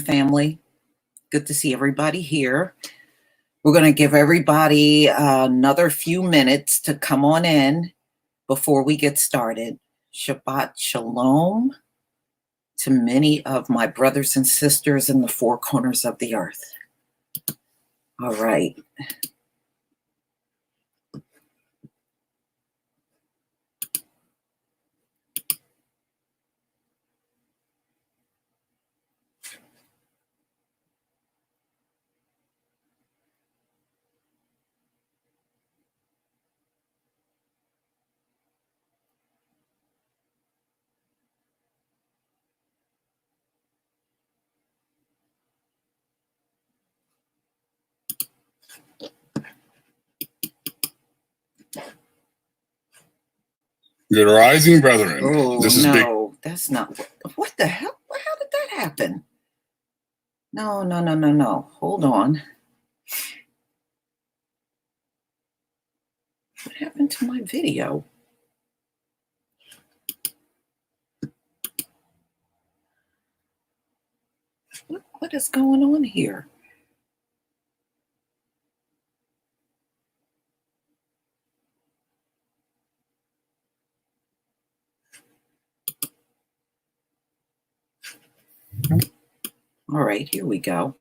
family. Good to see everybody here. We're going to give everybody another few minutes to come on in before we get started. Shabbat Shalom to many of my brothers and sisters in the four corners of the earth. All right. Good rising, brethren. Oh, This is no, that's not. What the hell? How did that happen? No. Hold on. What happened to my video? What is going on here? All right, here we go.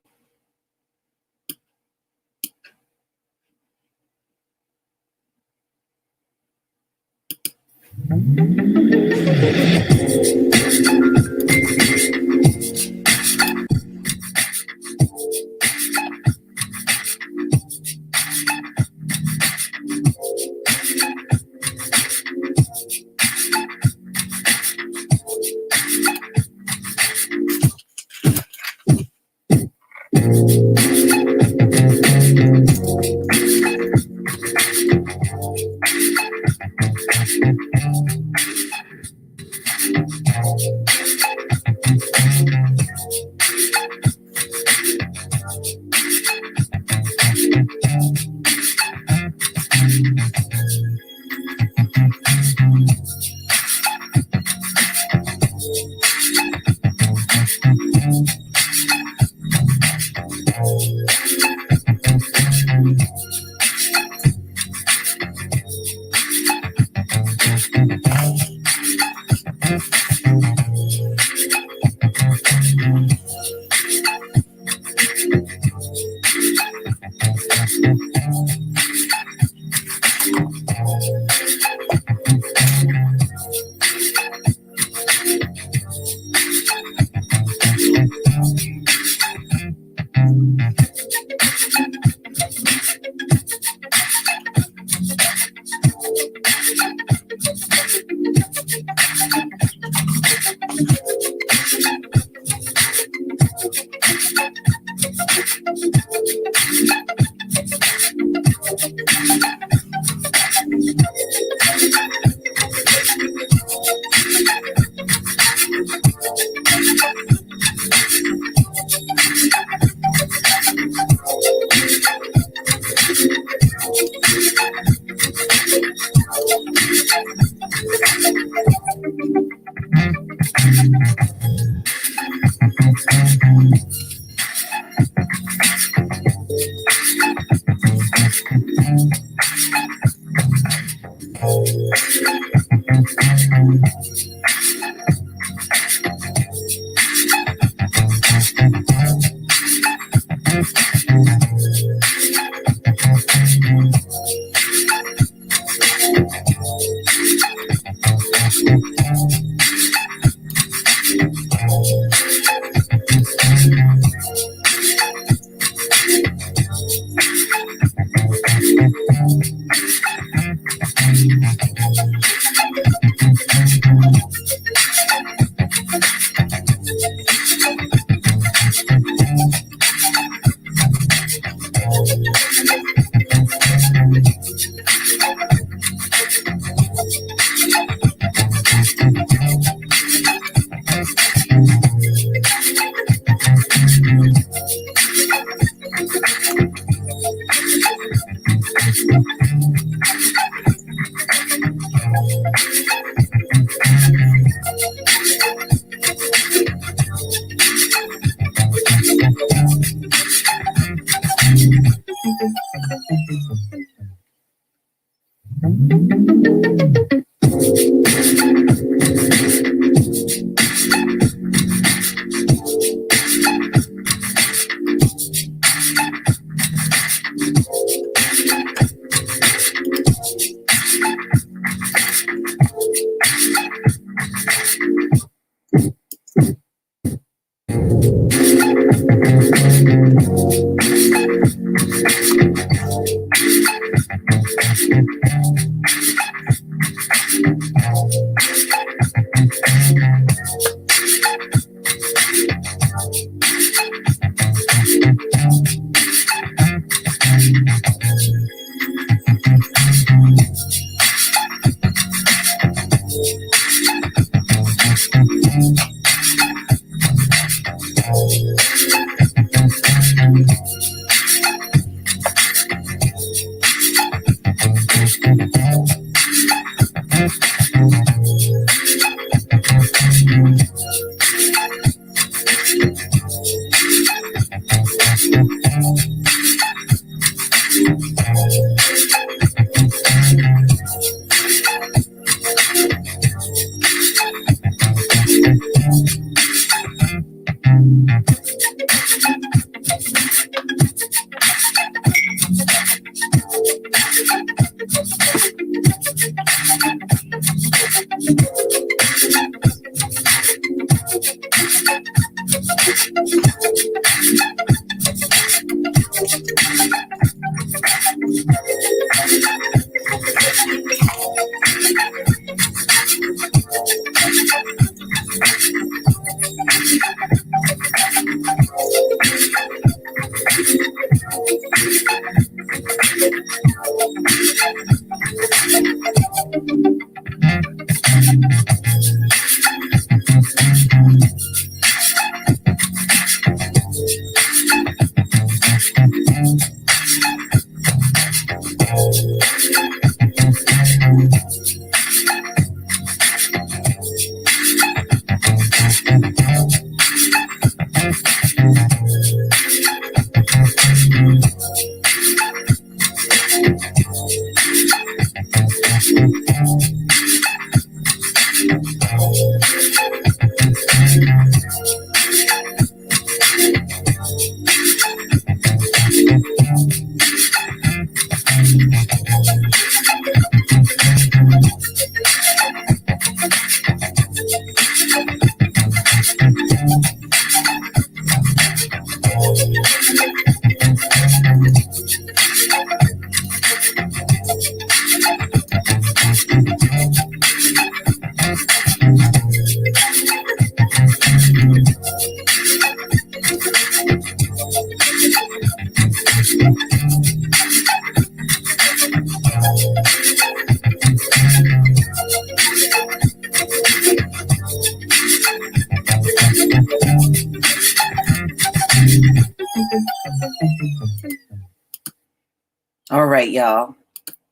All right, y'all.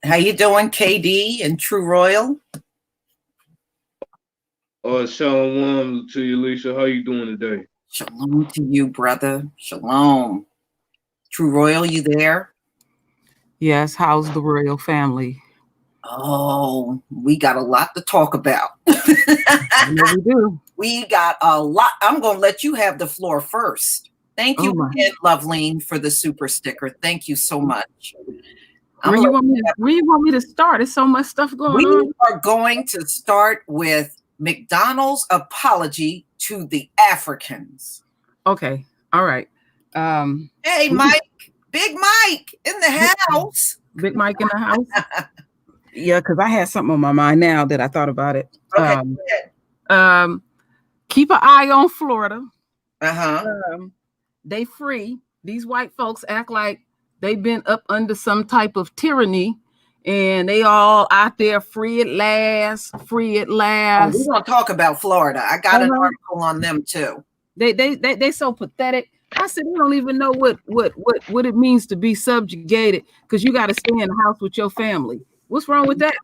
How you doing, KD and True Royal? Shalom to you, Lisa. How you doing today? Shalom to you, brother. Shalom. True Royal, you there? Yes, how's the royal family? Oh, we got a lot to talk about. I know we do. We got a lot. I'm going to let you have the floor first. Thank you again, Loveline, for the super sticker. Thank you so much. Where you want me to start? There's so much stuff going on. We are going to start with McDonald's apology to the Africans. Okay. All right. Hey, Mike. Big Mike in the house. Big Mike in the house? Yeah, because I had something on my mind now that I thought about it. Okay, keep an eye on Florida. They free. These white folks act like they've been up under some type of tyranny, and they all out there free at last, free at last. We're gonna talk about Florida. I got an article on them too. They so pathetic. I said they don't even know what it means to be subjugated, because you got to stay in the house with your family. What's wrong with that?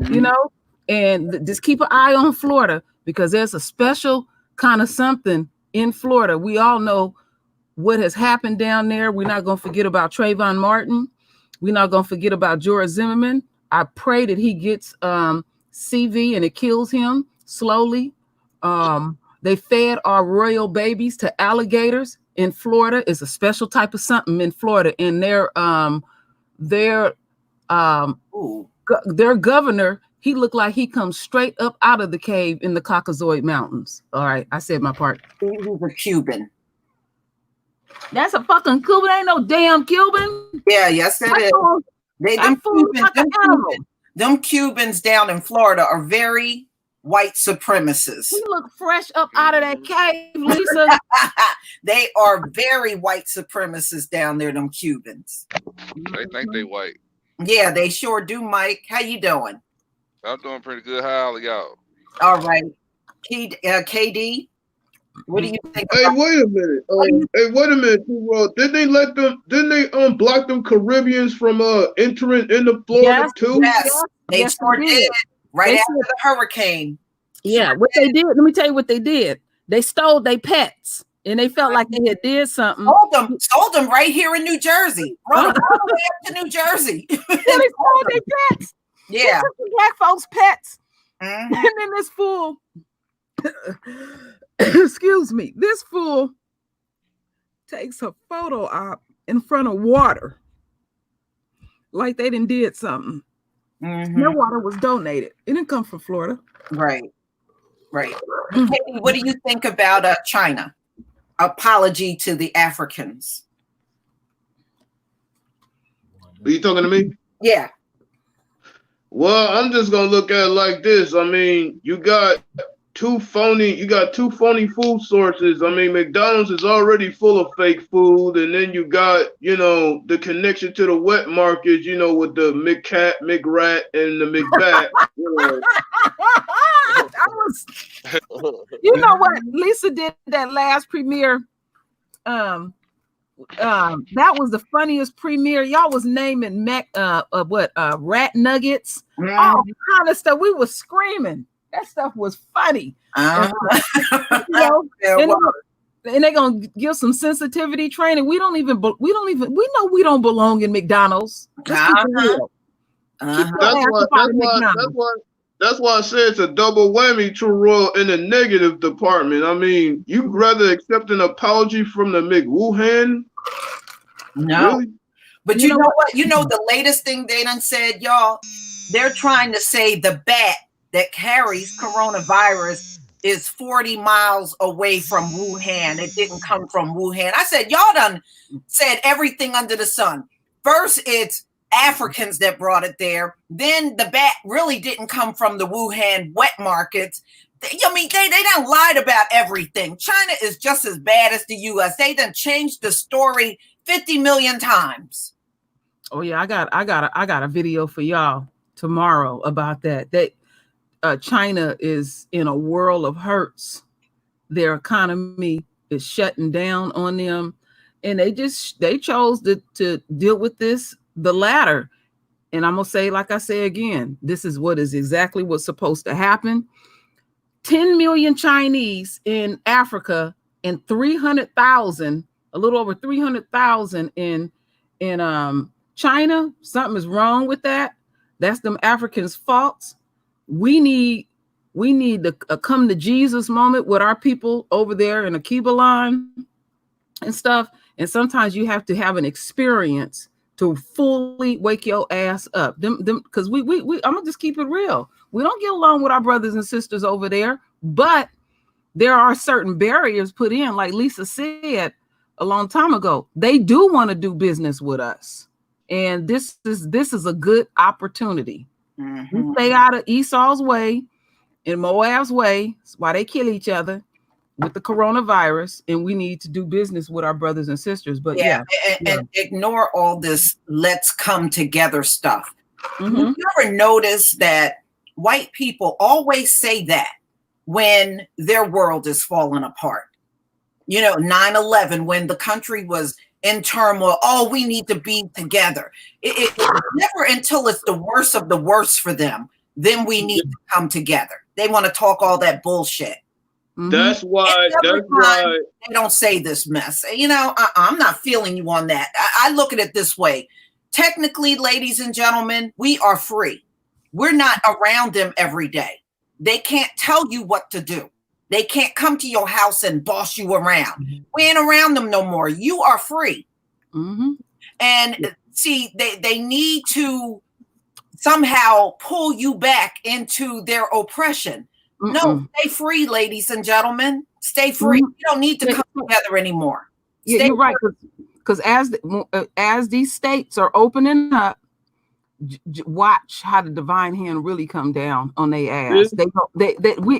You know, and just keep an eye on Florida, because there's a special kind of something in Florida. We all know what has happened down there. We're not going to forget about Trayvon Martin. We're not going to forget about George Zimmerman. I pray that he gets CV and it kills him slowly. They fed our royal babies to alligators in Florida. It's a special type of something in Florida. And their governor, he looked like he comes straight up out of the cave in the Caucasoid Mountains. All right, I said my part. He was a Cuban. That's a fucking Cuban. Ain't no damn Cuban. Yeah, yes, it is. Them Cubans down in Florida are very white supremacists. You look fresh up out of that cave, Lisa. They are very white supremacists down there, them Cubans. They think they white. Yeah, they sure do, Mike. How you doing? I'm doing pretty good. How are y'all? All right. KD, what do you think? Hey, wait a minute. Didn't they block them Caribbeans from entering into Florida too? Yes, they sure did. Right after the hurricane. Yeah, what they did, let me tell you what they did. They stole their pets and they felt like they had did something. Sold them right here in New Jersey. Run all the way up to New Jersey. Yeah, they stole their pets. Yeah. Black folks' pets. Mm-hmm. And then this fool, excuse me, this fool takes a photo op in front of water. Like they did something. Mm-hmm. Their water was donated. It didn't come from Florida. Right. Katie, what do you think about China? Apology to the Africans. Are you talking to me? Yeah. Well, I'm just gonna look at it like this. I mean, you got two phony food sources. I mean, McDonald's is already full of fake food, and then you got, the connection to the wet markets, with the McCat, McRat, and the McBat. You know what? Lisa did that last premiere. That was the funniest premiere. Y'all was naming rat nuggets, all kind of stuff. We was screaming. That stuff was funny. And they're gonna give some sensitivity training. We know we don't belong in McDonald's. That's why I say it's a double whammy, True Royal, in the negative department. I mean, you'd rather accept an apology from the McWuhan? No. Really? But you know what? You know the latest thing they done said, y'all? They're trying to say the bat that carries coronavirus is 40 miles away from Wuhan. It didn't come from Wuhan. I said, y'all done said everything under the sun. First, it's Africans that brought it there. Then the bat really didn't come from the Wuhan wet markets. I mean, they done lied about everything. China is just as bad as the U.S. They done changed the story 50 million times. Oh yeah, I got a video for y'all tomorrow about that. China is in a world of hurts. Their economy is shutting down on them, and they chose to deal with this the latter. And I'm gonna say, like I say again, this is exactly what's supposed to happen. 10 million Chinese in Africa and 300,000, a little over 300,000 in China. Something is wrong with that. That's them Africans' faults. We need the come to Jesus moment with our people over there in Akibalan and stuff. And sometimes you have to have an experience to fully wake your ass up. Because I'm gonna just keep it real. We don't get along with our brothers and sisters over there, but there are certain barriers put in, like Lisa said a long time ago. They do want to do business with us, and this is a good opportunity. Mm-hmm. We stay out of Esau's way and Moab's way while they kill each other with the coronavirus, and we need to do business with our brothers and sisters. But and ignore all this let's come together stuff. Mm-hmm. You ever notice that white people always say that when their world is falling apart? 9/11, when the country was in turmoil, we need to be together. It's never until it's the worst of the worst for them, then we need to come together. They want to talk all that bullshit. Mm-hmm. That's why they don't say this mess. I'm not feeling you on that. I look at it this way. Technically, ladies and gentlemen, we are free. We're not around them every day. They can't tell you what to do. They can't come to your house and boss you around. Mm-hmm. We ain't around them no more. You are free. Mm-hmm. And see, they need to somehow pull you back into their oppression. Mm-mm. No, stay free, ladies and gentlemen. Stay free. Mm-hmm. You don't need to come together anymore. Yeah, Stay you're right. Because as these states are opening up, watch how the divine hand really come down on their ass.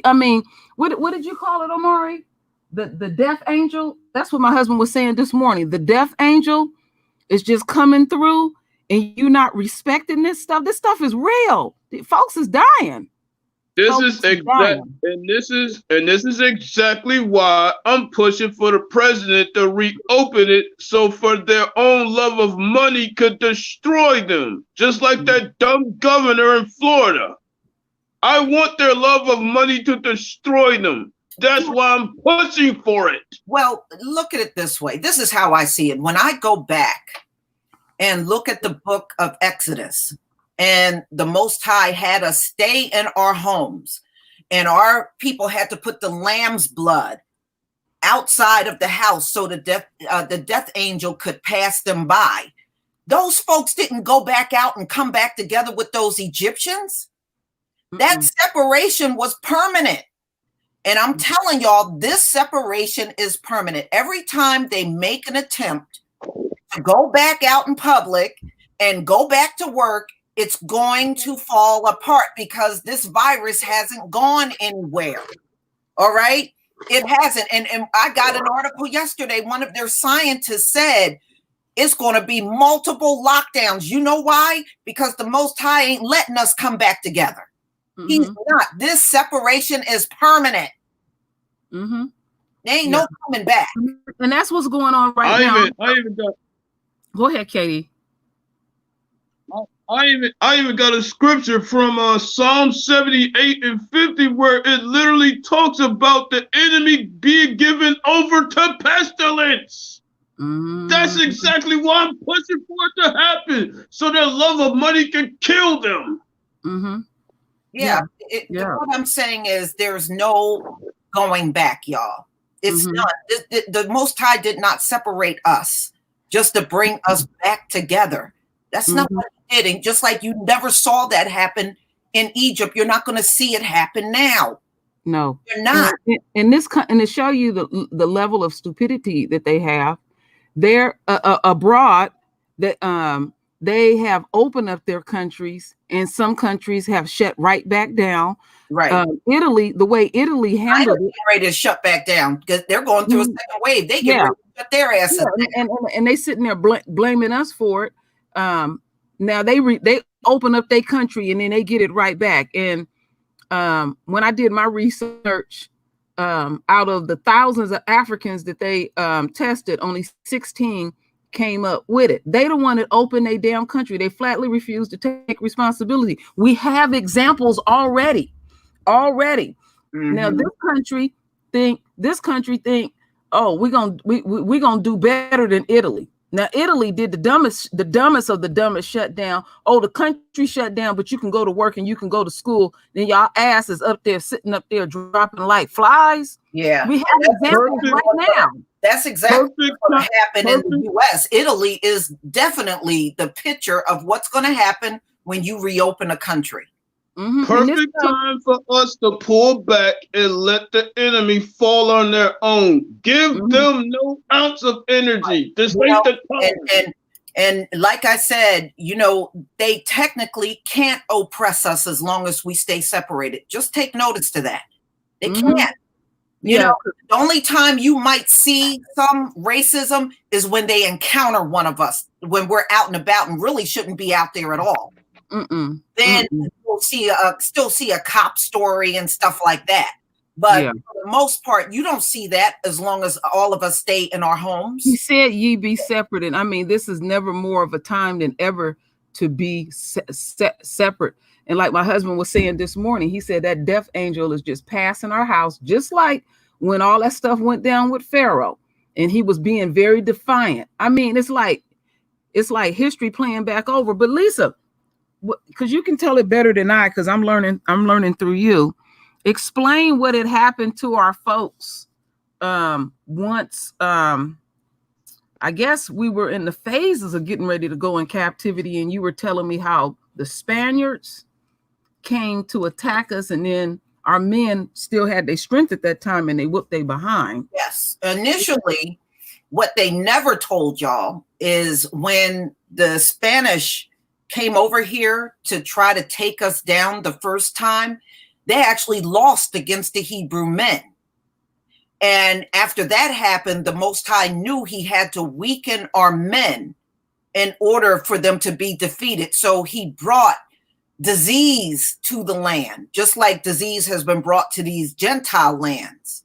I mean, what did you call it, Omari? The death angel. That's what my husband was saying this morning. The death angel is just coming through, and you not respecting this stuff. This stuff is real. Folks is dying. This is exactly why I'm pushing for the president to reopen it, so for their own love of money could destroy them, just like that dumb governor in Florida. I want their love of money to destroy them. That's why I'm pushing for it. Well, look at it this way. This is how I see it. When I go back and look at the book of Exodus, and the Most High had us stay in our homes, and our people had to put the lamb's blood outside of the house so the death angel could pass them by. Those folks didn't go back out and come back together with those Egyptians. That separation was permanent. And I'm telling y'all, this separation is permanent. Every time they make an attempt to go back out in public and go back to work, it's going to fall apart because this virus hasn't gone anywhere. All right? It hasn't. And I got an article yesterday. One of their scientists said it's going to be multiple lockdowns. You know why? Because the Most High ain't letting us come back together. He's not. This separation is permanent. There ain't no coming back. And that's what's going on right now. Go ahead, Katie. I even got a scripture from Psalm 78 and 50 where it literally talks about the enemy being given over to pestilence. That's exactly why I'm pushing for it to happen, so their love of money can kill them. What I'm saying is there's no going back, y'all. It's not. The Most High did not separate us just to bring us back together. That's not what he did. And just like you never saw that happen in Egypt, you're not going to see it happen now. No, you're not. And to show you the level of stupidity that they have, they're abroad. That they have opened up their countries, and some countries have shut right back down. Right. Italy, the way Italy handled it, ready to shut back down because they're going through a second wave. They get ready to shut their asses down. And they sitting there blaming us for it. Now they open up their country and then they get it right back. And when I did my research, out of the thousands of Africans that they tested, only 16 came up with it. They the one that opened their damn country. They flatly refused to take responsibility. We have examples already. Now this country think, oh, we're gonna do better than Italy. Now Italy did the dumbest of the dumbest shutdown. Oh, the country shut down, but you can go to work and you can go to school. Then y'all ass is up there sitting up there dropping like flies. Yeah, we have examples right now. That's exactly what happened in the U.S. Italy is definitely the picture of what's going to happen when you reopen a country. Perfect time for us to pull back and let the enemy fall on their own. Give them no ounce of energy. This ain't the time. And like I said, they technically can't oppress us as long as we stay separated. Just take notice to that. They can't. The only time you might see some racism is when they encounter one of us, when we're out and about and really shouldn't be out there at all. Then we'll still see a cop story and stuff like that. But for the most part, you don't see that as long as all of us stay in our homes. He said ye be separate. And I mean, this is never more of a time than ever to be separate. And like my husband was saying this morning, he said that death angel is just passing our house, just like when all that stuff went down with Pharaoh and he was being very defiant. I mean, it's like history playing back over. But Lisa, because you can tell it better than I, because I'm learning through you. Explain what had happened to our folks once I guess we were in the phases of getting ready to go in captivity, and you were telling me how the Spaniards came to attack us, and then our men still had their strength at that time and they whooped their behind. Yes. Initially, what they never told y'all is when the Spanish came over here to try to take us down the first time, they actually lost against the Hebrew men. And after that happened, the Most High knew he had to weaken our men in order for them to be defeated. So he brought disease to the land, just like disease has been brought to these Gentile lands.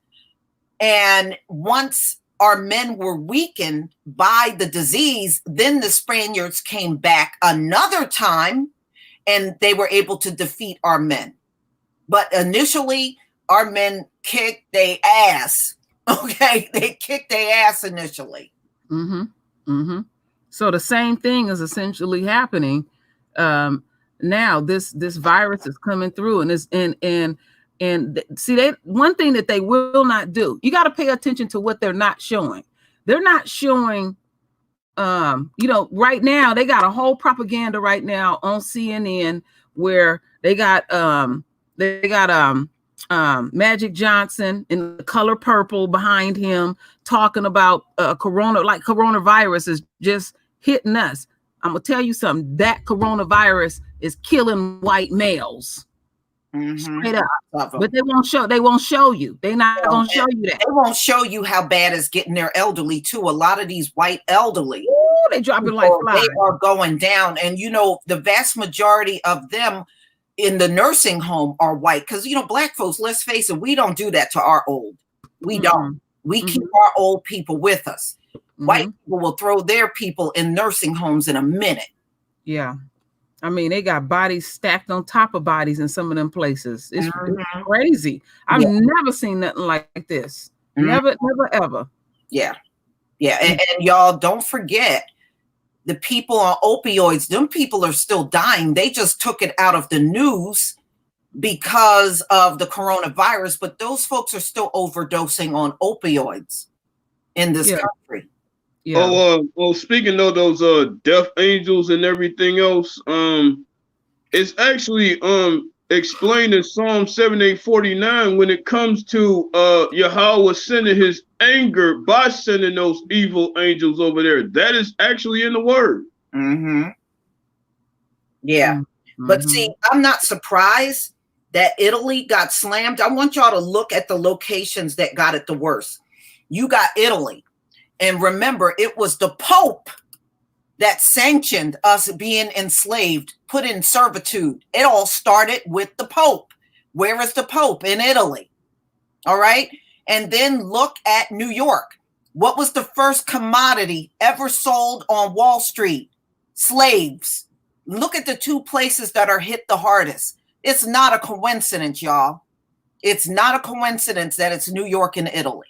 And once our men were weakened by the disease, then the Spaniards came back another time and they were able to defeat our men. But initially, our men kicked their ass. Okay, they kicked their ass initially. Mm-hmm. Mm-hmm. So the same thing is essentially happening now. This virus is coming through, and this and see, they one thing that they will not do. You got to pay attention to what they're not showing. They're not showing. Right now they got a whole propaganda right now on CNN where they got Magic Johnson in the color purple behind him talking about coronavirus is just hitting us. I'm gonna tell you something. That coronavirus is killing white males. Straight up. But they won't show you. They're not gonna show you that. They won't show you how bad it's getting their elderly too. A lot of these white elderly, they dropping like flies. They are going down, and the vast majority of them in the nursing home are white, because black folks, let's face it, we don't do that to our old. We don't. We keep our old people with us. White people will throw their people in nursing homes in a minute. Yeah. I mean, they got bodies stacked on top of bodies in some of them places. It's crazy. I've never seen nothing like this. Never, ever. Yeah. Yeah. And y'all don't forget, the people on opioids, them people are still dying. They just took it out of the news because of the coronavirus, but those folks are still overdosing on opioids in this country. Yeah. Speaking of those death angels and everything else, it's actually explained in Psalm 78:49 when it comes to Yahweh sending his anger by sending those evil angels over there. That is actually in the word. Yeah. But see, I'm not surprised that Italy got slammed. I want y'all to look at the locations that got it the worst. You got Italy. And remember, it was the Pope that sanctioned us being enslaved, put in servitude. It all started with the Pope. Where is the Pope? In Italy. All right. And then look at New York. What was the first commodity ever sold on Wall Street? Slaves. Look at the two places that are hit the hardest. It's not a coincidence, y'all. It's not a coincidence that it's New York and Italy.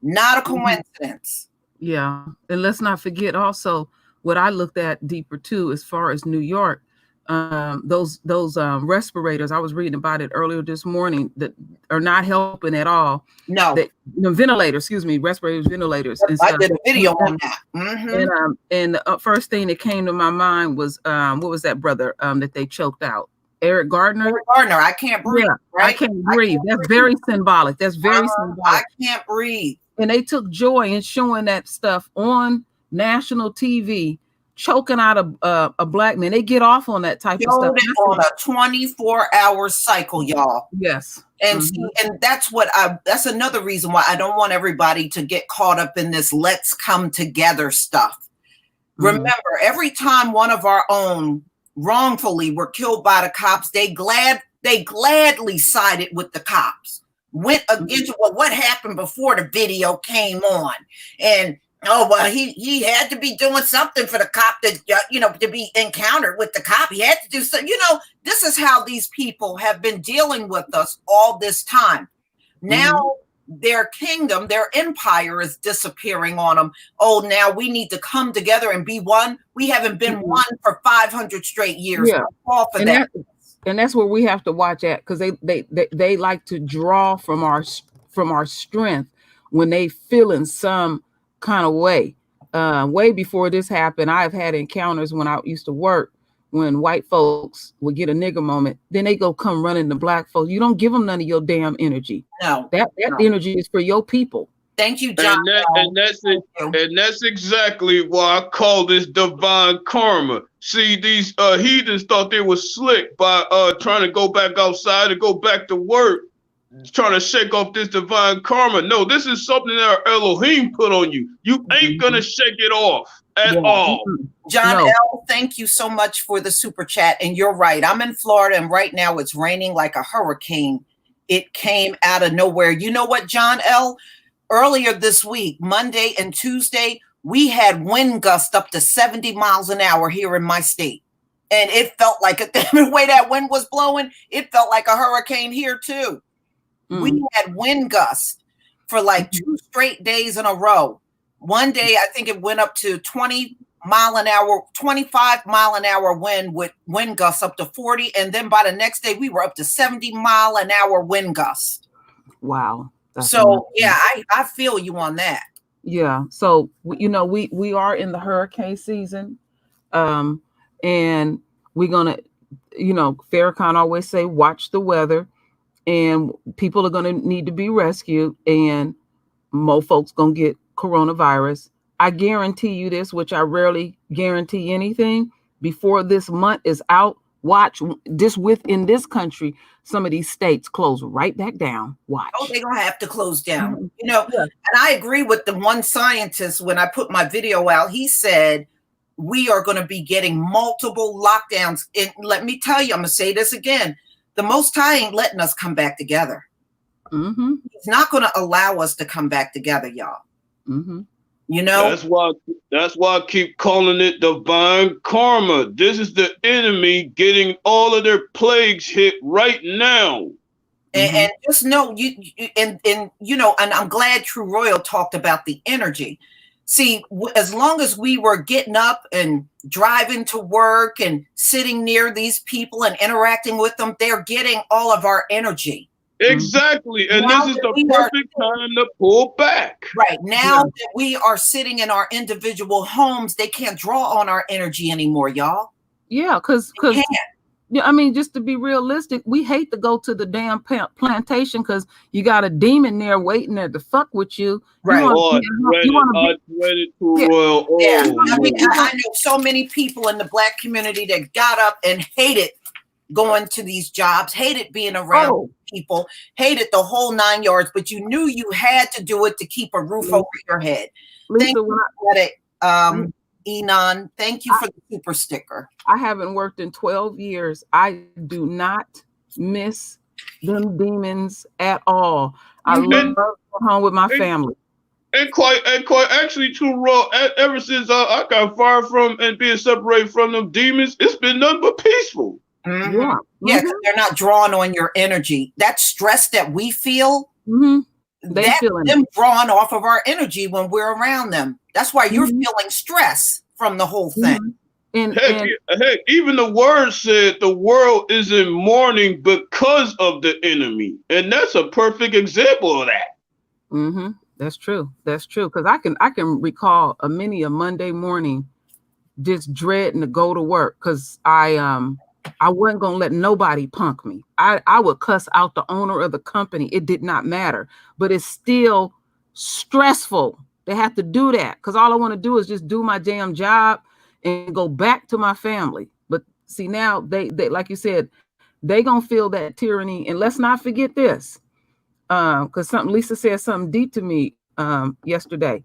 Not a coincidence. Yeah. And let's not forget also what I looked at deeper too, as far as New York, those respirators, I was reading about it earlier this morning, that are not helping at all. No. Ventilators, respirators, ventilators. And I did a video on that. And the first thing that came to my mind was, what was that brother that they choked out? Eric Gardner. I can't breathe. Yeah, right? I can't breathe. That's very symbolic. That's very symbolic. I can't breathe. And they took joy in showing that stuff on national TV, choking out a black man. They get off on that type of stuff. On a 24-hour cycle, y'all. Yes. And see, and that's another reason why I don't want everybody to get caught up in this let's come together stuff. Remember, every time one of our own wrongfully were killed by the cops, they gladly sided with the cops. Went against what happened before the video came on, and he had to be doing something for the cop to be encountered with the cop. He had to do something. This is how these people have been dealing with us all this time. Now their kingdom, their empire is disappearing on them. Oh, now we need to come together and be one. We haven't been one for 500 straight years. Yeah. And that's where we have to watch at, because they like to draw from our strength when they feel in some kind of way. Way before this happened, I've had encounters when I used to work, when white folks would get a nigger moment, then they go come running to black folks. You don't give them none of your damn energy. No, that energy is for your people. Thank you, John. And that's exactly why I call this divine karma. See, these heathens thought they were slick by trying to go back outside and go back to work, trying to shake off this divine karma. No, this is something that Elohim put on you. You ain't gonna shake it off at all. John No. L., thank you so much for the super chat. And you're right. I'm in Florida, and right now it's raining like a hurricane. It came out of nowhere. You know what, John L.? Earlier this week, Monday and Tuesday, we had wind gusts up to 70 miles an hour here in my state. And it felt like the way that wind was blowing, it felt like a hurricane here too. We had wind gusts for like 2 straight days in a row. One day, I think it went up to 20 mile an hour, 25 mile an hour wind with wind gusts up to 40. And then by the next day, we were up to 70 mile an hour wind gusts. Wow. So yeah, I feel you on that. Yeah. So we are in the hurricane season, and we're gonna, Farrakhan always say, watch the weather, and people are gonna need to be rescued, and more folks gonna get coronavirus. I guarantee you this, which I rarely guarantee anything. Before this month is out, watch this within this country. Some of these states close right back down. Watch. Oh, they're going to have to close down. And I agree with the one scientist when I put my video out. He said, we are going to be getting multiple lockdowns. And let me tell you, I'm going to say this again. The Most High ain't letting us come back together. He's not going to allow us to come back together, y'all. That's why I keep calling it divine karma. This is the enemy getting all of their plagues hit right now. And just know and I'm glad True Royal talked about the energy. See, as long as we were getting up and driving to work and sitting near these people and interacting with them, they're getting all of our energy. Exactly. And this is the perfect time to pull back. Right. Now that we are sitting in our individual homes, they can't draw on our energy anymore, y'all. Yeah, because I mean, just to be realistic, we hate to go to the damn plantation because you got a demon there waiting there to fuck with you. Right. I mean, I know so many people in the Black community that got up and hated going to these jobs, hated being around people, hated the whole 9 yards, but you knew you had to do it to keep a roof over your head. Thank you for that, Enon. Thank you for the super sticker. I haven't worked in 12 years. I do not miss them demons at all. I love going home with my family. And quite actually, True Raw, ever since I got fired from and being separated from them demons, it's been nothing but peaceful. Yeah, they're not drawing on your energy. That stress that we feel, that's them drawing off of our energy when we're around them. That's why you're feeling stress from the whole thing. Heck, even the word said the world is in mourning because of the enemy, and that's a perfect example of that. That's true. That's true. Because I can recall many a Monday morning just dreading to go to work because I wasn't going to let nobody punk me. I would cuss out the owner of the company. It did not matter, but it's still stressful. They have to do that because all I want to do is just do my damn job and go back to my family. But see, now they like you said, they going to feel that tyranny. And let's not forget this, because Lisa said something deep to me yesterday.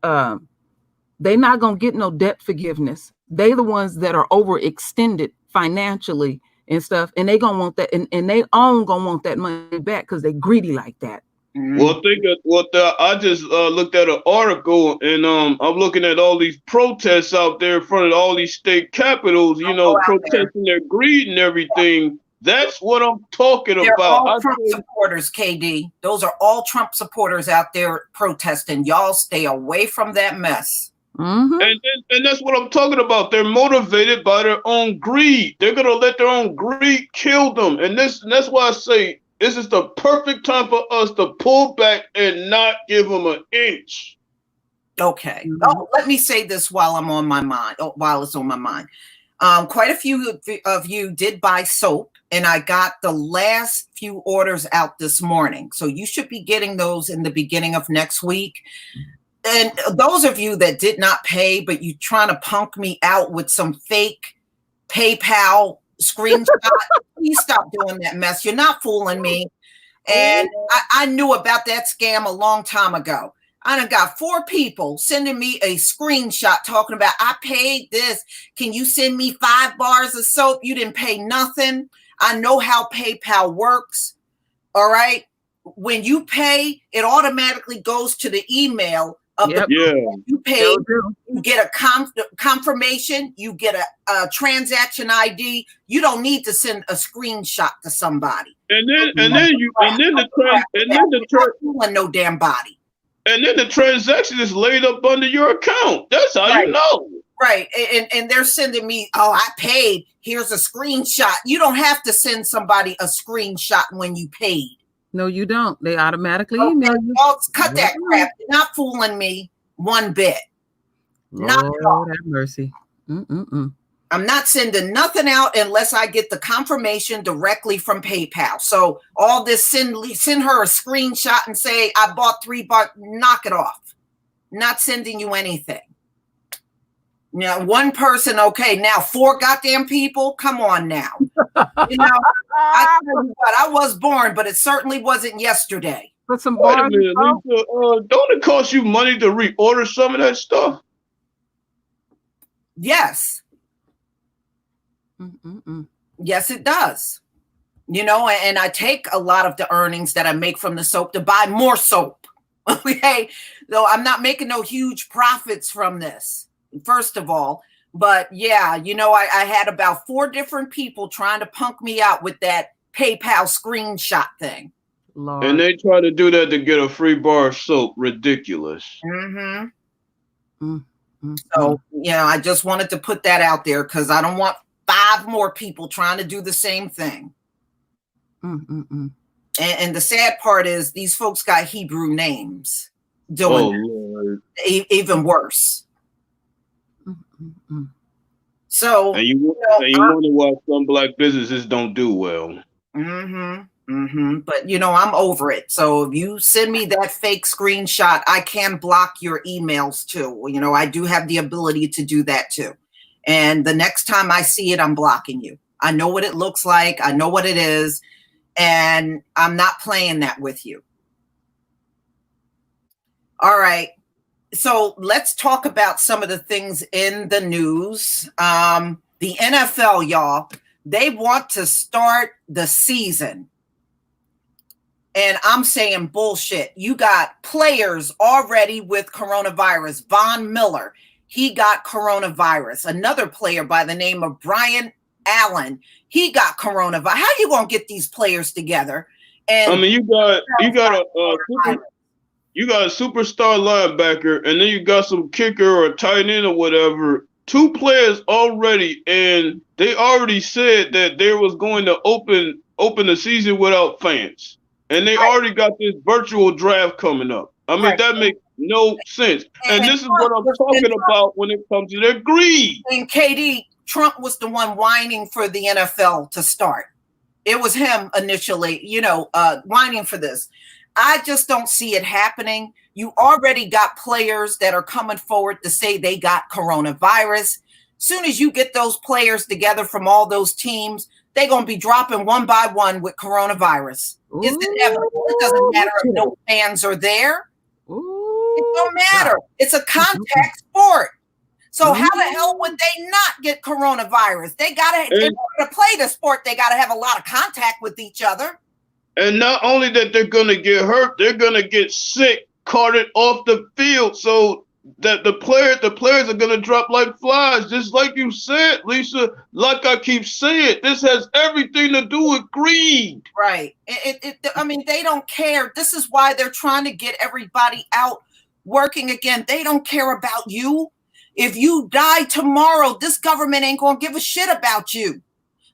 They're not going to get no debt forgiveness. They the ones that are overextended financially and stuff, and they gonna want that, and they own gonna want that money back because they greedy like that. Well, I just looked at an article, and I'm looking at all these protests out there in front of all these state capitals, protesting their greed and everything. That's what I'm talking They're about. All Trump supporters, KD. Those are all Trump supporters out there protesting. Y'all stay away from that mess. And that's what I'm talking about. They're motivated by their own greed. They're gonna let their own greed kill them. And that's why I say this is the perfect time for us to pull back and not give them an inch. Okay. Oh, let me say this while I'm on my mind. While it's on my mind, quite a few of you did buy soap. and I got the last few orders out this morning. So you should be getting those in the beginning of next week. And those of you that did not pay, but you trying to punk me out with some fake PayPal screenshot, please stop doing that mess. You're not fooling me. And I knew about that scam a long time ago. I done got 4 people sending me a screenshot talking about, I paid this. Can you send me 5 bars of soap? You didn't pay nothing. I know how PayPal works. All right. When you pay, it automatically goes to the email of the you paid. You get a confirmation. You get a transaction ID. You don't need to send a screenshot to somebody. And then no damn body. And then the transaction is laid up under your account. That's how you know. Right. And they're sending me, oh, I paid. Here's a screenshot. You don't have to send somebody a screenshot when you paid. No, you don't. They automatically email you. Cut that crap. You're not fooling me one bit. Not at all. Have mercy. I'm not sending nothing out unless I get the confirmation directly from PayPal. So all this, send her a screenshot and say, I bought 3 bars, knock it off. Not sending you anything. Now, one person, okay, now 4 goddamn people, come on now. You know, I tell you what, I was born, but it certainly wasn't yesterday. Put some Wait a minute, Lisa, don't it cost you money to reorder some of that stuff? Yes. Yes, it does. You know, and I take a lot of the earnings that I make from the soap to buy more soap. Okay, though I'm not making no huge profits from this, first of all. But yeah, you know, I had about 4 different people trying to punk me out with that PayPal screenshot thing. Lord. And they try to do that to get a free bar of soap. Ridiculous. So, you know, I just wanted to put that out there because I don't want 5 more people trying to do the same thing. And the sad part is these folks got Hebrew names doing even worse. So, and you wonder why some black businesses don't do well. But you know, I'm over it. So if you send me that fake screenshot, I can block your emails too. You know, I do have the ability to do that too. And the next time I see it, I'm blocking you. I know what it looks like. I know what it is. And I'm not playing that with you. All right. So let's talk about some of the things in the news. The NFL, y'all, they want to start the season. And I'm saying bullshit. You got players already with coronavirus. Von Miller, he got coronavirus. Another player by the name of Brian Allen, he got coronavirus. How you gonna get these players together? And I mean, you got a superstar linebacker, and then you got some kicker or a tight end or whatever. 2 players already, and they already said that they was going to open the season without fans. And they already got this virtual draft coming up. I mean, that makes no sense. And this is what I'm talking about when it comes to their greed. And KD, Trump was the one whining for the NFL to start. It was him initially, you know, whining for this. I just don't see it happening. You already got players that are coming forward to say they got coronavirus. Soon as you get those players together from all those teams, they're going to be dropping one by one with coronavirus. It's inevitable. It doesn't matter if no fans are there. It don't matter. It's a contact sport. So how the hell would they not get coronavirus? They got to, in order to play the sport, they got to have a lot of contact with each other. And not only that they're going to get hurt, they're going to get sick, carted off the field. So that the players are going to drop like flies. Just like you said, Lisa, like I keep saying, this has everything to do with greed. Right. I mean, they don't care. This is why they're trying to get everybody out working again. They don't care about you. If you die tomorrow, this government ain't going to give a shit about you.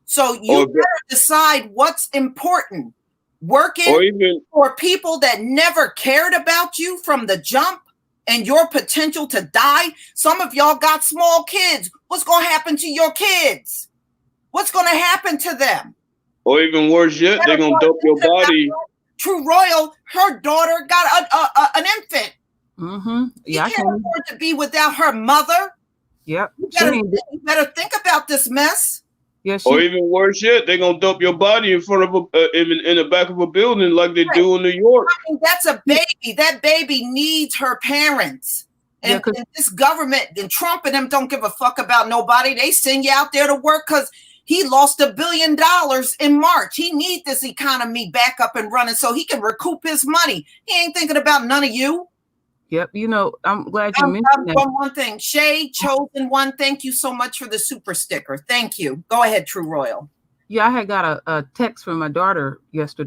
So you better decide what's important. Working for people that never cared about you from the jump and your potential to die. Some of y'all got small kids. What's going to happen to your kids? What's going to happen to them? Or even worse yet, they're gonna dump your body. True Royal, her daughter got an infant. Mm-hmm. You Yeah, I can't can't. afford to be without her mother. Yep. You She better, ain't, you better think about this mess. yeah, Or she. even worse yet, they're gonna dump your body in front of in the back of a building like they do in New York. I mean, that's a baby. That baby needs her parents. Yeah, And this government and Trump and them don't give a fuck about nobody. They send you out there to work because he lost $1 billion in March. He needs this economy back up and running so he can recoup his money. He ain't thinking about none of you. Yep. You know, I'm glad you mentioned that. One thing. Shay, Chosen One, thank you so much for the super sticker. Thank you. Go ahead, True Royal. Yeah, I had got a text from my daughter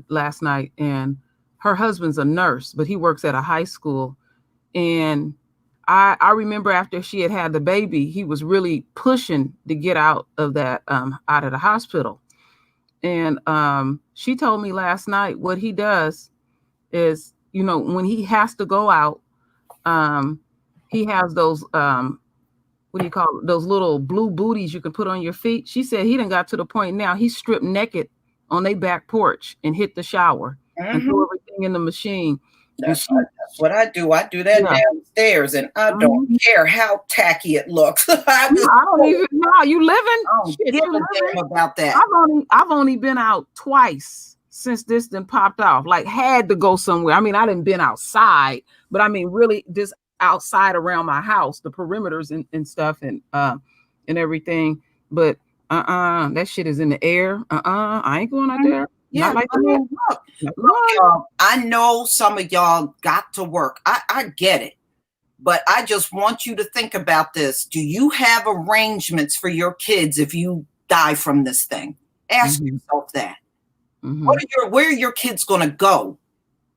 last night, and her husband's a nurse, but he works at a high school. And I remember after she had the baby, he was really pushing to get out of that out of the hospital. And she told me last night what he does is, you know, when he has to go out, he has those what do you call it? Those little blue booties you can put on your feet. She said he done got to the point now he's stripped naked on their back porch and hit the shower and throw everything in the machine. That's what I do. I do that downstairs, and I don't care how tacky it looks. I don't even know you living. I don't give a damn about that. I've only been out twice since this then popped off. Like had to go somewhere. I mean, I didn't been outside, but I mean really just outside around my house, the perimeters and stuff and everything. But that shit is in the air. I ain't going out there. Yeah, like I mean, look, y'all, I know some of y'all got to work. I get it. But I just want you to think about this. Do you have arrangements for your kids if you die from this thing? Ask yourself that. Where are your kids going to go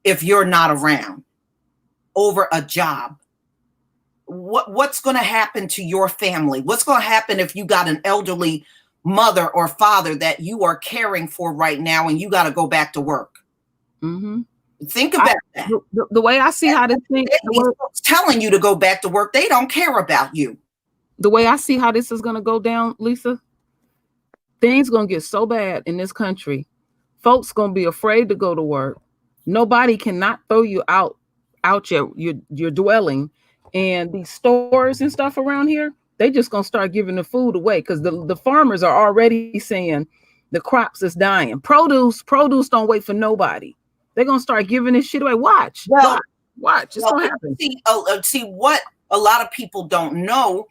if you're not around over a job? What's going to happen to your family? What's going to happen if you got an elderly mother or father that you are caring for right now and you got to go back to work? Think about that. The way I see how this thing telling you to go back to work, they don't care about you. The way I see how this is going to go down, Lisa, things going to get so bad in this country. Folks going to be afraid to go to work. Nobody cannot throw you out your dwelling. And these stores and stuff around here, they just gonna start giving the food away because the farmers are already saying the crops is dying. Produce don't wait for nobody. They're gonna start giving this shit away. Watch. It's gonna happen. See what a lot of people don't know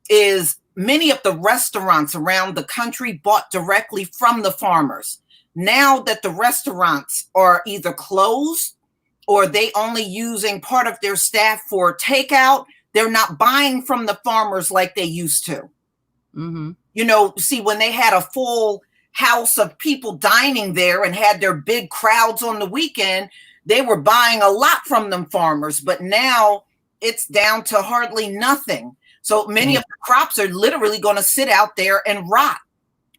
is many of the restaurants around the country bought directly from the farmers. Now that the restaurants are either closed or they only using part of their staff for takeout, they're not buying from the farmers like they used to. You know, see, when they had a full house of people dining there and had their big crowds on the weekend, they were buying a lot from them farmers, but now it's down to hardly nothing. So many of the crops are literally going to sit out there and rot.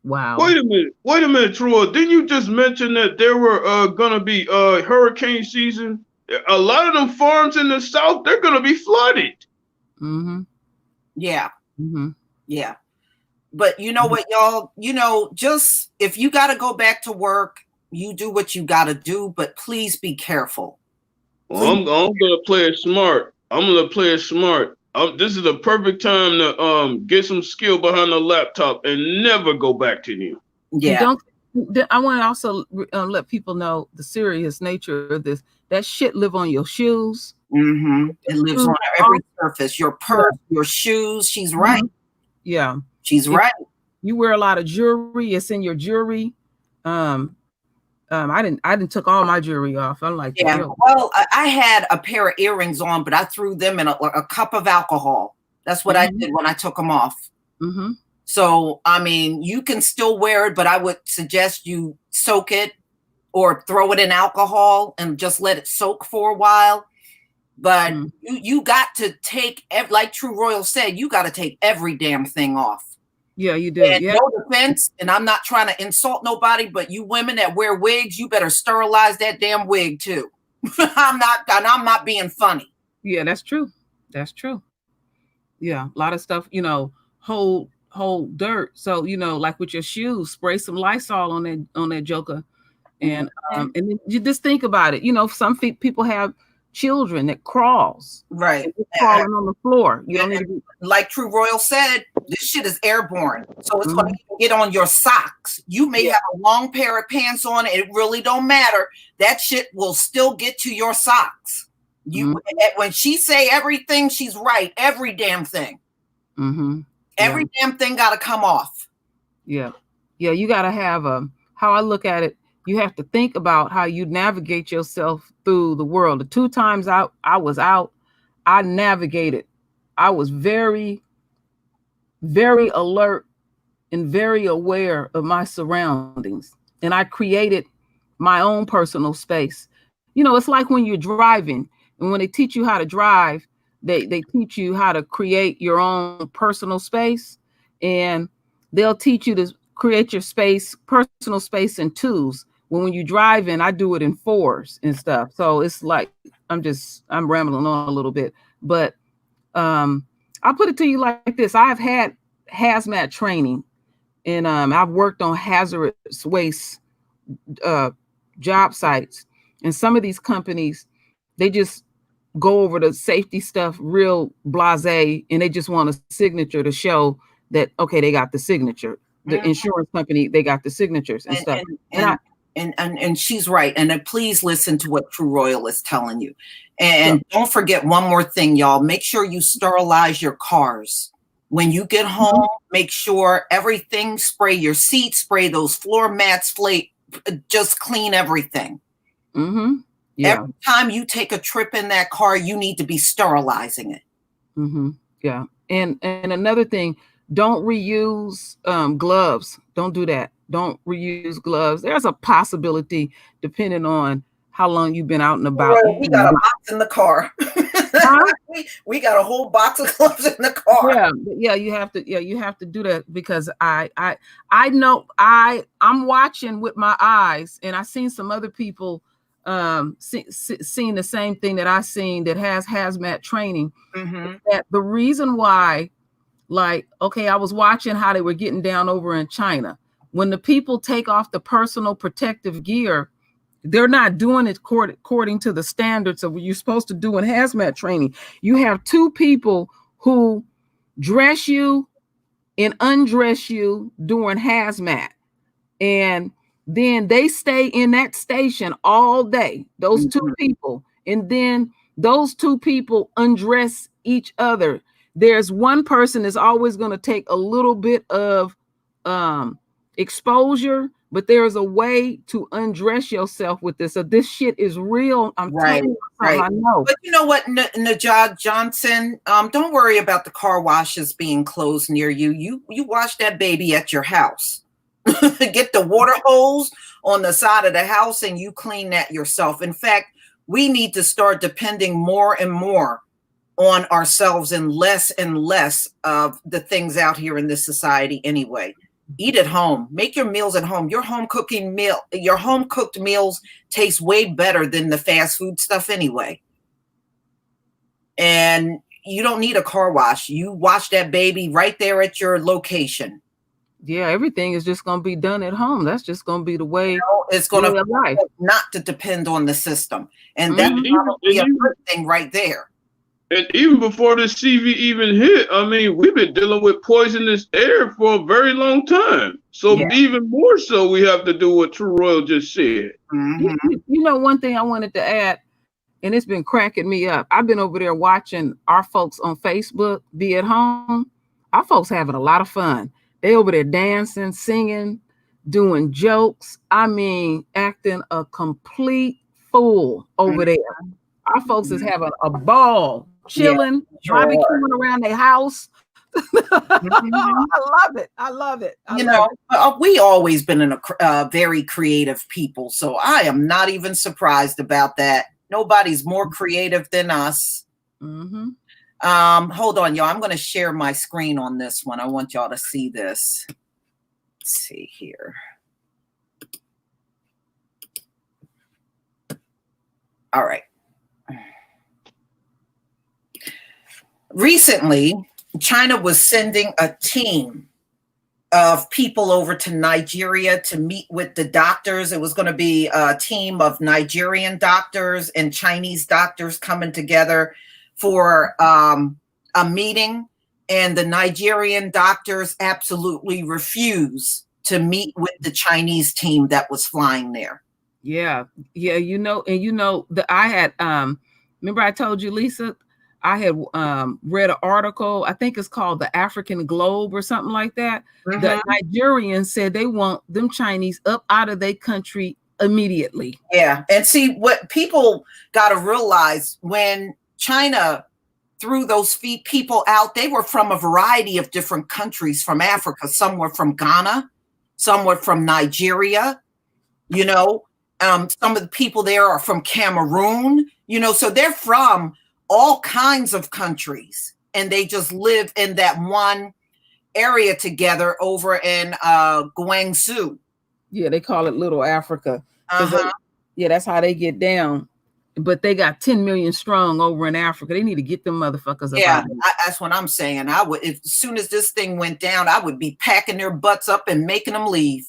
Wow. Wait a minute, Troy. Didn't you just mention that there were gonna be hurricane season? A lot of them farms in the South, they're gonna be flooded. Yeah. Yeah. But you know what, y'all? You know, just if you got to go back to work, you do what you got to do, but please be careful. Well, I'm gonna play it smart. This is the perfect time to get some skill behind the laptop and never go back to him. Yeah. I want to also let people know the serious nature of this. That shit live on your shoes. It lives on every surface. Your purse, your shoes. She's right. Yeah. She's right. You wear a lot of jewelry. It's in your jewelry. I didn't took all my jewelry off. I'm like, yeah. Well, I had a pair of earrings on, but I threw them in a cup of alcohol. That's what I did when I took them off. So, I mean, you can still wear it, but I would suggest you soak it or throw it in alcohol and just let it soak for a while. But you got to take, like True Royal said, you got to take every damn thing off. Yeah, you do. And no defense, and I'm not trying to insult nobody, but you women that wear wigs, you better sterilize that damn wig too. I'm not being funny. Yeah, that's true. That's true. Yeah, a lot of stuff, you know, hold hold dirt. So, you know, like with your shoes, spray some Lysol on that joker. And then you just think about it. You know, some people have children that crawls. Right. Crawling on the floor. You don't need to be like True Royal said, this shit is airborne. So it's going to get on your socks. You may have a long pair of pants on. It really don't matter. That shit will still get to your socks. When she say everything, she's right. Every damn thing. Every damn thing got to come off. Yeah. Yeah. You got to have how I look at it. You have to think about how you navigate yourself through the world. The 2 times I was out, I navigated. I was very, very alert and very aware of my surroundings. And I created my own personal space. You know, it's like when you're driving and when they teach you how to drive, they teach you how to create your own personal space, and they'll teach you to create your space, personal space in 2s. When you drive in, I do it in 4s and stuff. So it's like, I'm rambling on a little bit, but I'll put it to you like this. I've had hazmat training, and I've worked on hazardous waste job sites. And some of these companies, they just go over the safety stuff real blasé, and they just want a signature to show that, okay, they got the signature. The insurance company, they got the signatures and stuff. And she's right. And then please listen to what True Royal is telling you. And don't forget one more thing, y'all. Make sure you sterilize your cars. When you get home, make sure everything, spray your seats, spray those floor mats, just clean everything. Every time you take a trip in that car, you need to be sterilizing it. Yeah. And another thing, don't reuse gloves. Don't do that. Don't reuse gloves. There's a possibility, depending on how long you've been out and about. Right, we got a box in the car. we got a whole box of gloves in the car. Yeah, you have to do that, because I know I'm watching with my eyes, and I've seen some other people seen the same thing that I seen that has hazmat training. That the reason why, like, okay, I was watching how they were getting down over in China. When the people take off the personal protective gear, they're not doing it according to the standards of what you're supposed to do in hazmat training. You have 2 people who dress you and undress you during hazmat, and then they stay in that station all day, those 2 people, and then those 2 people undress each other. There's one person is always going to take a little bit of exposure, but there's a way to undress yourself with this. So this shit is real. I'm telling you, I know. But you know what, Najad Johnson, don't worry about the car washes being closed near you. You wash that baby at your house. Get the water hose on the side of the house and you clean that yourself. In fact, we need to start depending more and more on ourselves and less of the things out here in this society anyway. Eat at home. Make your meals at home. Your home cooked meals taste way better than the fast food stuff anyway. And you don't need a car wash. You wash that baby right there at your location. Yeah, everything is just going to be done at home. That's just going to be the way it's going to be, not to depend on the system. And that's probably a good thing right there. And even before the CV even hit, I mean, we've been dealing with poisonous air for a very long time. So even more so, we have to do what True Royal just said. You know, one thing I wanted to add, and it's been cracking me up. I've been over there watching our folks on Facebook be at home. Our folks having a lot of fun. They over there dancing, singing, doing jokes. I mean, acting a complete fool over there. Our folks is having a ball, chilling, barbecuing around their house. I love it. We always been in a very creative people, so I am not even surprised about that. Nobody's more creative than us. Hold on, y'all. I'm going to share my screen on this one. I want y'all to see this. Let's see here. All right. Recently, China was sending a team of people over to Nigeria to meet with the doctors. It was going to be a team of Nigerian doctors and Chinese doctors coming together for a meeting. And the Nigerian doctors absolutely refuse to meet with the Chinese team that was flying there. Yeah. That I had remember I told you, Lisa, I had read an article, I think it's called the African Globe or something like that. Mhm. The Nigerians said they want them Chinese up out of their country immediately. Yeah. And see, what people got to realize, when China threw those people out, they were from a variety of different countries from Africa. Some were from Ghana, some were from Nigeria, some of the people there are from Cameroon, so they're from all kinds of countries, and they just live in that one area together over in Guangzhou. Yeah, they call it Little Africa. Uh-huh. That's how they get down. But they got 10 million strong over in Africa. They need to get them motherfuckers up. Yeah, that's what I'm saying. I would, as soon as this thing went down, I would be packing their butts up and making them leave.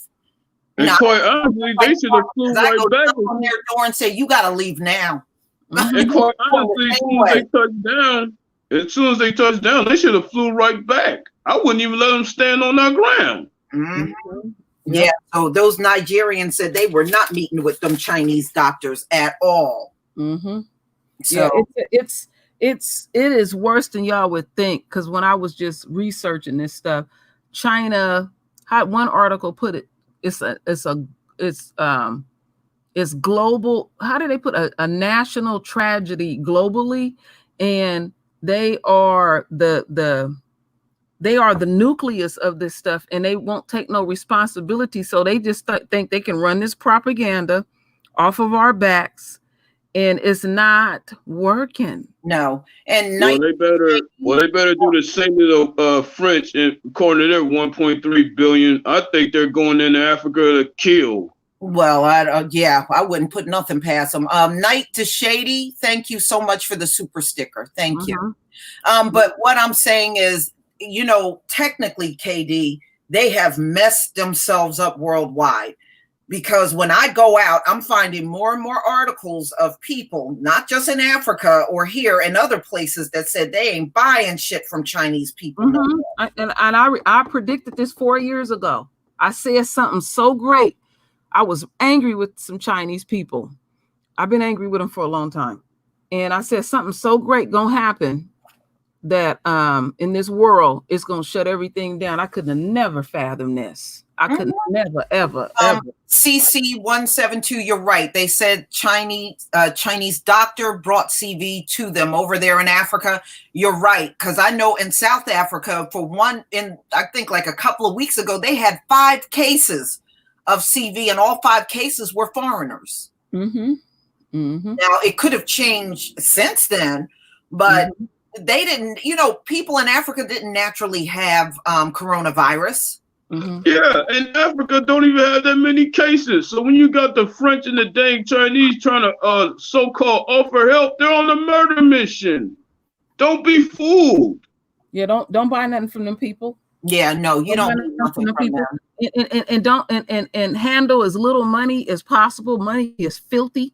And quite honestly, they should have flew I right go back. on their door and say, "You got to leave now." And quite honestly, as soon as they touched down, they should have flew right back. I wouldn't even let them stand on our ground. Mm-hmm. Yeah. So those Nigerians said they were not meeting with them Chinese doctors at all. Mm-hmm. So it is worse than y'all would think. Because when I was just researching this stuff, China, one article put it, it's global. How do they put a national tragedy globally? And they are the nucleus of this stuff, and they won't take no responsibility. So they just think they can run this propaganda off of our backs, and it's not working. No. And they better do the same to the French, and according to their 1.3 billion, I think they're going into Africa to kill. Well, I wouldn't put nothing past them. Night to Shady, thank you so much for the super sticker. Thank you. But what I'm saying is, technically, KD, they have messed themselves up worldwide, because when I go out, I'm finding more and more articles of people, not just in Africa or here and other places, that said they ain't buying shit from Chinese people. Mm-hmm. I predicted this 4 years ago. I said something so great. I was angry with some Chinese people. I've been angry with them for a long time. And I said something so great gonna happen that in this world, it's gonna shut everything down. I could have never fathomed this. I could never, ever. CC172, you're right. They said Chinese doctor brought CV to them over there in Africa. You're right, because I know in South Africa, I think like a couple of weeks ago, they had 5 cases of CV, and all 5 cases were foreigners. Mm-hmm. Mm-hmm. Now, it could have changed since then, but they didn't, people in Africa didn't naturally have coronavirus. Mm-hmm. Yeah, and Africa don't even have that many cases. So when you got the French and the dang Chinese trying to so-called offer help, they're on a murder mission. Don't be fooled. Yeah, don't buy nothing from them people. Yeah, no, you don't need nothing from them. And handle as little money as possible. Money is filthy.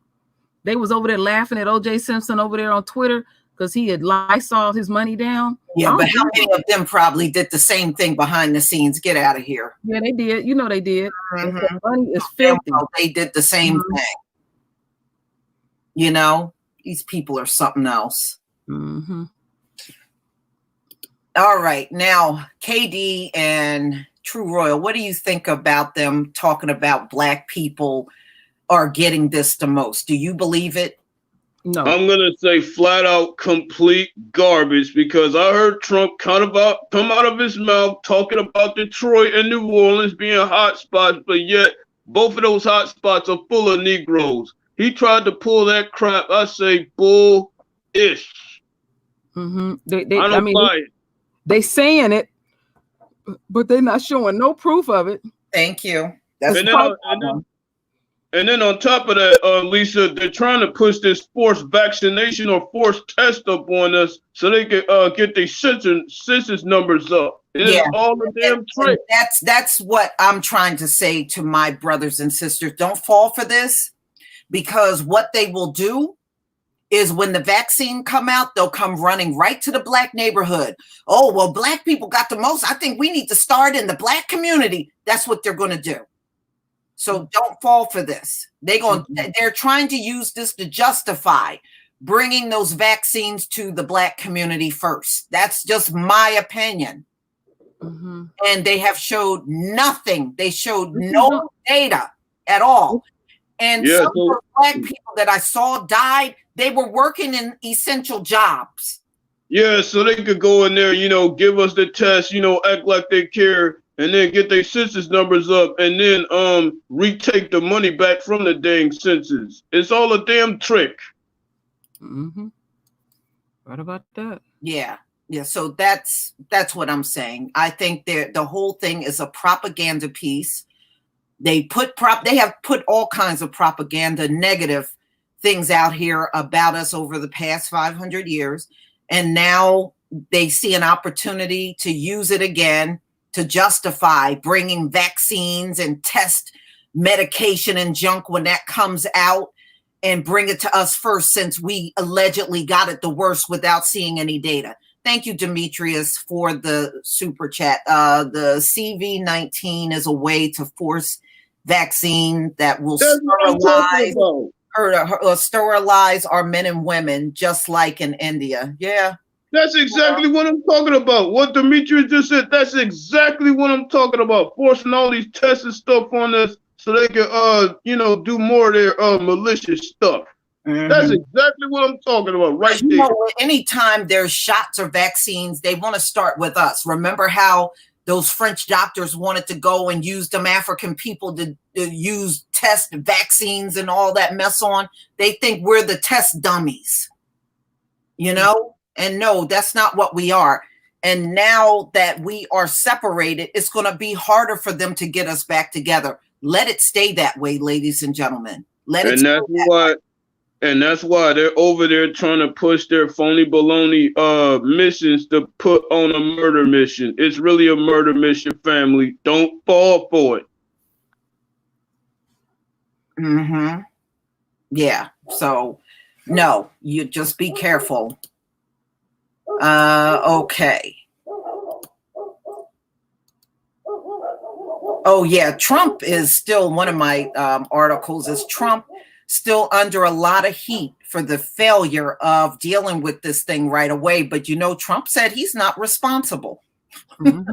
They was over there laughing at OJ Simpson over there on Twitter because he had Lysol his money down. Yeah, but how many of them probably did the same thing behind the scenes? Get out of here. Yeah, they did. They did. Mm-hmm. The money is filthy. They did the same thing. These people are something else. Mm-hmm. All right. Now, KD and True Royal, what do you think about them talking about Black people are getting this the most? Do you believe it? No. I'm going to say flat out complete garbage, because I heard Trump come out of his mouth talking about Detroit and New Orleans being hot spots, but yet both of those hot spots are full of Negroes. He tried to pull that crap. I say bull-ish. Mm-hmm. I don't buy it. They saying it, but they're not showing no proof of it. Thank you. And then on top of that, Lisa, they're trying to push this forced vaccination or forced test up on us so they can get their census numbers up. It is all a damn And trick. that's what I'm trying to say to my brothers and sisters. Don't fall for this, because what they will do is when the vaccine come out, they'll come running right to the Black neighborhood. Oh, well, Black people got the most. I think we need to start in the Black community. That's what they're going to do. So don't fall for this. They're trying to use this to justify bringing those vaccines to the Black community first. That's just my opinion. Mm-hmm. And they have showed nothing. They showed no data at all. And some of the Black people that I saw died. They were working in essential jobs. Yeah, so they could go in there, give us the test, act like they care, and then get their census numbers up, and then retake the money back from the dang census. It's all a damn trick. Mm-hmm. What about that? Yeah. So that's what I'm saying. I think the whole thing is a propaganda piece. They have put all kinds of propaganda, negative things out here about us over the past 500 years. And now they see an opportunity to use it again to justify bringing vaccines and test medication and junk when that comes out, and bring it to us first, since we allegedly got it the worst without seeing any data. Thank you, Demetrius, for the super chat. The CV-19 is a way to force vaccine that will sterilize our men and women, just like in India. Yeah. That's exactly what I'm talking about. What Demetrius just said, that's exactly what I'm talking about. Forcing all these tests and stuff on us so they can, do more of their malicious stuff. Mm-hmm. That's exactly what I'm talking about right there. Anytime there's shots or vaccines, they want to start with us. Remember how those French doctors wanted to go and use them African people to use test vaccines and all that mess on? They think we're the test dummies, And no, that's not what we are. And now that we are separated, it's going to be harder for them to get us back together. Let it stay that way, ladies and gentlemen. And that's why they're over there trying to push their phony baloney missions to put on a murder mission. It's really a murder mission, family. Don't fall for it. Mm-hmm. Yeah. So, no, you just be careful. Okay. Oh, yeah. Trump is still, one of my articles is Trump still under a lot of heat for the failure of dealing with this thing right away. But, Trump said he's not responsible. Mm-hmm.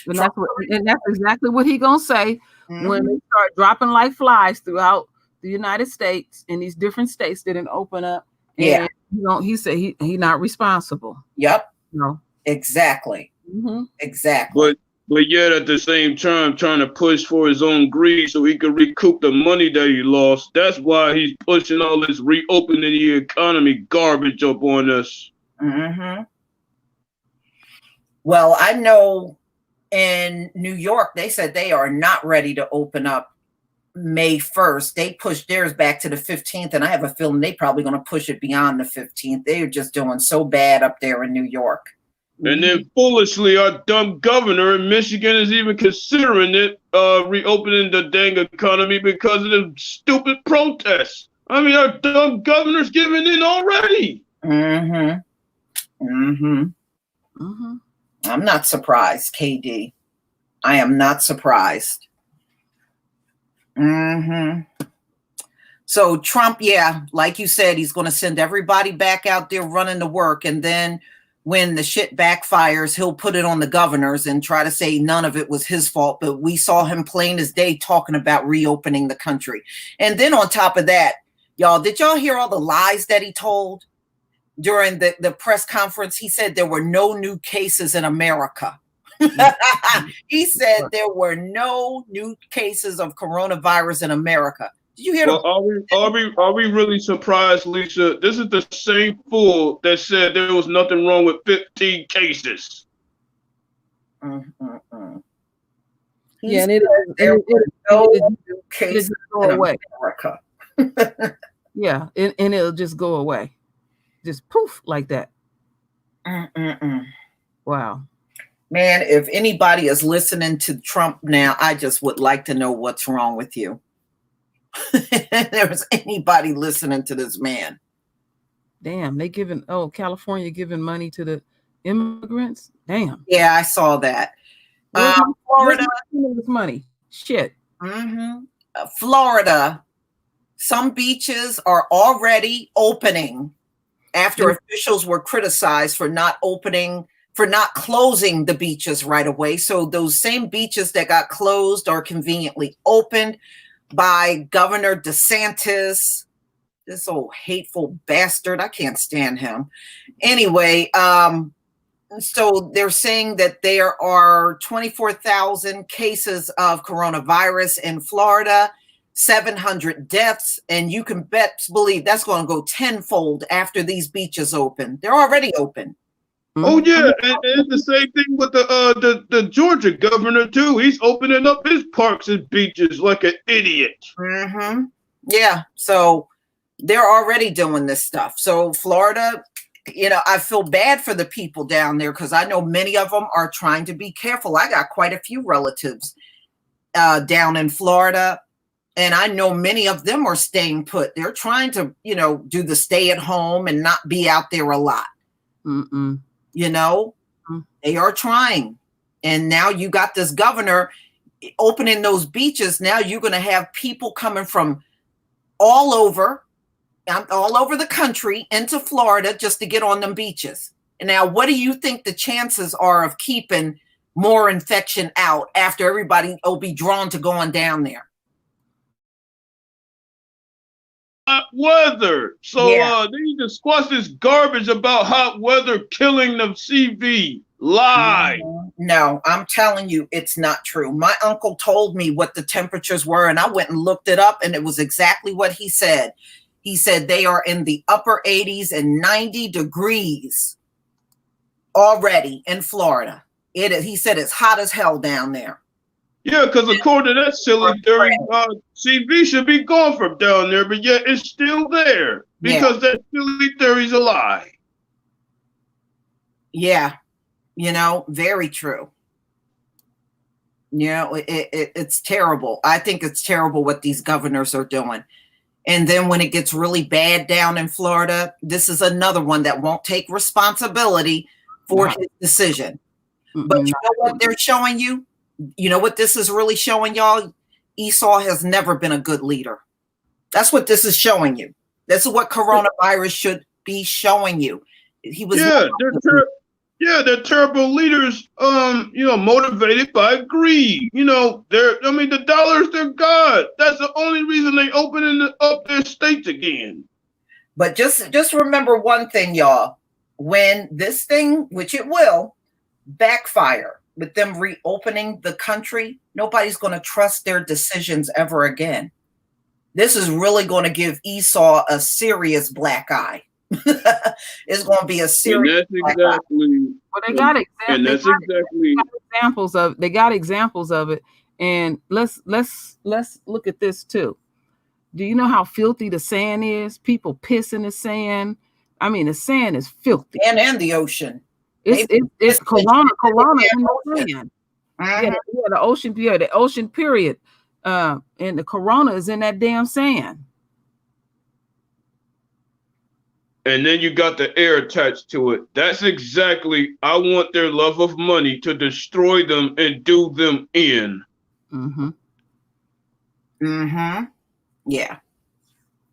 And that's exactly what he's going to say when they start dropping like flies throughout the United States, in these different states that didn't open up. Yeah. He said he's not responsible. Yep. Exactly. Mm-hmm. Exactly. But yet at the same time trying to push for his own greed so he could recoup the money that he lost. That's why he's pushing all this reopening the economy garbage up on us. Mm-hmm. Well, I know in New York, they said they are not ready to open up May 1st. They pushed theirs back to the 15th, and I have a feeling they're probably going to push it beyond the 15th. They are just doing so bad up there in New York. And then foolishly, our dumb governor in Michigan is even considering it, reopening the dang economy because of the stupid protests. I mean, our dumb governor's giving in already. Mm-hmm. Mm-hmm. Mm-hmm. I'm not surprised, KD. I am not surprised. Mm-hmm. So Trump, yeah, like you said, he's going to send everybody back out there running to work, and then when the shit backfires, he'll put it on the governors and try to say none of it was his fault. But we saw him plain as day talking about reopening the country. And then on top of that, y'all, did y'all hear all the lies that he told during the press conference? He said there were no new cases in America. He said there were no new cases of coronavirus in America. Did you hear? Are we really surprised, Lisa? This is the same fool that said there was nothing wrong with 15 cases. Yeah, and it'll go away. Yeah, and it'll just go away, just poof like that. Wow. Man, if anybody is listening to Trump now, I just would like to know what's wrong with you. If there's anybody listening to this man. Damn, they giving California giving money to the immigrants. Damn. Yeah, I saw that. Where's Florida. this money? Shit. Florida. Some beaches are already opening after officials were criticized for not closing the beaches right away. So those same beaches that got closed are conveniently opened by Governor DeSantis. This old hateful bastard. I can't stand him. Anyway, so they're saying that there are 24,000 cases of coronavirus in Florida, 700 deaths, and you can believe that's going to go tenfold after these beaches open. They're already open. Oh yeah, and it's the same thing with the Georgia governor too. He's opening up his parks and beaches like an idiot. Yeah, so they're already doing this stuff. So Florida, I feel bad for the people down there because I know many of them are trying to be careful. I got quite a few relatives down in Florida, and I know many of them are staying put. They're trying to, do the stay at home and not be out there a lot. They are trying. And now you got this governor opening those beaches. Now you're going to have people coming from all over the country into Florida just to get on them beaches. And now, what do you think the chances are of keeping more infection out after everybody will be drawn to going down there? Hot weather. So they need to squash this garbage about hot weather killing the CV. Lie. No, I'm telling you, it's not true. My uncle told me what the temperatures were, and I went and looked it up, and it was exactly what he said. He said they are in the upper 80s and 90 degrees already in Florida. He said it's hot as hell down there. Yeah, because according to that silly theory, CV should be gone from down there, but yet it's still there because that silly theory's a lie. Yeah, very true. It's terrible. I think it's terrible what these governors are doing. And then when it gets really bad down in Florida, this is another one that won't take responsibility for his decision. But you know what they're showing you? You know what this is really showing y'all? Esau has never been a good leader. That's what this is showing you. This is what coronavirus should be showing you. He was they're terrible leaders, motivated by greed. The dollars, they're God. That's the only reason they opening up their states again. But just remember one thing, y'all. When this thing, which it will, backfire with them reopening the country, nobody's going to trust their decisions ever again. This is really going to give Esau a serious black eye. It's going to be a serious. And that's exactly. Well, they got examples of. They got examples of it, and let's look at this too. Do you know how filthy the sand is? People piss in the sand. I mean, the sand is filthy. And the ocean. It's corona in the sand. The ocean period. The ocean period. And the corona is in that damn sand. And then you got the air attached to it. That's exactly, I want their love of money to destroy them and do them in. Yeah.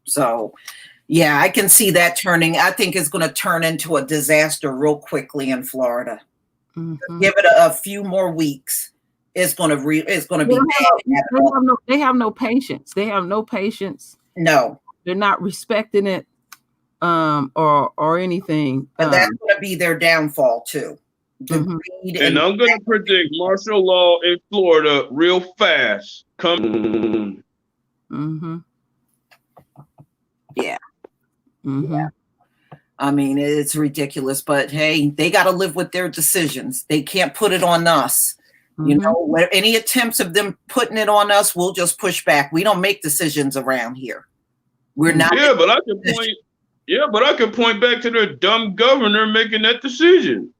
So, yeah, I can see that turning. I think it's going to turn into a disaster real quickly in Florida. Give it a few more weeks. It's going to be bad. They have no patience. They have no patience. No. They're not respecting it. Or anything. But that's going to be their downfall too. And I'm going to predict martial law in Florida real fast. Yeah. I mean, it's ridiculous, but hey, they got to live with their decisions. They can't put it on us. Any attempts of them putting it on us, we'll just push back. We don't make decisions around here. We're not. But I can point back to their dumb governor making that decision.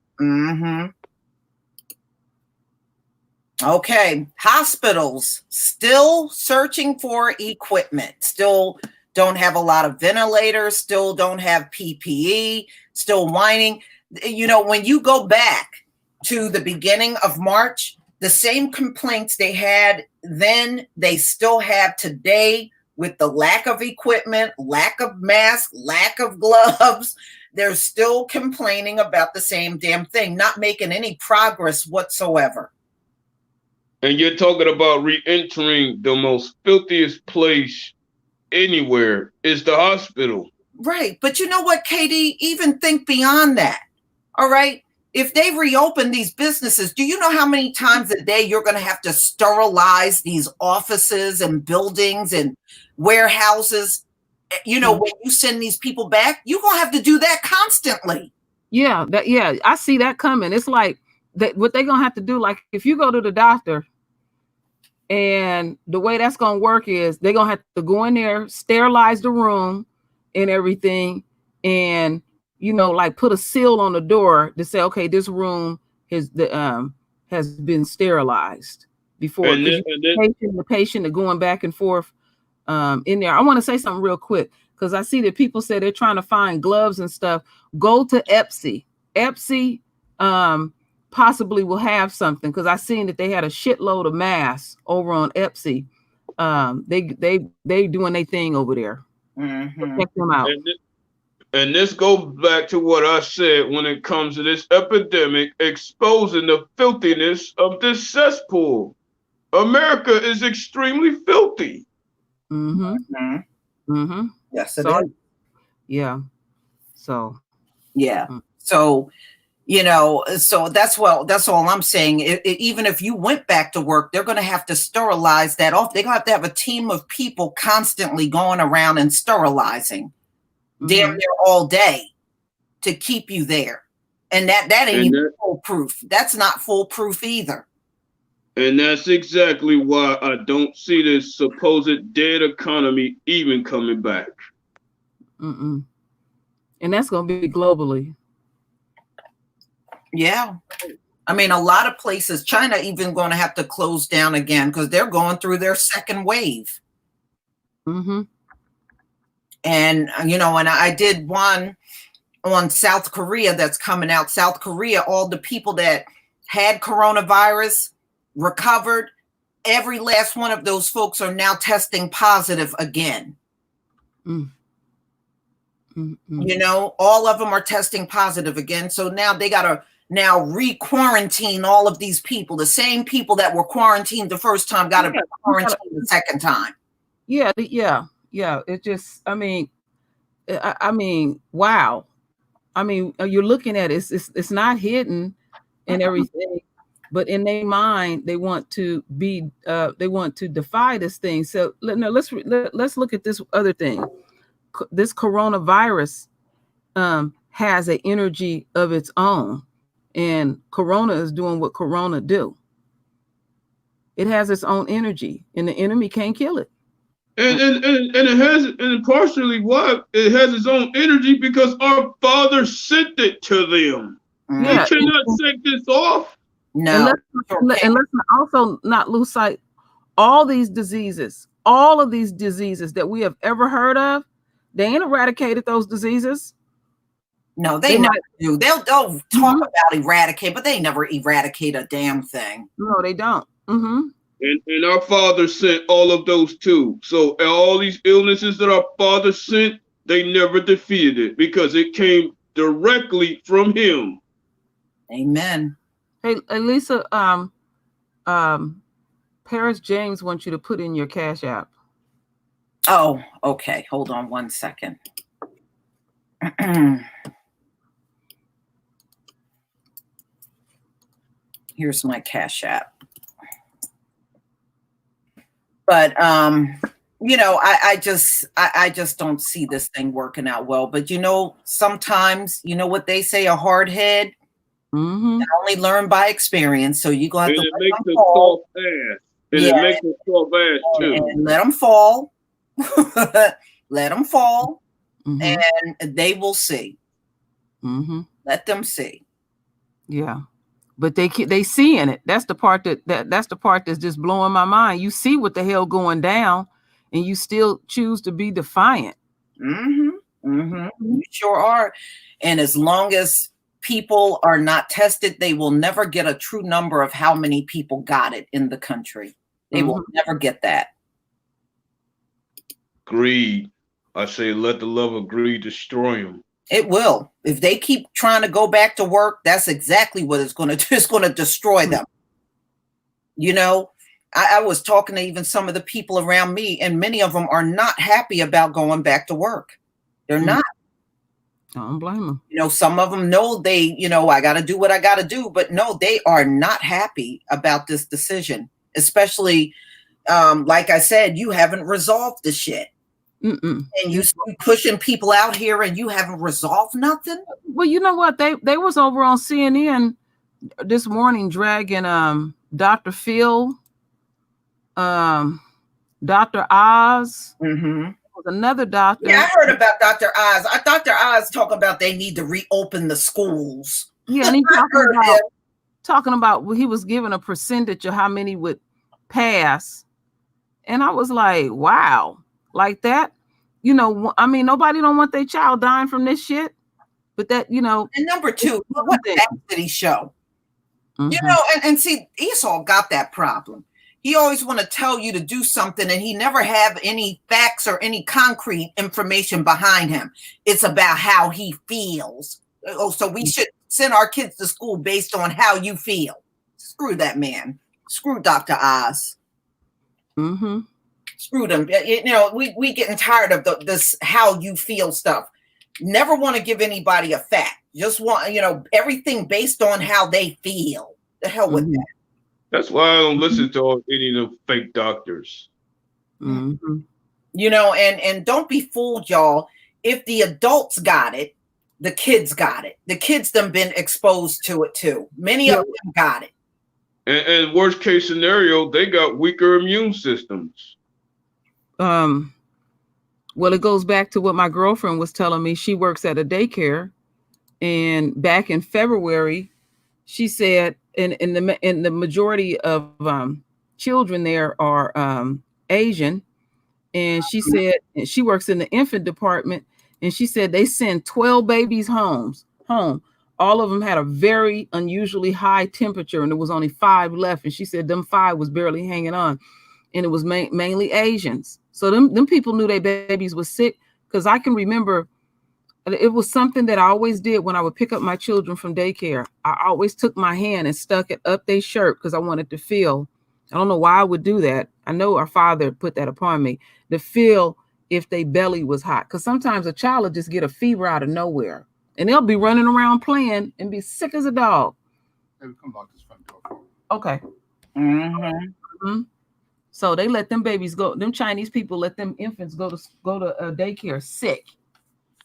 Okay, hospitals still searching for equipment, still don't have a lot of ventilators, still don't have PPE, still whining. You know, when you go back to the beginning of March, the same complaints they had then, they still have today with the lack of equipment, lack of masks, lack of gloves. They're still complaining about the same damn thing, not making any progress whatsoever. And you're talking about re-entering the most filthiest place anywhere is the hospital. Right. But you know what, Katie? Even think beyond that. All right. If they reopen these businesses, do you know how many times a day you're going to have to sterilize these offices and buildings and warehouses? You know, when you send these people back, you're going to have to do that constantly. Yeah, I see that coming. It's like that what they're gonna have to do, like if you go to the doctor, and the way that's gonna work is they're gonna have to go in there, sterilize the room and everything, and like put a seal on the door to say, okay, this room has been sterilized before. And The patient are going back and forth in there. I want to say something real quick because I see that people say they're trying to find gloves and stuff. Go to Etsy. Etsy possibly will have something because I seen that they had a shitload of masks over on Etsy. They doing their thing over there. Mm-hmm. Check them out. And this goes back to what I said when it comes to this epidemic exposing the filthiness of this cesspool. America is extremely filthy. Mm-hmm. Mm-hmm. Mm-hmm. Yes, it So, is. yeah. So Yeah. So, so that's all I'm saying. Even if you went back to work, they're going to have to sterilize that off. They're going to have a team of people constantly going around and sterilizing damn near all day to keep you there. And that ain't even foolproof. That's not foolproof either. And that's exactly why I don't see this supposed dead economy even coming back. Mm-mm. And that's going to be globally. Yeah. I mean, a lot of places, China even going to have to close down again because they're going through their second wave. Mm-hmm. And, and I did one on South Korea that's coming out. South Korea, all the people that had coronavirus recovered, every last one of those folks are now testing positive again. Mm. Mm-hmm. All of them are testing positive again. So now they got to now re-quarantine all of these people. The same people that were quarantined the first time got to be quarantined the second time. Yeah. It just, I mean, wow. I mean, you're looking at it, it's not hidden and everything, but in their mind, they want to defy this thing. So let's look at this other thing. This coronavirus has an energy of its own, and Corona is doing what Corona do. It has its own energy, and the enemy can't kill it. And it has, and partially why it has its own energy because our Father sent it to them. Yeah, we cannot take this off. No. And let's also not lose sight. All of these diseases that we have ever heard of, they ain't eradicated those diseases. No, they never do. They'll talk about eradicate, but they never eradicate a damn thing. No, they don't. Mm-hmm. And our Father sent all of those too. So all these illnesses that our Father sent, they never defeated it because it came directly from Him. Amen. Hey, Lisa, Paris James wants you to put in your Cash App. Oh, okay. Hold on one second. Here's my Cash App. But I just don't see this thing working out well. But sometimes what they say, a hard head can only learn by experience. So you're gonna have to make the soft ass. And it makes the soft ass too. And let them fall. Let them fall, Mm-hmm. and they will see. Mm-hmm. Let them see. Yeah. but they seeing it. That's the part that's the part that's just blowing my mind. You see what the hell going down, and you still choose to be defiant. You sure are. And as long as people are not tested, they will never get a true number of how many people got it in the country. They will never get that. Greed. I say, let the love of greed destroy them. It will. If they keep trying to go back to work, that's exactly what it's going to do. It's going to destroy them. You know, I was talking to even some of the people around me, and many of them are not happy about going back to work. They're not. I don't blame them. You know, some of them know I got to do what I got to do, but no, they are not happy about this decision, especially, like I said, you haven't resolved the shit. And you pushing people out here and you haven't resolved nothing. Well, you know what? They was over on CNN this morning dragging Dr. Phil, Dr. Oz. Another doctor. Yeah, I heard about Dr. Oz. Dr. Oz talk about they need to reopen the schools. Yeah, and he talking about he was given a percentage of how many would pass. And I was like, wow, like that. You know, I mean, nobody don't want their child dying from this shit. But that, you know. And number two, what facts did he show? You know, and see, Esau got that problem. He always want to tell you to do something and he never have any facts or any concrete information behind him. It's about how he feels. Oh, so we should send our kids to school based on how you feel. Screw that man. Screw Dr. Oz. Screw them. You know, we getting tired of this how you feel stuff. Never want to give anybody a fact. Just want, you know, everything based on how they feel. The hell with that. That's why I don't listen to any of the fake doctors. You know, and don't be fooled, y'all. If the adults got it, the kids got it. The kids them been exposed to it too. Many of them got it. And worst case scenario, they got weaker immune systems. Well, it goes back to what my girlfriend was telling me. She works at a daycare, and back in February, she said, in the majority of children there are Asian, and she said she works in the infant department, and she said they send 12 babies home. All of them had a very unusually high temperature, and there was only 5 left. And she said them 5 was barely hanging on, and it was mainly Asians. So them people knew their babies was sick, because I can remember it was something that I always did when I would pick up my children from daycare. I always took my hand and stuck it up their shirt because I wanted to feel. I don't know why I would do that. I know our father put that upon me, to feel if their belly was hot. Because sometimes a child will just get a fever out of nowhere, and they'll be running around playing and be sick as a dog. Hey, come lock this front door. Okay. So they let them babies go. Them Chinese people let them infants go to daycare sick.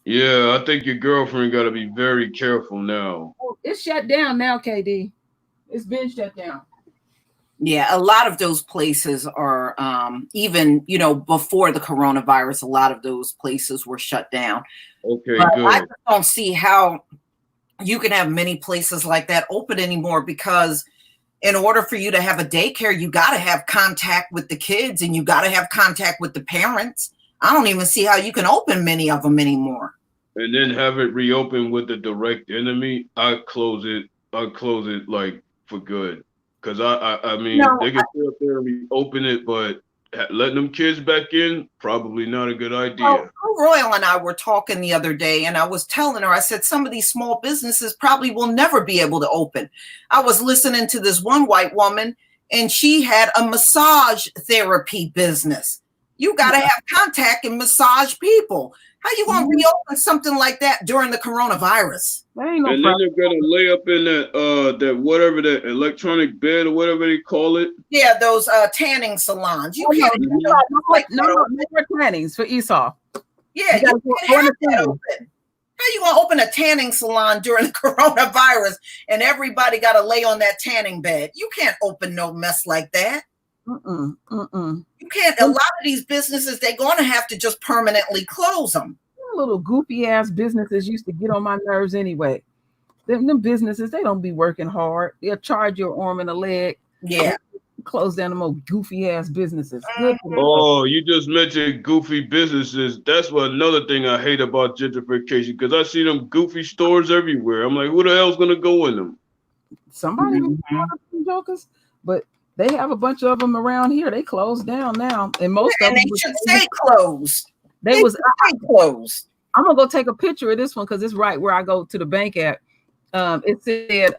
Yeah, I think your girlfriend got to be very careful now. Oh, it's shut down now, KD. It's been shut down. Yeah, a lot of those places are even, you know, before the coronavirus, a lot of those places were shut down. Okay, but good. I just don't see how you can have many places like that open anymore, because in order for you to have a daycare, you got to have contact with the kids and you got to have contact with the parents. I don't even see how you can open many of them anymore. And then have it reopen with the direct enemy. I close it like for good. Because I mean, they can sit up there and reopen it, but letting them kids back in, probably not a good idea. Well, Royal and I were talking the other day, and I was telling her, I said, some of these small businesses probably will never be able to open. I was listening to this one white woman, and she had a massage therapy business. You got to have contact and massage people. How you going to reopen something like that during the coronavirus? And then they're going to lay up in that whatever, that electronic bed or whatever they call it. Yeah, those tanning salons. You can't no more tannings for Esau. Yeah, you can't have that open. How you going to open a tanning salon during the coronavirus and everybody got to lay on that tanning bed? You can't open no mess like that. You can't. A lot of these businesses, they're going to have to just permanently close them. Little goofy ass businesses used to get on my nerves anyway. Them businesses, they don't be working hard. They'll charge your arm and a leg. Yeah. Close down them old goofy ass businesses. Good for them. Oh, you just mentioned goofy businesses. That's what another thing I hate about gentrification, because I see them goofy stores everywhere. I'm like, who the hell's gonna go in them? Somebody was one of them jokers, but they have a bunch of them around here. They closed down now, and most of And them they should stay closed. They was. stay closed. I'm gonna go take a picture of this one because it's right where I go to the bank at. It said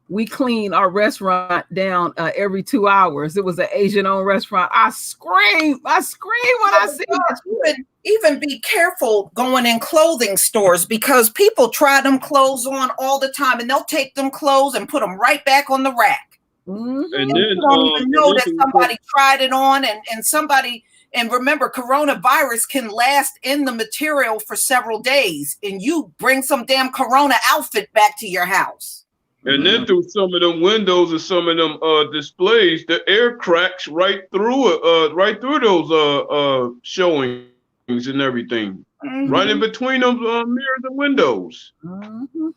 we clean our restaurant down every 2 hours. It was an Asian-owned restaurant. I scream when I see it. Even be careful going in clothing stores, because people try them clothes on all the time, and they'll take them clothes and put them right back on the rack. Mhm. And You then don't even know that and somebody tried it on, and somebody. And remember, coronavirus can last in the material for several days, and you bring some damn corona outfit back to your house. then through some of them windows and some of them displays, the air cracks right through it, right through those showings and everything, right in between them mirrors and windows. Mhm.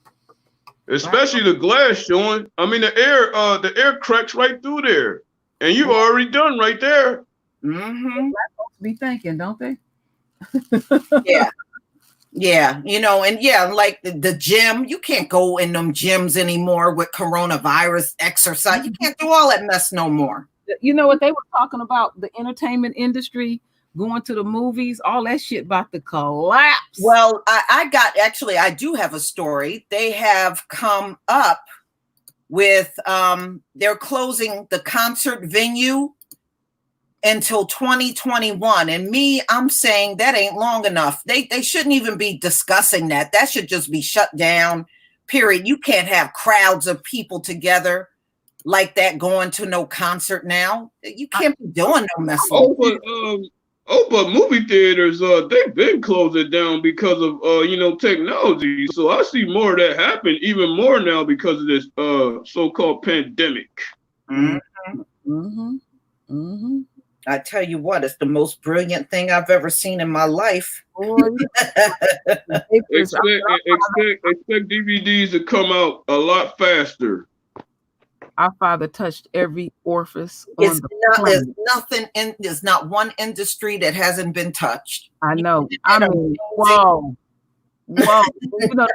Especially the glass showing. I mean, the air cracks right through there, and you already done right there. Mm-hmm. Be thinking, don't they? Yeah, you know, and yeah, like the gym, you can't go in them gyms anymore with coronavirus exercise. You can't do all that mess no more. You know what they were talking about? The entertainment industry, going to the movies, all that shit about to collapse. Well, I do have a story. They have come up with they're closing the concert venue until 2021. And I'm saying that ain't long enough. They shouldn't even be discussing that. That should just be shut down, period. You can't have crowds of people together like that going to no concert now. You can't be doing no mess. But movie theaters, they've been closing down because of technology. So I see more of that happen, even more now because of this so-called pandemic. Mm-hmm. Mm-hmm. Mm-hmm. I tell you what, it's the most brilliant thing I've ever seen in my life. Expect DVDs to come out a lot faster. Our Father touched every orifice. There's not one industry that hasn't been touched. I know. I mean, whoa. You know,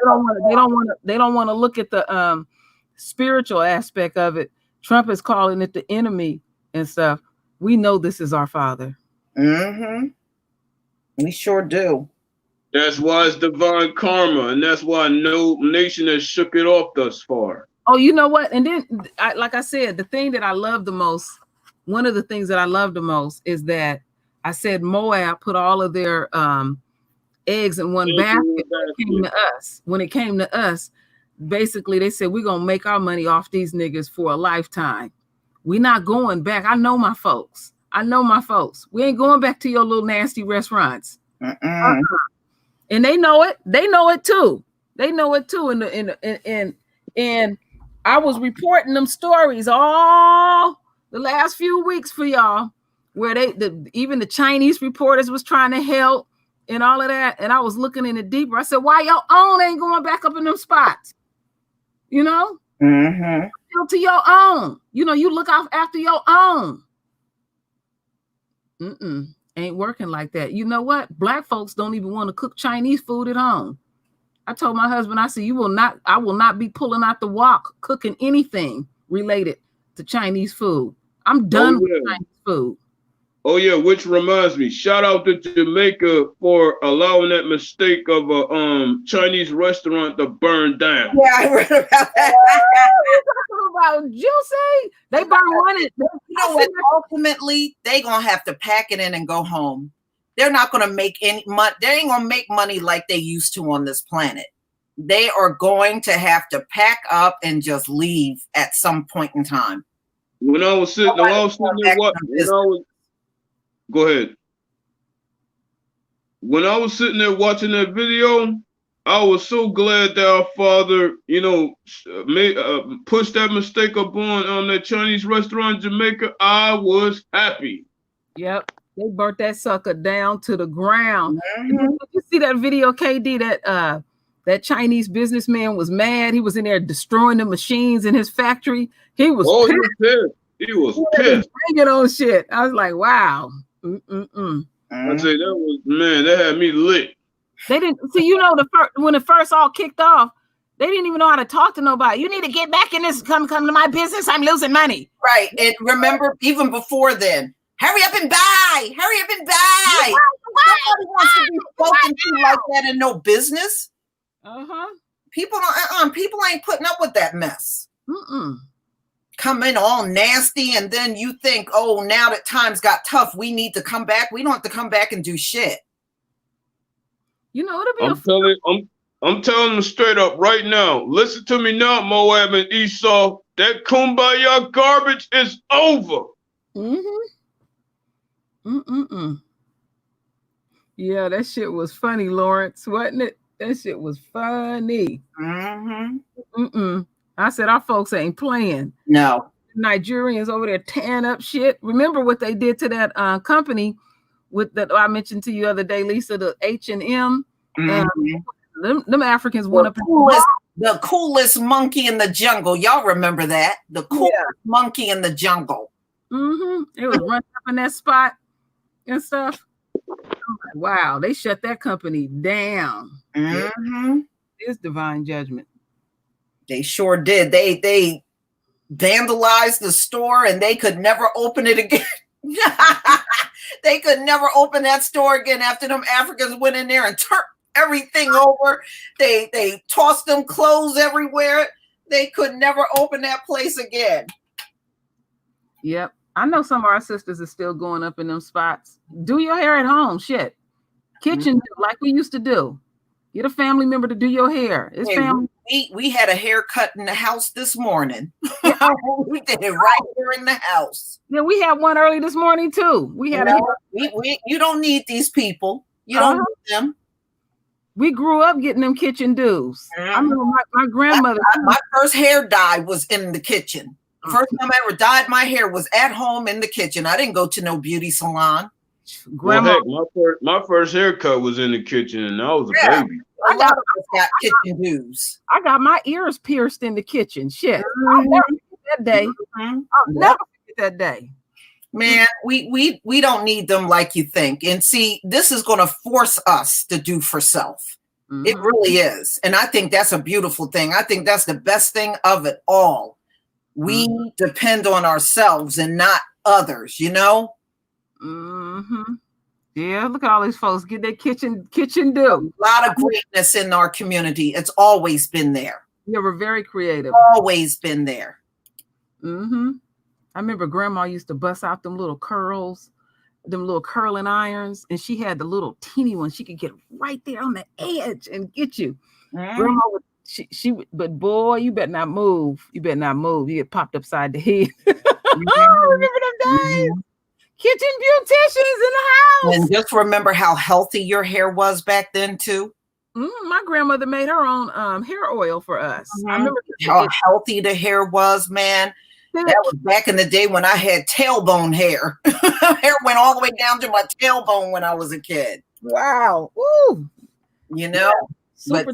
they don't want to look at the spiritual aspect of it. Trump is calling it the enemy and stuff. We know this is our Father. Mm-hmm. We sure do. That's why it's divine karma, and that's why no nation has shook it off thus far. Oh, you know what? And then, like I said, the thing that I love the most, one of the things that I love the most is that I said Moab put all of their eggs in one basket when it came to us. Basically, they said, we're going to make our money off these niggas for a lifetime. We're not going back. I know my folks. We ain't going back to your little nasty restaurants. And they know it. They know it too. And I was reporting them stories all the last few weeks for y'all, where even the Chinese reporters was trying to help and all of that. And I was looking in it deeper. I said, why your own ain't going back up in them spots? You know? Mm-hmm. To your own. You know, you look out after your own. Ain't working like that. You know what? Black folks don't even want to cook Chinese food at home. I told my husband, I said, I will not be pulling out the wok cooking anything related to Chinese food. I'm done with Chinese food. Oh yeah, which reminds me, shout out to Jamaica for allowing that mistake of a Chinese restaurant to burn down. Yeah, I read about that. About Juicy, they burn one. You know what? Ultimately, they gonna have to pack it in and go home. They're not gonna make any money. They ain't gonna make money like they used to on this planet. They are going to have to pack up and just leave at some point in time. When I was sitting there watching, go ahead. When I was sitting there watching that video, I was so glad that our Father, pushed that mistake up on that Chinese restaurant in Jamaica. I was happy. Yep, they burnt that sucker down to the ground. Mm-hmm. You see that video, KD, that That Chinese businessman was mad. He was in there destroying the machines in his factory. He was Oh, pissed. he was pissed. He was He was pissed. banging on shit. I was like, wow. Mm-mm-mm. I say that was, man, that had me lit. They didn't see, you know, when it first all kicked off, they didn't even know how to talk to nobody. You need to get back in this. Come to my business. I'm losing money. Right. And remember, even before then, hurry up and buy. Hurry up and buy. Nobody wants to be spoken to like that in no business. People don't. People ain't putting up with that mess. Come in all nasty, and then you think, oh, now that times got tough, we need to come back. We don't have to come back and do shit. You know, it'll be. I'm telling them straight up right now. Listen to me now, Moab and Esau. That kumbaya garbage is over. Yeah, that shit was funny, Lawrence, wasn't it? That shit was funny. I said our folks ain't playing. No. Nigerians over there tearing up shit. Remember what they did to that company with that I mentioned to you the other day, Lisa, the H&M. Them Africans went up the coolest monkey in the jungle. Y'all remember that? The coolest monkey in the jungle. It was running up in that spot and stuff. Like, wow, they shut that company down. It's divine judgment. They sure did. They vandalized the store and they could never open it again. They could never open that store again after them Africans went in there and turned everything over. They tossed them clothes everywhere. They could never open that place again. Yep. I know some of our sisters are still going up in them spots. Do your hair at home. Shit. Kitchen like we used to do. Get a family member to do your hair. It's family. We had a haircut in the house this morning. We did it right here in the house. Yeah, we had one early this morning too. We had you don't need these people. You don't need them. We grew up getting them kitchen dues. I remember my grandmother. My first hair dye was in the kitchen. The first time I ever dyed my hair was at home in the kitchen. I didn't go to no beauty salon. Grandma, well, heck, my first haircut was in the kitchen, and I was a baby. A lot of us got kitchen dues. I got my ears pierced in the kitchen. Shit, I'll never forget that day. I'll never forget that day. Man, we don't need them like you think. And see, this is going to force us to do for self. It really is. And I think that's a beautiful thing. I think that's the best thing of it all. We depend on ourselves and not others, you know? Yeah, look at all these folks get their kitchen do. A lot of greatness in our community. It's always been there. Yeah, we're very creative. Always been there. I remember grandma used to bust out them little curls, them little curling irons, and she had the little teeny one. She could get right there on the edge and get you. Grandma would, but boy, you better not move. You better not move. You get popped upside the head. Remember them days? Kitchen beauticians in the house. And just remember how healthy your hair was back then too. My grandmother made her own hair oil for us. I remember how healthy the hair was, man. That was back in the day when I had tailbone hair. Hair went all the way down to my tailbone when I was a kid. Wow. Ooh. You know, but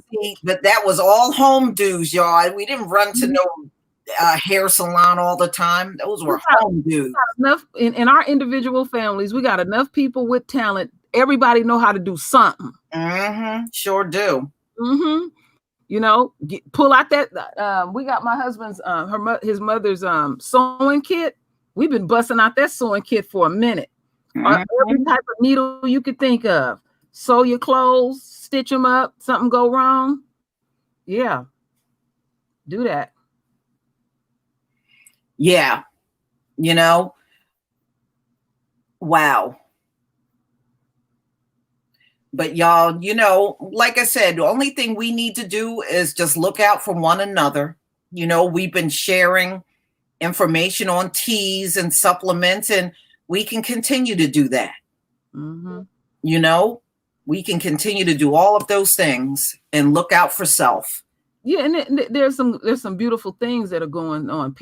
that was all home dues, y'all. We didn't run to no hair salon all the time. Those were home dues. Enough in our individual families, we got enough people with talent. Everybody know how to do something. Sure do. You know, pull out that. We got my husband's, his mother's sewing kit. We've been busting out that sewing kit for a minute. Every type of needle you could think of. Sew your clothes, stitch them up. Something go wrong. Yeah, do that. Yeah, you know. Wow. But y'all, you know, like I said, the only thing we need to do is just look out for one another. You know, we've been sharing information on teas and supplements, and we can continue to do that. You know, we can continue to do all of those things and look out for self. Yeah, and there's some beautiful things that are going on.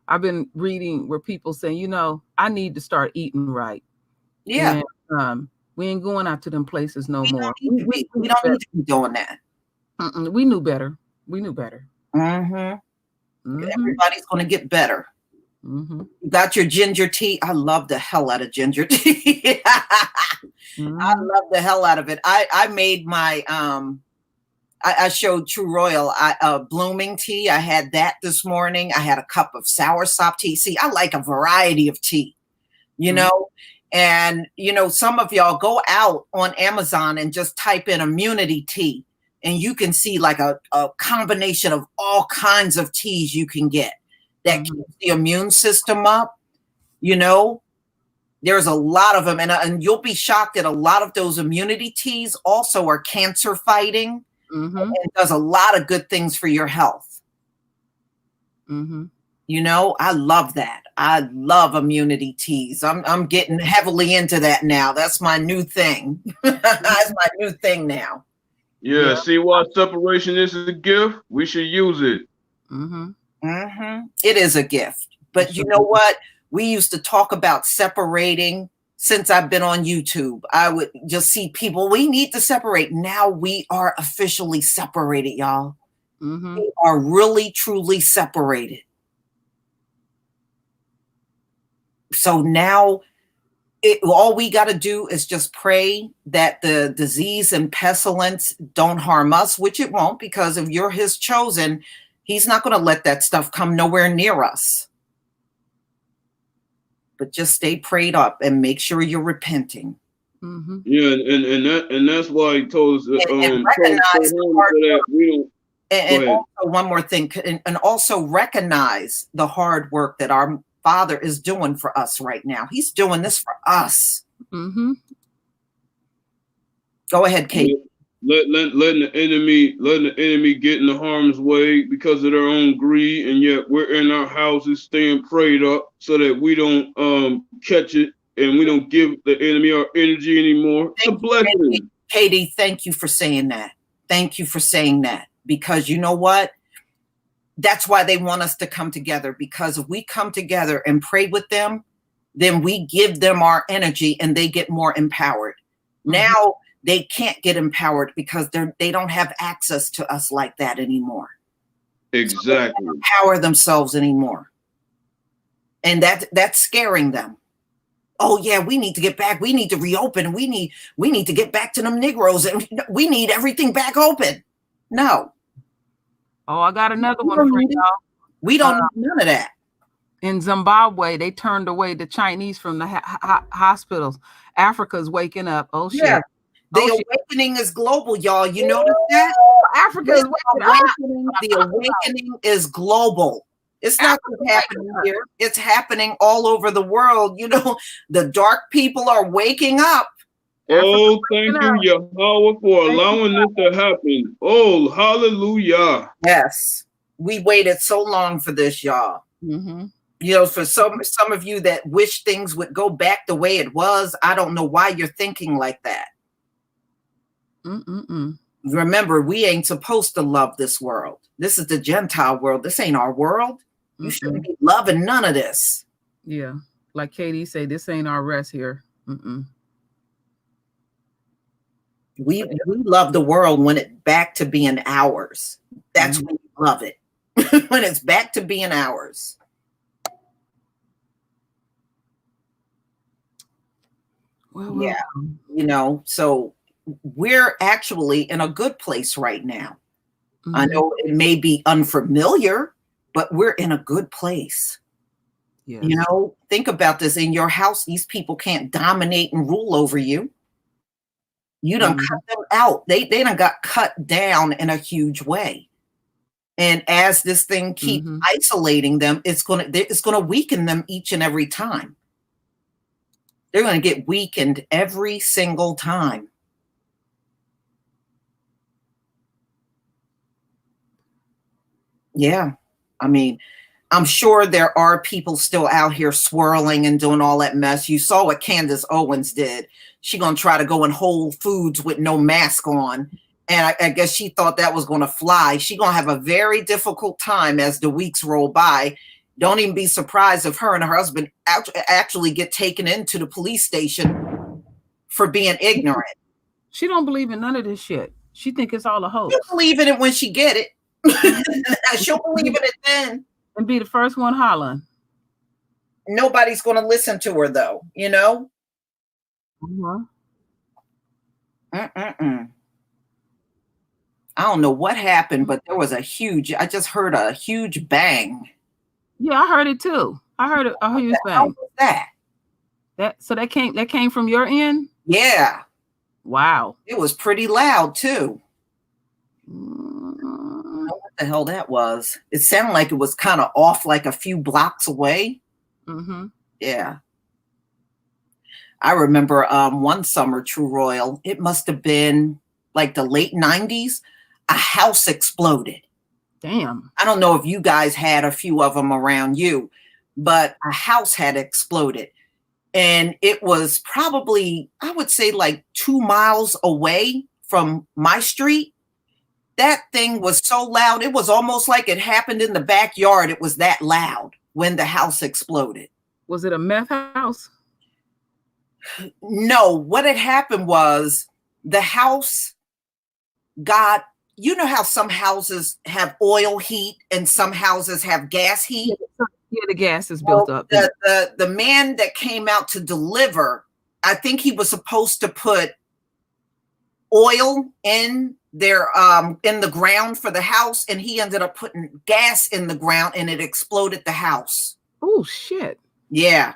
I've been reading where people say, you know, I need to start eating right. Yeah. And, we ain't going out to them places no more. We don't need to be doing that. We knew better. We knew better. Everybody's going to get better. Mm-hmm. You got your ginger tea. I love the hell out of ginger tea. I love the hell out of it. I made my I showed True Royal blooming tea. I had that this morning. I had a cup of soursop tea. See, I like a variety of tea, you know. And some of y'all go out on Amazon and just type in immunity tea, and you can see like a combination of all kinds of teas you can get that keeps the immune system up. There's a lot of them, and you'll be shocked that a lot of those immunity teas also are cancer fighting. And does a lot of good things for your health. I love that. I love immunity teas. I'm getting heavily into that now. That's my new thing. That's my new thing now. Yeah. See why separation is a gift? We should use it. It is a gift. But you know what? We used to talk about separating. Since I've been on YouTube, I would just see people, we need to separate. Now we are officially separated, y'all. We are really, truly separated. So now all we got to do is just pray that the disease and pestilence don't harm us, which it won't, because if you're his chosen, he's not going to let that stuff come nowhere near us. But just stay prayed up and make sure you're repenting. Yeah, and that's why he told us and recognize the hard work. And also one more thing, and also recognize the hard work that our Father is doing for us right now. He's doing this for us. Go ahead, Kate. Letting the enemy get in the harm's way because of their own greed, and yet we're in our houses staying prayed up so that we don't catch it and we don't give the enemy our energy anymore. It's a blessing. Katie, thank you for saying that. Thank you for saying that, because you know what? That's why they want us to come together, because if we come together and pray with them, then we give them our energy and they get more empowered. Now they can't get empowered because they don't have access to us like that anymore. Exactly. So they don't empower themselves anymore. And that's scaring them. Oh yeah, we need to get back. We need to reopen. We need to get back to them Negroes, and we need everything back open. No. Oh, I got another one for y'all. We don't need none of that. In Zimbabwe, they turned away the Chinese from the hospitals. Africa's waking up. Oh shit. Yeah. The awakening is global, y'all. You notice that? Africa is waking up. The awakening is global. It's not just happening here. It's happening all over the world. The dark people are waking up. Oh, thank you, Yahweh, for allowing this to happen. Oh, hallelujah. Yes. We waited so long for this, y'all. For some of you that wish things would go back the way it was, I don't know why you're thinking like that. Remember, we ain't supposed to love this world. This is the Gentile world. This ain't our world. You shouldn't be loving none of this. Yeah. Like Katie say, this ain't our rest here. We love the world when it's back to being ours. That's when we love it. When it's back to being ours. Well, yeah. So we're actually in a good place right now. I know it may be unfamiliar, but we're in a good place. Yes. Think about this. In your house, these people can't dominate and rule over you. You done cut them out. They done got cut down in a huge way. And as this thing keeps isolating them, it's gonna weaken them each and every time. They're gonna get weakened every single time. Yeah. I mean, I'm sure there are people still out here swirling and doing all that mess. You saw what Candace Owens did. She gonna try to go in Whole Foods with no mask on. And I guess she thought that was gonna fly. She gonna have a very difficult time as the weeks roll by. Don't even be surprised if her and her husband actually get taken into the police station for being ignorant. She don't believe in none of this shit. She think it's all a hoax. She'll believe in it when she get it. She'll believe in it then. And be the first one hollering. Nobody's going to listen to her, though, you know? Uh-huh. I don't know what happened, but there was I just heard a huge bang. Yeah, I heard it too. I heard it. I heard you How bang. was that? So that came from your end? Yeah, Wow. it was pretty loud, too. I Mm, don't know what the hell that was. It sounded like it was kind of off, like a few blocks away. mm-hmm. Yeah. I remember one summer, True Royal, it must have been like the late 90s, a house exploded. Damn. I don't know if you guys had a few of them around you, but a house had exploded. And it was probably, I would say, like 2 miles away from my street. That thing was so loud. It was almost like it happened in the backyard. It was that loud when the house exploded. Was it a meth house? No, what had happened was the house got, you know how some houses have oil heat and some houses have gas heat? Yeah, the gas is built up. The man that came out to deliver, I think he was supposed to put oil in the ground for the house, and he ended up putting gas in the ground, and it exploded the house. Oh shit. Yeah.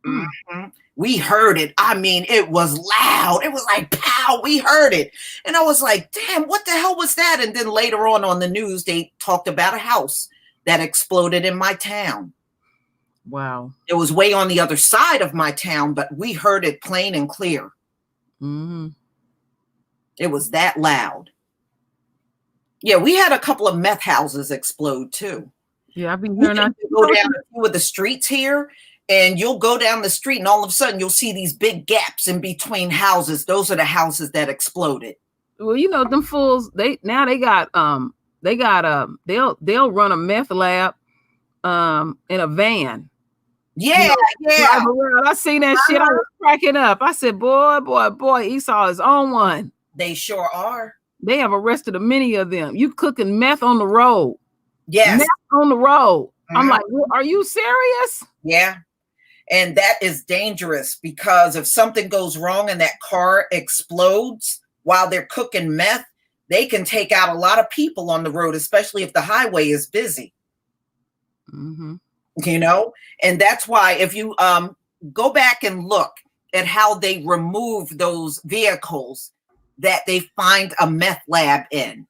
Mm-hmm. We heard it. I mean, it was loud. It was like pow. We heard it, and I was like, "Damn, what the hell was that?" And then later on the news, they talked about a house that exploded in my town. Wow. It was way on the other side of my town, but we heard it plain and clear. Mm-hmm. It was that loud. Yeah, we had a couple of meth houses explode too. Yeah, I've been You hearing can go down a few of the streets here, and you'll go down the street, and all of a sudden you'll see these big gaps in between houses. Those are the houses that exploded. Well, you know, them fools, they'll run a meth lab in a van. Yeah, yeah. I seen that shit. I was cracking up. I said, boy, Esau is on one. They sure are. They have arrested many of them. You cooking meth on the road. Yes. Meth on the road. I'm Mhm. like, well, are you serious? Yeah. And that is dangerous, because if something goes wrong and that car explodes while they're cooking meth, they can take out a lot of people on the road, especially if the highway is busy. Mm-hmm. You know, and that's why if you go back and look at how they remove those vehicles that they find a meth lab in,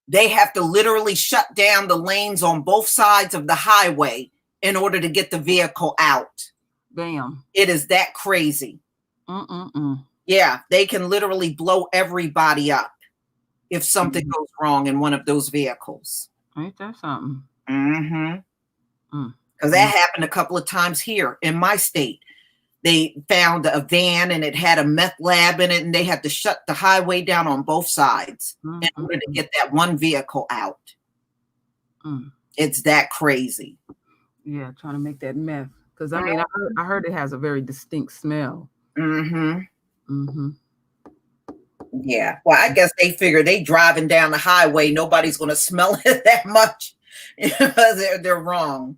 they have to literally shut down the lanes on both sides of the highway in order to get the vehicle out. Damn. It is that crazy. Mm-mm-mm. Yeah, they can literally blow everybody up if something goes wrong in one of those vehicles. Ain't that something? Mm-hmm. Because that happened a couple of times here in my state. They found a van and it had a meth lab in it, and they had to shut the highway down on both sides in order to get that one vehicle out. Mm. It's that crazy. Yeah, trying to make that meth. Because I mean, I heard it has a very distinct smell. Mm-hmm. Mm-hmm. Yeah. Well, I guess they figure they driving down the highway, nobody's going to smell it that much. They're wrong.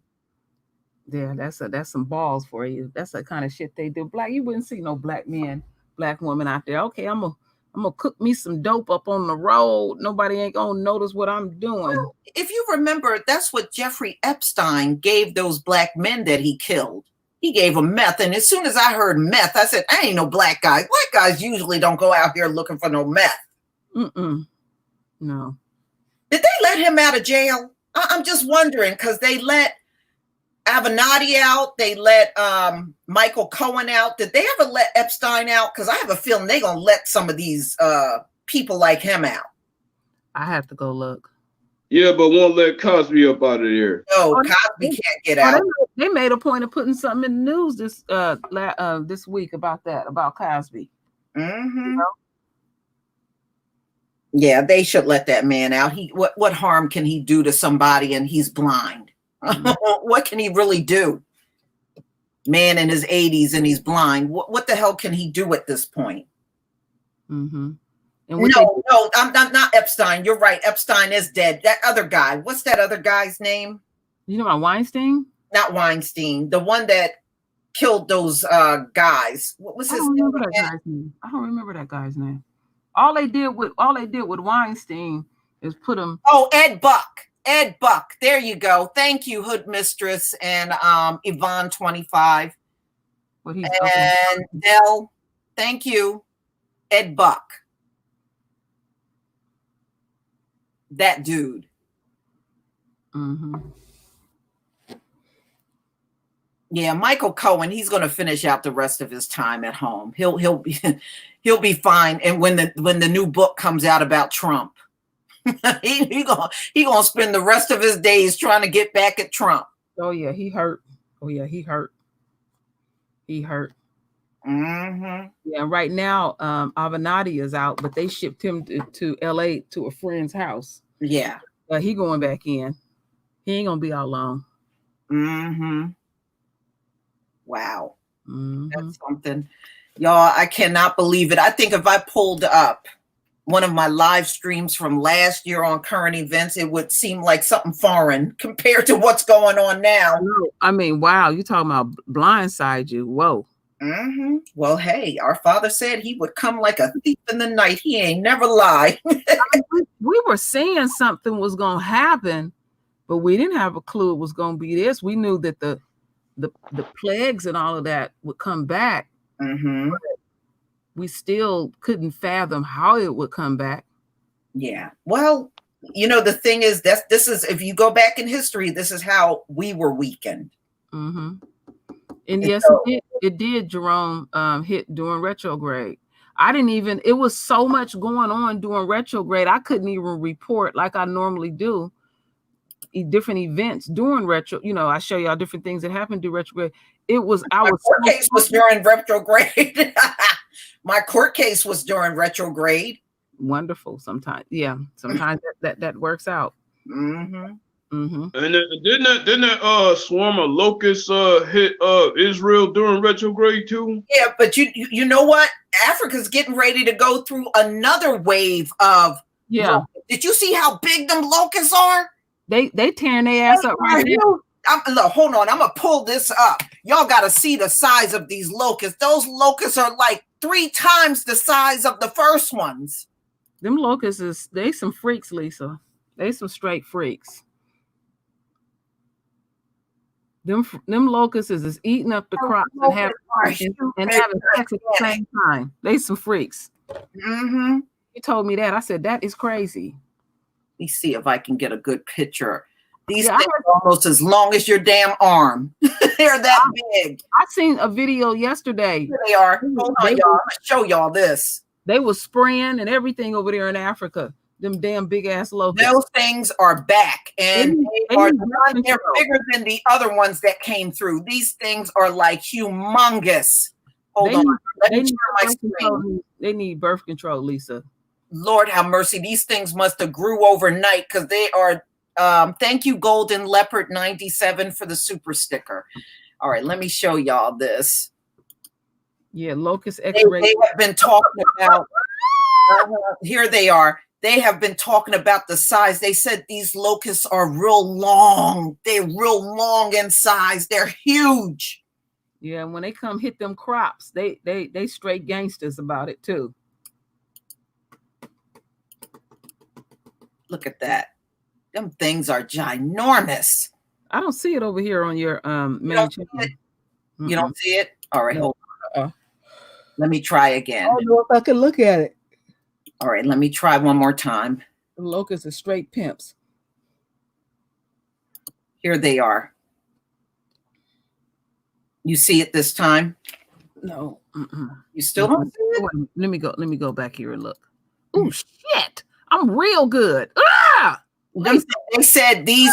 Yeah, that's some balls for you. That's the kind of shit they do. You wouldn't see no black men, black woman out there. Okay, I'm gonna cook me some dope up on the road. Nobody ain't gonna notice what I'm doing. Well, if you remember, that's what Jeffrey Epstein gave those black men that he killed. He gave them meth, and as soon as I heard meth, I said, I ain't no black guys. Black guys usually don't go out here looking for no meth. Mm-mm. No. Did they let him out of jail? I'm just wondering, because they let Avenatti out. They let Michael Cohen out. Did they ever let Epstein out? Because I have a feeling they're going to let some of these people like him out. I have to go look. Yeah, but won't let Cosby up out of there. No, Cosby can't get out. They made a point of putting something in the news this week about Cosby. Mm-hmm. You know? Yeah, they should let that man out. What harm can he do to somebody, and he's blind? What can he really do? Man in his 80s and he's blind. What the hell can he do at this point? Mm-hmm. And what they, No, I'm not Epstein. You're right. Epstein is dead. That other guy. What's that other guy's name? you know about Weinstein? Not Weinstein. The one that killed those guys. What was I his don't name? remember that again? guy's name. I don't remember that guy's name. All they did with Weinstein is put him. Oh, Ed Buck. Ed Buck. There you go. Thank you, Hood Mistress and Yvonne 25 What he's and Dell. Thank you, Ed Buck. That dude. Mm-hmm. Yeah, Michael Cohen. He's going to finish out the rest of his time at home. He'll be he'll be fine. And when the new book comes out about Trump, he gonna spend the rest of his days trying to get back at Trump. Oh yeah, he hurt. Oh yeah, he hurt. He hurt. Mm-hmm. Yeah, right now, Avenatti is out, but they shipped him to LA to a friend's house. Yeah. But he going back in. He ain't gonna be out long. Mm-hmm. Wow. Mhm. That's something. Y'all, I cannot believe it. I think if I pulled up one of my live streams from last year on current events, it would seem like something foreign compared to what's going on now. I mean, wow, you talking about blindside you. Whoa. Mm-hmm. Well, hey, our father said he would come like a thief in the night. He ain't never lied. We were saying something was gonna happen, but we didn't have a clue it was gonna be this. We knew that the plagues and all of that would come back. Mm-hmm. We still couldn't fathom how it would come back. Yeah. Well, the thing is this is, if you go back in history, this is how we were weakened. Mm-hmm. And And yes, so- it did, Jerome, hit during retrograde. It was so much going on during retrograde, I couldn't even report like I normally do different events during retro. I show y'all different things that happened during retrograde. My court case was during retrograde. My court case was during retrograde. Wonderful. Sometimes that works out. Mm-hmm. Mm-hmm. And didn't that swarm of locusts hit Israel during retrograde too? Yeah, but you know what? Africa's getting ready to go through another wave of. Yeah, Did you see how big them locusts are? they tearing their ass up right now. Look, hold on. I'm gonna pull this up. Y'all got to see the size of these locusts. Those locusts are like 3 times the size of the first ones. Them locusts they some freaks, Lisa. They some straight freaks. Them locusts is eating up the crops and having sex at the same time. They some freaks. Mm-hmm. He told me that. I said, that is crazy. Let me see if I can get a good picture. These Yeah, things are almost as long as your damn arm. They're that big. I seen a video yesterday. Here they are. Hold on, y'all. I'm gonna show y'all this. They was spraying and everything over there in Africa. Them damn big ass locusts. Those things are back, and They they're need birth control. bigger than the other ones that came through. These things are like humongous. Hold They on. need- Let They me need, turn my birth screen. control. They need birth control, Lisa. Lord have mercy. These things must have grew overnight because they are. Thank you, Golden Leopard 97 for the super sticker. All right, let me show y'all this. Yeah, locust They X-ray. have been talking about. Here they are. They have been talking about the size. They said these locusts are real long. They're real long in size. They're huge. Yeah, when they come hit them crops, they straight gangsters about it too. Look at that. Them things are ginormous. I don't see it over here on your main don't channel. see You don't see it? All right, No. hold on. Uh-uh. Let me try again. I don't know if I can look at it. All right, let me try one more time. The locusts are straight pimps. Here they are. You see it this time? No. Mm-mm. You still don't see it? Wait, let me go back here and look. Oh shit! I'm real good. Ah! They said these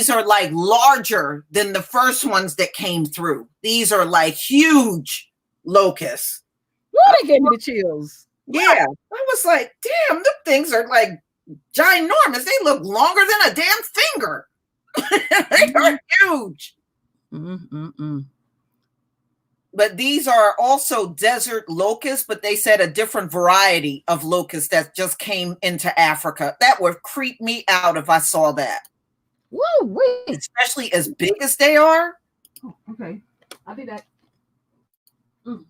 are like larger than the first ones that came through. These are like huge locusts. Woo, they gave me the chills. Yeah. I was like, damn, them things are like ginormous. They look longer than a damn finger. They are huge. Mm-mm-mm. But these are also desert locusts, but they said a different variety of locusts that just came into Africa. That would creep me out if I saw that. Woo wee. Especially as big as they are. Oh, okay. I'll do that. Okay.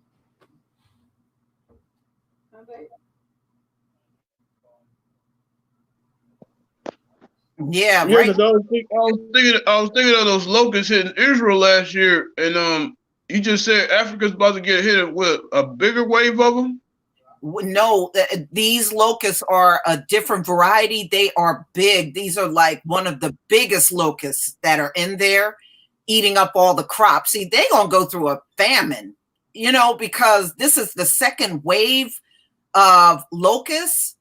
Yeah, Yeah, right. because I was thinking of those locusts hitting Israel last year, and you just said Africa's about to get hit with a bigger wave of them. No, these locusts are a different variety. They are big. These are like one of the biggest locusts that are in there, eating up all the crops. See, they're gonna go through a famine, you know, because this is the second wave of locusts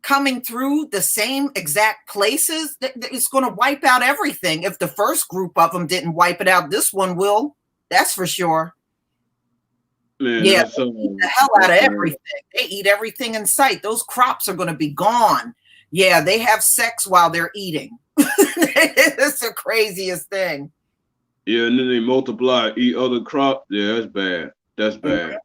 coming through the same exact places. It's going to wipe out everything. If the first group of them didn't wipe it out, this one will. That's for sure. Man, Yeah, that's, they eat the hell out of everything. They eat everything in sight. Those crops are going to be gone. Yeah, they have sex while they're eating. It's the craziest thing. Yeah, and then they multiply, eat other crops. Yeah, that's bad. That's bad.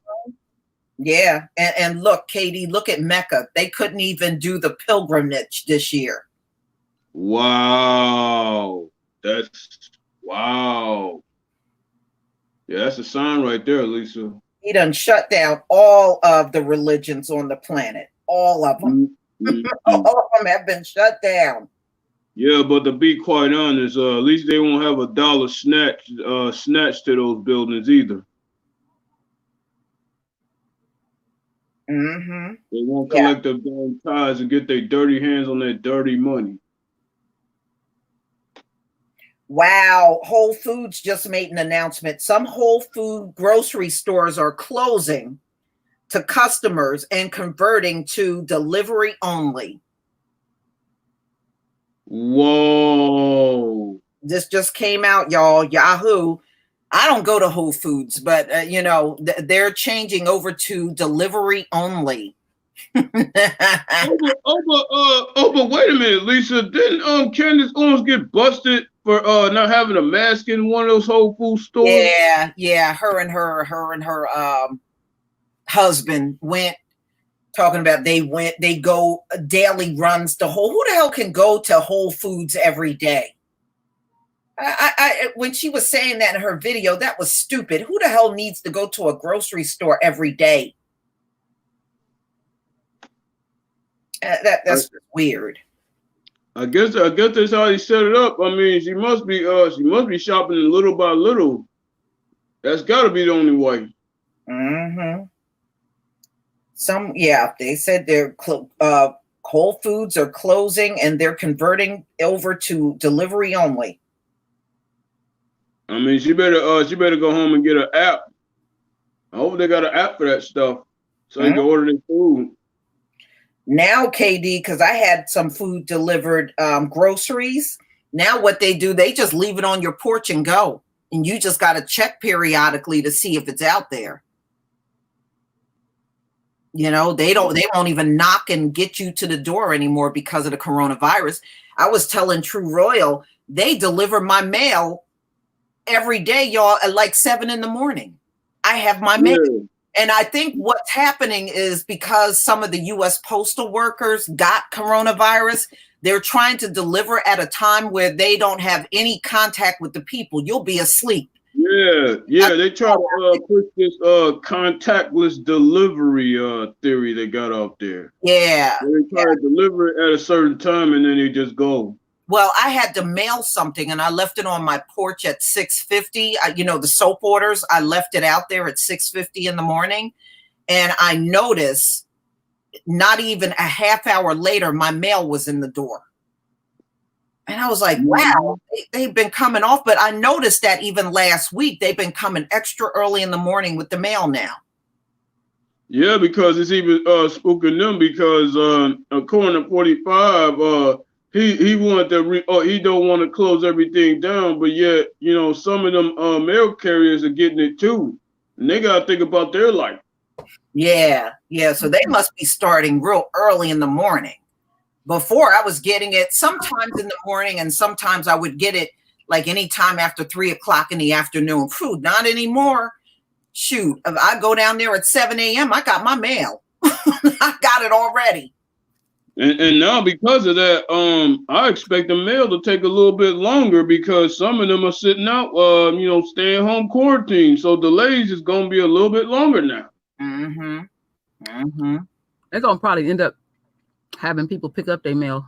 Yeah, and look, Katie, look at Mecca. They couldn't even do the pilgrimage this year. Wow. Wow. Yeah, that's a sign right there, Lisa. He done shut down all of the religions on the planet. All of them. All of them have been shut down. Yeah, but to be quite honest, at least they won't have a dollar snatched to those buildings either. Mm-hmm. They won't collect their damn tithes and get their dirty hands on that dirty money. Wow, Whole Foods just made an announcement. Some Whole Food grocery stores are closing to customers and converting to delivery only. Whoa. This just came out, y'all. Yahoo. I don't go to Whole Foods, but you know, they're changing over to delivery only. But wait a minute, Lisa. Didn't Candace Owens get busted for not having a mask in one of those Whole Food stores? Yeah. Her and her husband went, talking about they go daily runs to who the hell can go to Whole Foods every day? I when she was saying that in her video, that was stupid. Who the hell needs to go to a grocery store every day? That's weird. I guess that's how he set it up. I mean, she must be shopping little by little. That's got to be the only way. Mm-hmm. They said they're Whole Foods are closing and they're converting over to delivery only. I mean, she better go home and get an app. I hope they got an app for that stuff so they can order their food. Now, KD, because I had some food delivered, groceries. Now what they do, they just leave it on your porch and go. And you just got to check periodically to see if it's out there. You know, they won't even knock and get you to the door anymore because of the coronavirus. I was telling True Royal, they deliver my mail every day, y'all, at like 7 a.m. I have my mail. And I think what's happening is because some of the U.S. postal workers got coronavirus, they're trying to deliver at a time where they don't have any contact with the people. You'll be asleep. Yeah. They try to push this contactless delivery theory they got out there. Yeah. They try to deliver it at a certain time and then they just go. Well, I had to mail something and I left it on my porch at 6:50. You know, the soap orders, I left it out there at 6:50 in the morning. And I noticed not even a half hour later, my mail was in the door. And I was like, wow, they've been coming off. But I noticed that even last week, they've been coming extra early in the morning with the mail now. Yeah, because it's even spooking them because according to 45, he wanted to he don't want to close everything down, but yet, you know, some of them mail carriers are getting it too. And they gotta think about their life. Yeah. So they must be starting real early in the morning. Before I was getting it sometimes in the morning and sometimes I would get it like anytime after 3 o'clock in the afternoon. Not anymore. shoot, if I go down there at 7 a.m., I got my mail. I got it already. And now because of that, I expect the mail to take a little bit longer because some of them are sitting out, staying home quarantine. So delays is gonna be a little bit longer now. Mm-hmm. Mm-hmm. They're gonna probably end up having people pick up their mail.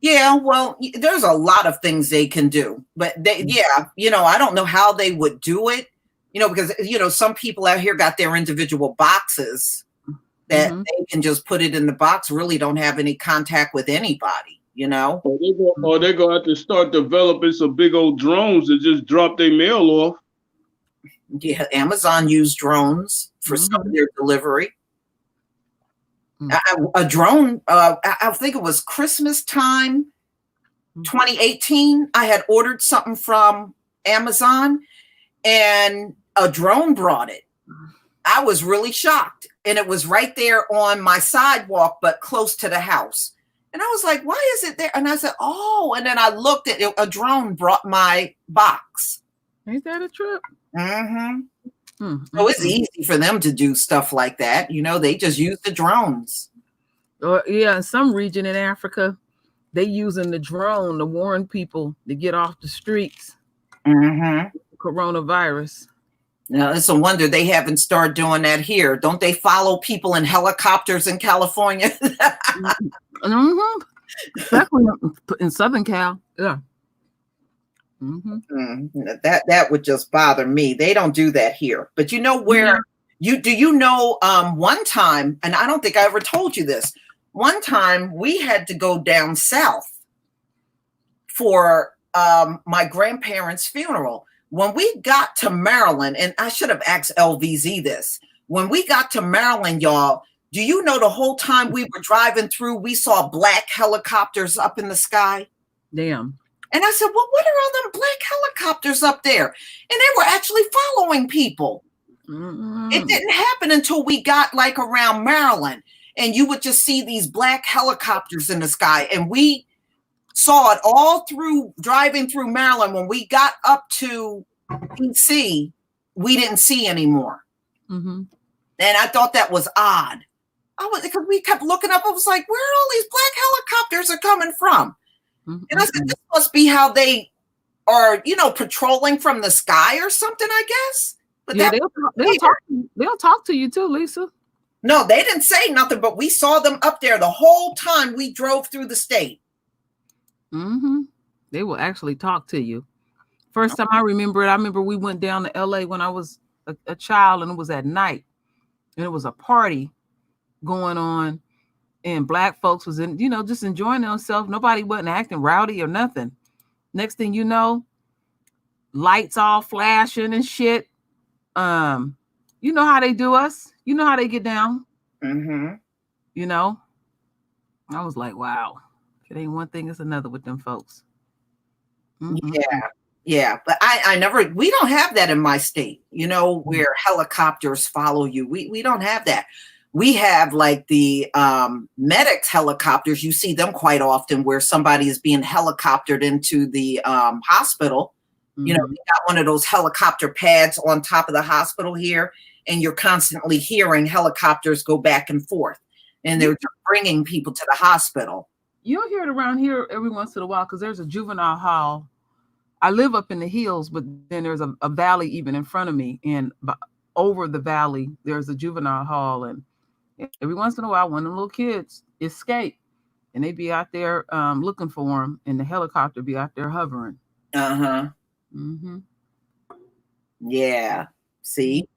Yeah, well, there's a lot of things they can do, but I don't know how they would do it, because some people out here got their individual boxes that they can just put it in the box, really don't have any contact with anybody, Or they're gonna have to start developing some big old drones that just drop their mail off. Yeah, Amazon used drones for some of their delivery. A drone, I think it was Christmas time, 2018. I had ordered something from Amazon and a drone brought it. I was really shocked. And it was right there on my sidewalk, but close to the house. And I was like, why is it there? And I said, oh, and then I looked at it. A drone brought my box. Ain't that a trip? Mm-hmm. So it's easy for them to do stuff like that. They just use the drones. Or in some region in Africa, they using the drone to warn people to get off the streets. Mm-hmm. Coronavirus. Now, it's a wonder they haven't started doing that here. Don't they follow people in helicopters in California? Especially in Southern Cal. Yeah. That would just bother me. They don't do that here. But where one time, and I don't think I ever told you this, one time we had to go down south for my grandparents' funeral. When we got to Maryland, and I should have asked LVZ this, when we got to Maryland, y'all, do you know the whole time we were driving through, we saw black helicopters up in the sky? Damn. And I said, well, what are all them black helicopters up there? And they were actually following people. It didn't happen until we got like around Maryland. And you would just see these black helicopters in the sky. And we saw it all through driving through Maryland. When we got up to DC, we didn't see anymore. And I thought that was odd. Because we kept looking up. I was like, where are all these black helicopters are coming from? And I said, this must be how they are, patrolling from the sky or something, I guess. But yeah, they'll talk to you too, Lisa. No, they didn't say nothing, but we saw them up there the whole time we drove through the state. They will actually talk to you. First time I remember we went down to LA when I was a child, and it was at night, and it was a party going on, and black folks was in, just enjoying themselves. Nobody wasn't acting rowdy or nothing. Next thing you know, lights all flashing and shit. You know how they do us. You know how they get down. I was like, wow. It ain't one thing, it's another with them folks. Yeah. But we don't have that in my state, where helicopters follow you. We don't have that. We have like the medics helicopters. You see them quite often where somebody is being helicoptered into the hospital. We got one of those helicopter pads on top of the hospital here, and you're constantly hearing helicopters go back and forth, and they're bringing people to the hospital. You'll hear it around here every once in a while because there's a juvenile hall. I live up in the hills, but then there's a valley even in front of me, and over the valley, there's a juvenile hall, and every once in a while, one of them little kids escape, and they be out there looking for them, and the helicopter be out there hovering. Yeah. See?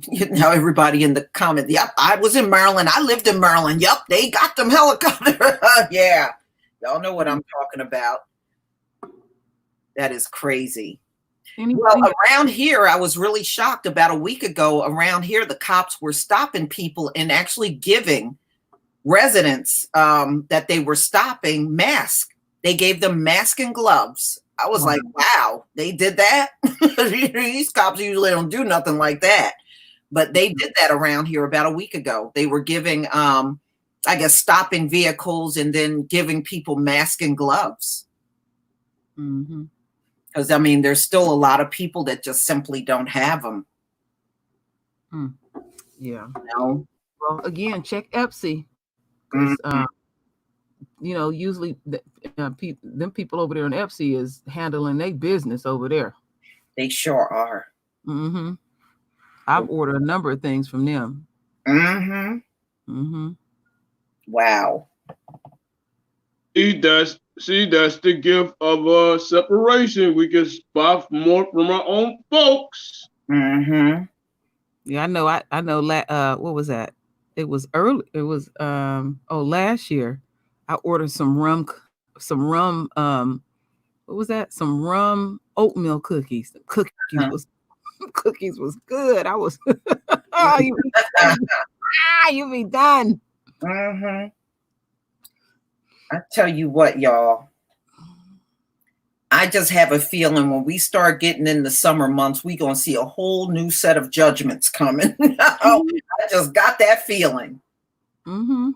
Now everybody in the comment, yep, I was in Maryland. I lived in Maryland. Yep, they got them helicopters. Yeah. Y'all know what I'm talking about. That is crazy. Well, around here, I was really shocked about a week ago. Around here, the cops were stopping people and actually giving residents that they were stopping masks. They gave them masks and gloves. I was like, wow, they did that? These cops usually don't do nothing like that. But they did that around here about a week ago. They were giving, stopping vehicles and then giving people masks and gloves. Because I mean, there's still a lot of people that just simply don't have them. Yeah. You know? Well, again, check Epsi. 'Cause, usually them people over there in Epsi is handling their business over there. They sure are. Mm-hmm. I've ordered a number of things from them. Mm-hmm. Mm-hmm. Wow. See, that's the gift of separation. We can buy more from our own folks. Mm-hmm. Yeah, I know. I know. What was that? It was early. It was last year. I ordered some rum. What was that? Some rum oatmeal cookies. The cookies was good. I was. Oh, you be done. Mm-hmm. I tell you what, y'all. I just have a feeling when we start getting in the summer months, we're going to see a whole new set of judgments coming. I just got that feeling. Mm-hmm.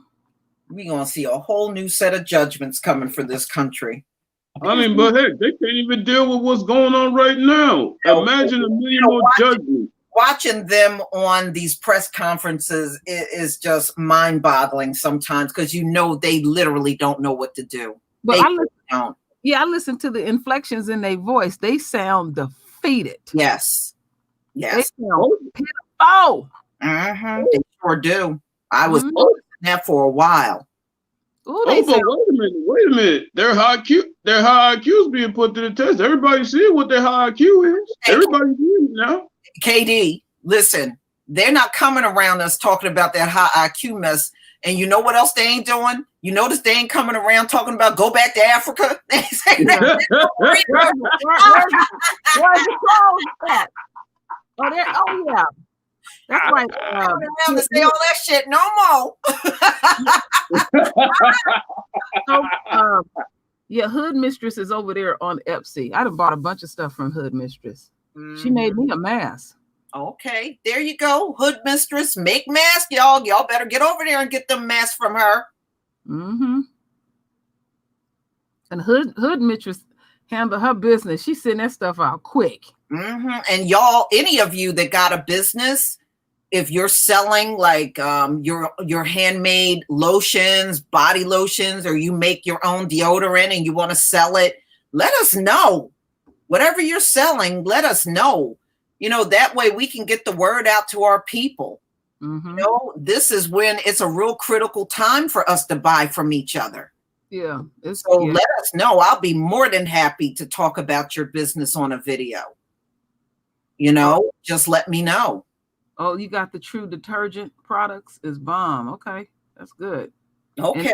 We're going to see a whole new set of judgments coming for this country. I mean, but hey, they can't even deal with what's going on right now. No. Imagine a million more judgments. Watching them on these press conferences is just mind-boggling sometimes because they literally don't know what to do. But I listen to the inflections in their voice. They sound defeated. Yes. They sound pitiful. Mm-hmm. They sure do. I was noticing that for a while. Ooh, But wait a minute. Their high IQ is being put to the test. Everybody seeing what their high IQ is. Everybody seeing it now. KD, listen, they're not coming around us talking about that high IQ mess. And you know what else they ain't doing? You notice they ain't coming around talking about go back to Africa. They say that. Where's the clothes at? Oh yeah. That's right. Around to say all that shit no more. Hood Mistress is over there on Etsy. I done bought a bunch of stuff from Hood Mistress. She made me a mask. Okay, there you go. Hood Mistress, make masks, y'all. Y'all better get over there and get them masks from her. Mm-hmm. And Hood Mistress handle her business. She's sending that stuff out quick. Mm-hmm. And y'all, any of you that got a business, if you're selling like your handmade lotions, body lotions, or you make your own deodorant and you want to sell it, let us know. Whatever you're selling, let us know. That way we can get the word out to our people. Mm-hmm. This is when it's a real critical time for us to buy from each other. Yeah. Let us know. I'll be more than happy to talk about your business on a video. Just let me know. Oh, you got the True detergent products is bomb. Okay, that's good. Okay,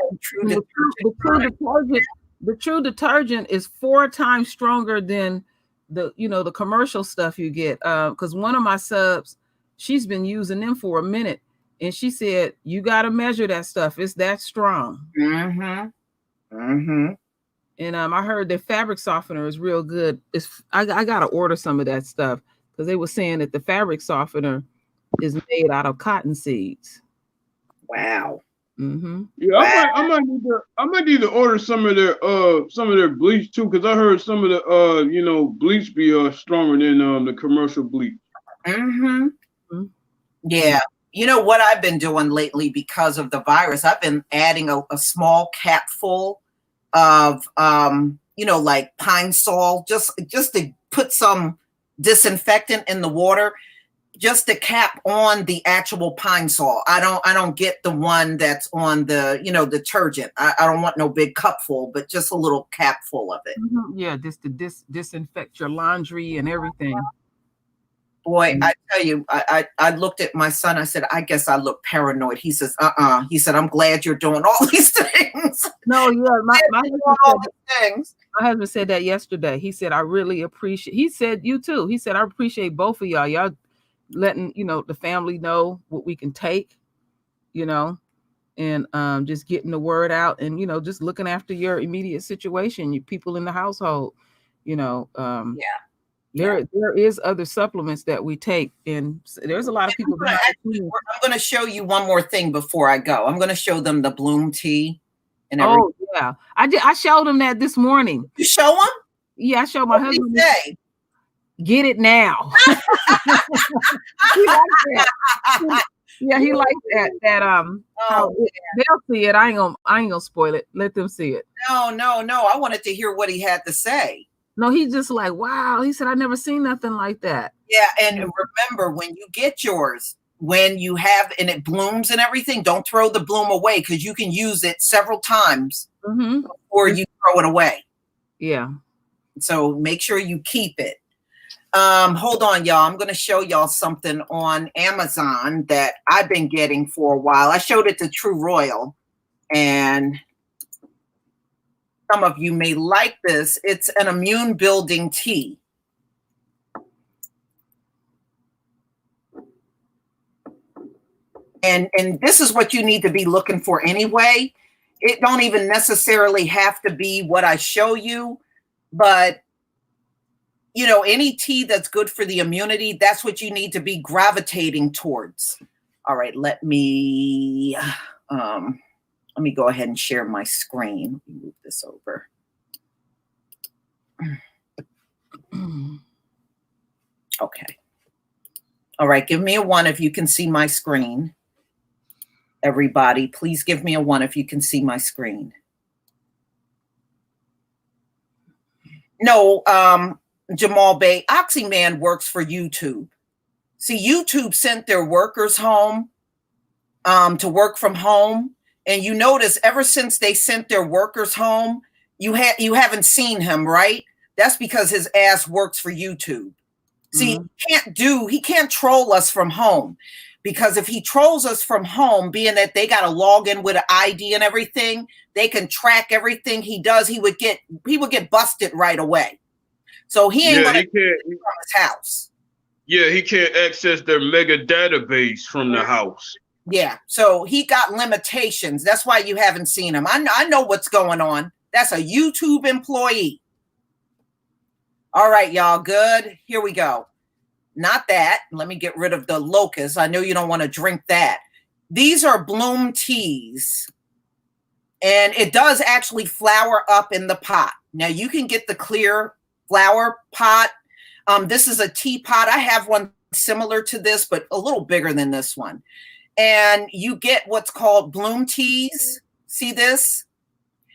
The True detergent is 4 times stronger than the commercial stuff you get. Because one of my subs, she's been using them for a minute, and she said you got to measure that stuff. It's that strong. Mm-hmm. Mm-hmm. And I heard that fabric softener is real good. I got to order some of that stuff because they were saying that the fabric softener is made out of cotton seeds. Wow. Mm-hmm. Yeah, I might need to order some of their bleach too, because I heard some of the bleach be stronger than the commercial bleach. Mm-hmm. Mm-hmm. Yeah. You know what I've been doing lately because of the virus? I've been adding a small cap full of like Pine Sol, just to put some disinfectant in the water. Just the cap on the actual Pine Sol. I don't get the one that's on the detergent. I don't want no big cup full, but just a little cap full of it. Mm-hmm. Yeah, just to disinfect your laundry and everything. Boy, I tell you, I looked at my son. I said, I guess I look paranoid. He says, He said, I'm glad you're doing all these things. No, yeah, my husband said that yesterday. He said, I really appreciate. He said, you too. He said, I appreciate both of y'all. Y'all letting the family know what we can take, and just getting the word out, and just looking after your immediate situation, your people in the household. There is other supplements that we take, and there's a lot of people. I'm going to show you one more thing before I go. I'm going to show them the Bloom tea and everything. Oh yeah, I showed them that this morning. You show them? Yeah, I showed my What did husband. he say? Get it now. He likes that. Yeah, he likes that how Oh, they'll see it. I ain't gonna spoil it. Let them see it. no. I wanted to hear what he had to say. No, he's just like, wow. He said, I never seen nothing like that. Yeah, and remember, when you get yours, when you have and it blooms and everything, don't throw the bloom away because you can use it several times before you throw it away. Yeah. So make sure you keep it. Hold on, y'all. I'm going to show y'all something on Amazon that I've been getting for a while. I showed it to True Royal, and some of you may like this. It's an immune building tea. And this is what you need to be looking for anyway. It don't even necessarily have to be what I show you, but you know, any tea that's good for the immunity, that's what you need to be gravitating towards. All right, let me go ahead and share my screen. Move this over. Okay. All right, give me a 1 if you can see my screen. Everybody, please give me a 1 if you can see my screen. No, Jamal Bey, Oxyman works for YouTube. See, YouTube sent their workers home to work from home. And you notice ever since they sent their workers home, you haven't seen him, right? That's because his ass works for YouTube. See, he can't troll us from home, because if he trolls us from home, being that they got to log in with an ID and everything, they can track everything he does. He would get busted right away. So he ain't gonna from his house. Yeah, he can't access their mega database from the house. Yeah, so he got limitations. That's why you haven't seen him. I know what's going on. That's a YouTube employee. All right, y'all, good. Here we go. Not that. Let me get rid of the locust. I know you don't want to drink that. These are bloom teas. And it does actually flower up in the pot. Now, you can get the clear flower pot. This is a teapot. I have one similar to this, but a little bigger than this one. And you get what's called bloom teas. See this?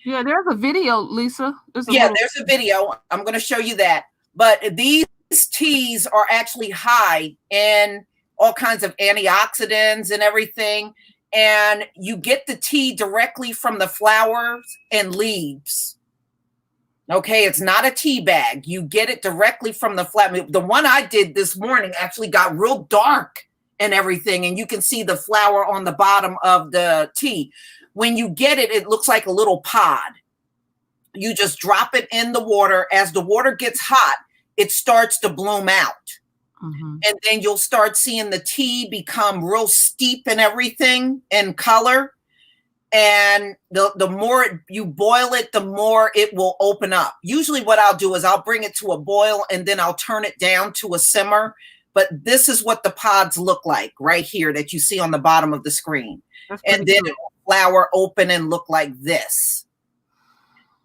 Yeah, there's a video, Lisa. There's a video. I'm going to show you that. But these teas are actually high in all kinds of antioxidants and everything. And you get the tea directly from the flowers and leaves. Okay, it's not a tea bag. You get it directly from the flower. The one I did this morning actually got real dark and everything. And you can see the flower on the bottom of the tea. When you get it, it looks like a little pod. You just drop it in the water. As the water gets hot, it starts to bloom out. And then you'll start seeing the tea become real steep and everything in color. And the more you boil it, the more it will open up. Usually what I'll do is I'll bring it to a boil and then I'll turn it down to a simmer. But this is what the pods look like right here that you see on the bottom of the screen. And then it will flower open and look like this.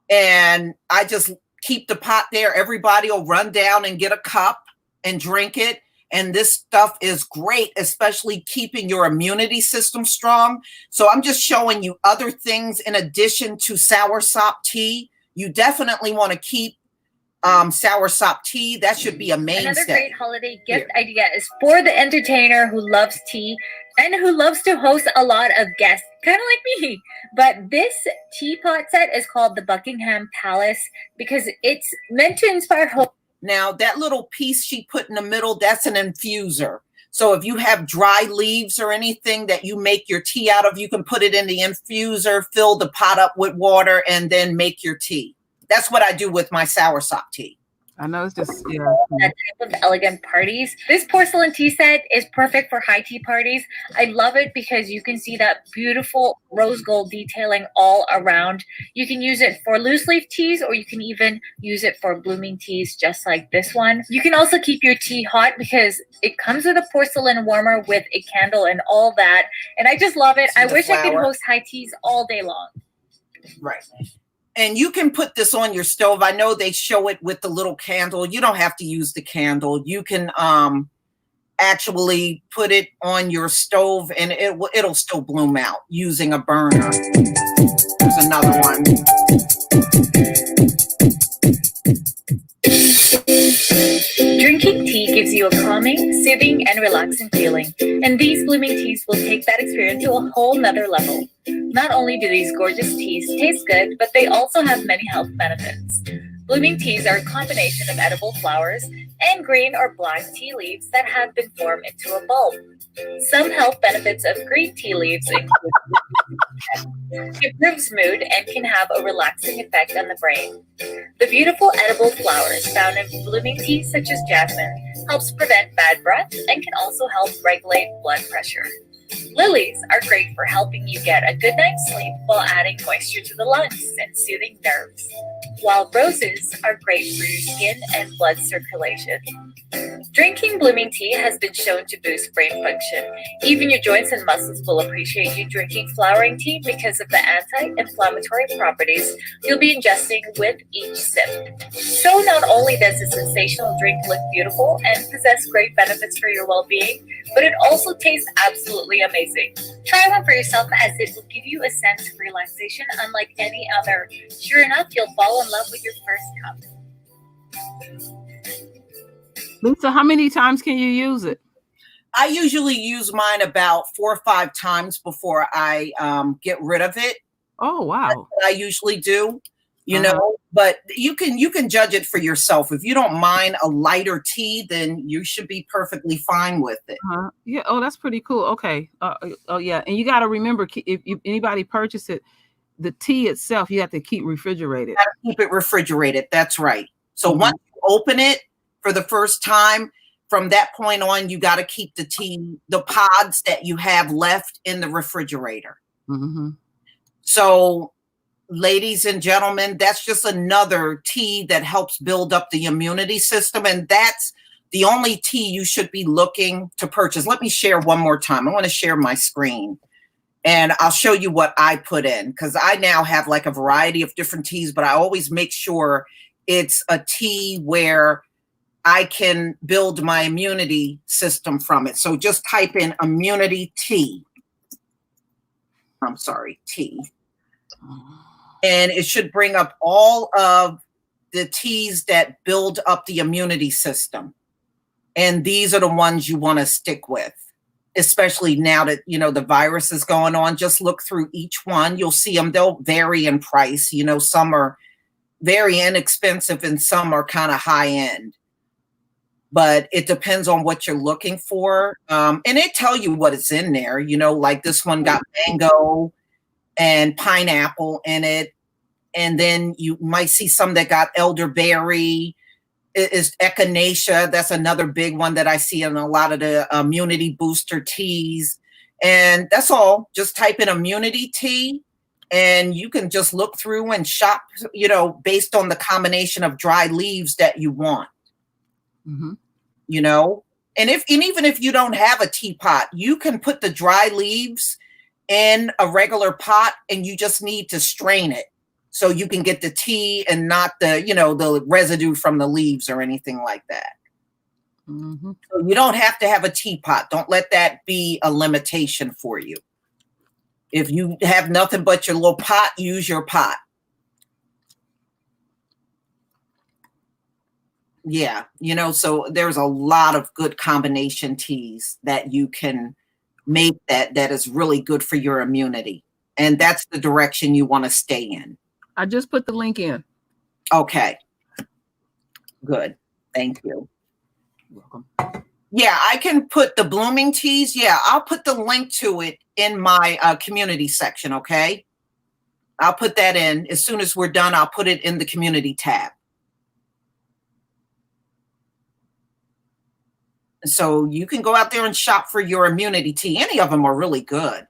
And I just keep the pot there. Everybody will run down and get a cup and drink it. And this stuff is great, especially keeping your immunity system strong. So I'm just showing you other things in addition to soursop tea. You definitely want to keep soursop tea. That should be a mainstay. Another great holiday gift idea is for the entertainer who loves tea and who loves to host a lot of guests, kind of like me. But this teapot set is called the Buckingham Palace because it's meant to inspire hope. Now, that little piece she put in the middle, that's an infuser. So if you have dry leaves or anything that you make your tea out of, you can put it in the infuser, fill the pot up with water, and then make your tea. That's what I do with my soursop tea. I know, it's just, that type of elegant parties. This porcelain tea set is perfect for high tea parties. I love it because you can see that beautiful rose gold detailing all around. You can use it for loose leaf teas, or you can even use it for blooming teas, just like this one. You can also keep your tea hot because it comes with a porcelain warmer with a candle and all that. And I just love it. I wish I could host high teas all day long. Right. And you can put this on your stove. I know they show it with the little candle. You don't have to use the candle. You can actually put it on your stove and it'll still bloom out using a burner. There's another one. Drinking tea gives you a calming, soothing, and relaxing feeling, and these blooming teas will take that experience to a whole nother level. Not only do these gorgeous teas taste good, but they also have many health benefits. Blooming teas are a combination of edible flowers and green or black tea leaves that have been formed into a bulb. Some health benefits of green tea leaves include improves mood and can have a relaxing effect on the brain. The beautiful edible flowers found in blooming tea, such as jasmine, helps prevent bad breath and can also help regulate blood pressure. Lilies are great for helping you get a good night's sleep while adding moisture to the lungs and soothing nerves, while roses are great for your skin and blood circulation. Drinking blooming tea has been shown to boost brain function. Even your joints and muscles will appreciate you drinking flowering tea because of the anti-inflammatory properties you'll be ingesting with each sip. So not only does this sensational drink look beautiful and possess great benefits for your well-being, but it also tastes absolutely amazing. Try one for yourself as it will give you a sense of relaxation unlike any other. Sure enough, you'll fall in love with your first cup. Lisa, how many times can you use it? I usually use mine about 4 or 5 times before I get rid of it. Oh, wow. That's what I usually do, you know, but you can judge it for yourself. If you don't mind a lighter tea, then you should be perfectly fine with it. Yeah. Oh, that's pretty cool. Okay. Oh, yeah. And you got to remember, if anybody purchase it, the tea itself, you have to keep refrigerated. You gotta keep it refrigerated. That's right. So once you open it for the first time, from that point on, you got to keep the pods that you have left in the refrigerator. Mm-hmm. So, ladies and gentlemen, that's just another tea that helps build up the immunity system. And that's the only tea you should be looking to purchase. Let me share one more time. I want to share my screen and I'll show you what I put in, because I now have like a variety of different teas, but I always make sure it's a tea where I can build my immunity system from it. So just type in immunity tea. I'm sorry, tea. And it should bring up all of the teas that build up the immunity system. And these are the ones you want to stick with, especially now that, you know, the virus is going on. Just look through each one. You'll see them. They'll vary in price. You know, some are very inexpensive and some are kind of high end. But it depends on what you're looking for. And they tell you what is in there. You know, like this one got mango and pineapple in it. And then you might see some that got elderberry. It is echinacea. That's another big one that I see in a lot of the immunity booster teas. And that's all. Just type in immunity tea and you can just look through and shop, you know, based on the combination of dry leaves that you want. Mm-hmm. You know, and even if you don't have a teapot, you can put the dry leaves in a regular pot and you just need to strain it so you can get the tea and not the, you know, the residue from the leaves or anything like that. Mm-hmm. So you don't have to have a teapot. Don't let that be a limitation for you. If you have nothing but your little pot, use your pot. Yeah, you know, so there's a lot of good combination teas that you can make that is really good for your immunity. And that's the direction you want to stay in. I just put the link in. Okay. Good. Thank you. You're welcome. Yeah, I can put the blooming teas. Yeah, I'll put the link to it in my community section, okay? I'll put that in. As soon as we're done, I'll put it in the community tab. So you can go out there and shop for your immunity tea. Any of them are really good.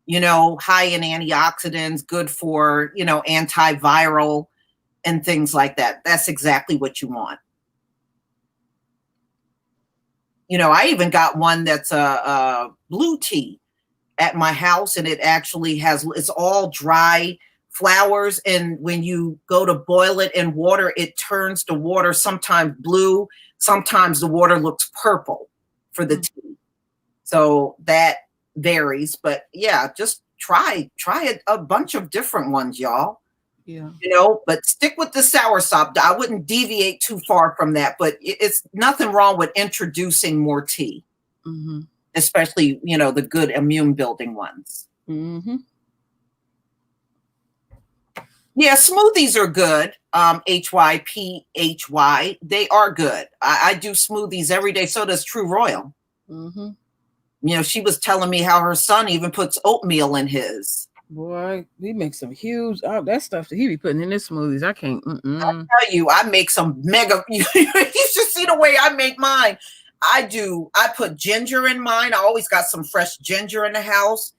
You know, high in antioxidants, good for, you know, antiviral and things like that. That's exactly what you want. You know, I even got one that's a blue tea at my house, and it actually has, it's all dry flowers, and when you go to boil it in water, it turns the water sometimes blue, sometimes the water looks purple for the tea. So that varies, but yeah, just try a bunch of different ones, y'all. Yeah. You know, but stick with the soursop. I wouldn't deviate too far from that, but it's nothing wrong with introducing more tea, especially, you know, the good immune building ones. Yeah, smoothies are good. HYPHY, they are good. I do smoothies every day. So does True Royal. You know, she was telling me how her son even puts oatmeal in his. Boy, he makes some huge that stuff that he be putting in his smoothies. I can't. I tell you, I make some mega. You should see the way I make mine. I put ginger in mine. I always got some fresh ginger in the house.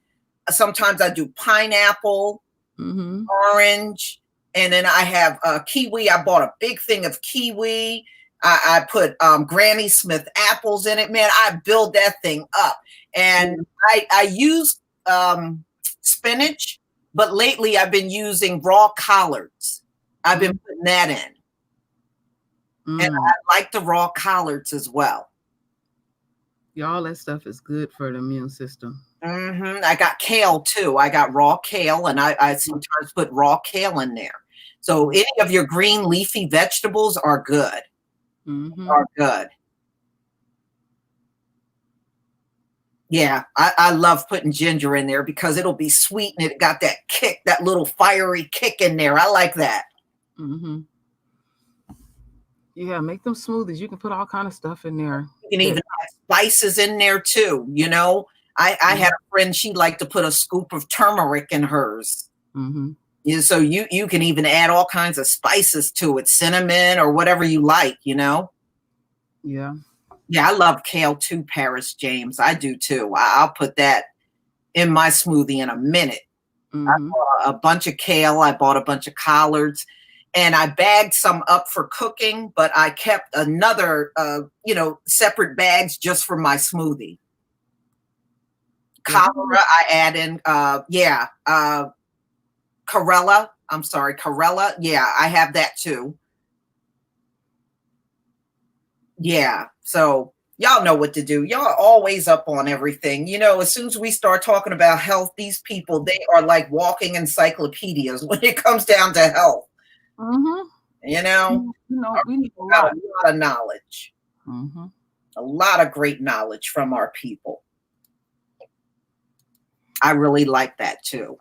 Sometimes I do pineapple, orange, and then I have kiwi. I bought a big thing of kiwi. I put Granny Smith apples in it. Man, I build that thing up. And I use spinach, but lately I've been using raw collards. I've been putting that in. And I like the raw collards as well. Y'all, that stuff is good for the immune system. I got kale too. I got raw kale, and I sometimes put raw kale in there. So any of your green leafy vegetables are good. Are good. Yeah, I love putting ginger in there because it'll be sweet and it got that kick, that little fiery kick in there. I like that. Yeah, make them smoothies. You can put all kind of stuff in there. You can even have spices in there too. You know, I had a friend, she liked to put a scoop of turmeric in hers. Yeah, so you can even add all kinds of spices to it, cinnamon or whatever you like, you know? Yeah. Yeah, I love kale too, Paris James. I do too. I'll put that in my smoothie in a minute. I bought a bunch of kale. I bought a bunch of collards, and I bagged some up for cooking, but I kept another, separate bags just for my smoothie. Cholera, I add in, Corella. I'm sorry, Corella. Yeah, I have that too. Yeah, so y'all know what to do. Y'all are always up on everything. You know, as soon as we start talking about health, these people, they are like walking encyclopedias when it comes down to health. You know, we need a lot of knowledge. A lot of great knowledge from our people. I really like that too.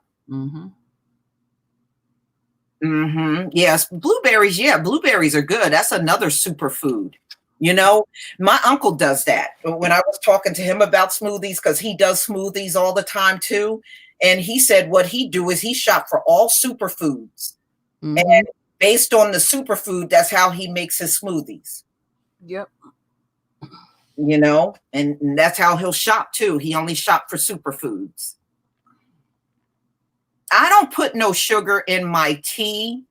Yes, blueberries. Yeah, blueberries are good. That's another superfood. You know, my uncle does that. When I was talking to him about smoothies, because he does smoothies all the time too, and he said what he do is he shop for all superfoods, and based on the superfood, that's how he makes his smoothies. Yep. You know, and that's how he'll shop too. He only shop for superfoods. I don't put no sugar in my tea.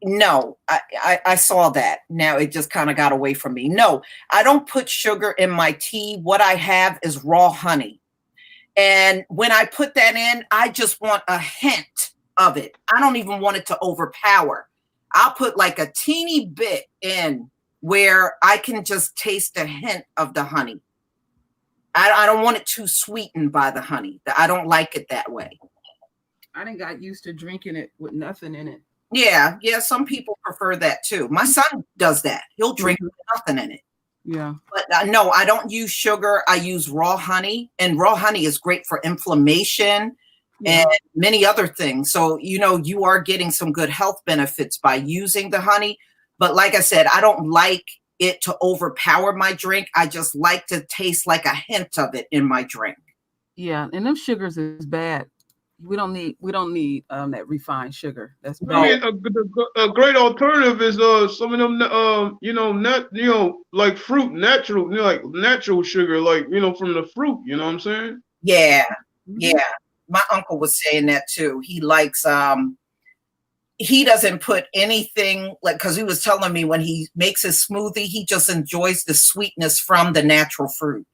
No, I saw that. Now it just kind of got away from me. No, I don't put sugar in my tea. What I have is raw honey. And when I put that in, I just want a hint of it. I don't even want it to overpower. I'll put like a teeny bit in where I can just taste a hint of the honey. I don't want it too sweetened by the honey. I don't like it that way. I done got used to drinking it with nothing in it. Yeah, some people prefer that too. My son does that. He'll drink with nothing in it. Yeah. But no, I don't use sugar. I use raw honey, and raw honey is great for inflammation and many other things. So, you know, you are getting some good health benefits by using the honey. But like I said, I don't like it to overpower my drink. I just like to taste like a hint of it in my drink. Yeah, and them sugars is bad. We don't need that refined sugar. That's bad. I mean, a great alternative is some of them like fruit, natural, like natural sugar, like from the fruit. You know what I'm saying? Yeah. My uncle was saying that too. He likes he doesn't put anything like, because he was telling me when he makes his smoothie, he just enjoys the sweetness from the natural fruit.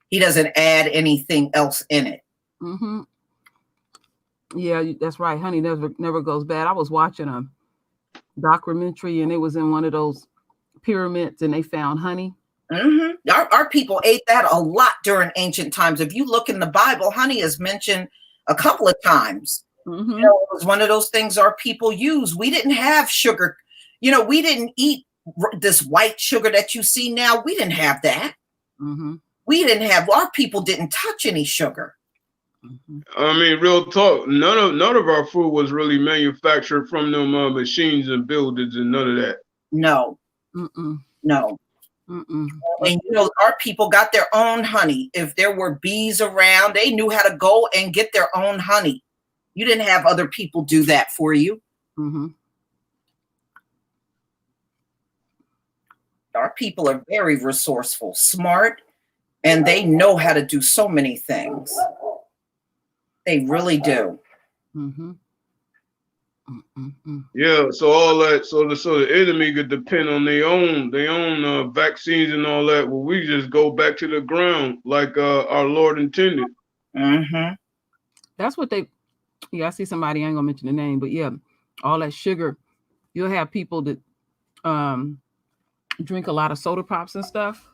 He doesn't add anything else in it. Yeah, that's right. Honey never goes bad. I was watching a documentary and it was in one of those pyramids and they found honey. Our people ate that a lot during ancient times. If you look in the Bible, honey is mentioned a couple of times. Mm-hmm. You know, it was one of those things our people used. We didn't have sugar. You know, we didn't eat this white sugar that you see now. We didn't have that. Mm-hmm. We didn't have, our people didn't touch any sugar. Mm-hmm. I mean, real talk. None of our food was really manufactured from them machines and buildings and none of that. No. Mm-mm. No. Mm-mm. And you know, our people got their own honey. If there were bees around, they knew how to go and get their own honey. You didn't have other people do that for you. Mm-hmm. Our people are very resourceful, smart, and they know how to do so many things. They really do. Mm-hmm. Mm-mm. Yeah, so all that, so the enemy could depend on their own vaccines and all that. Well, we just go back to the ground like our Lord intended. Mm-hmm. That's what they. Yeah, I see somebody. I ain't gonna mention the name, but yeah, all that sugar. You'll have people that drink a lot of soda pops and stuff,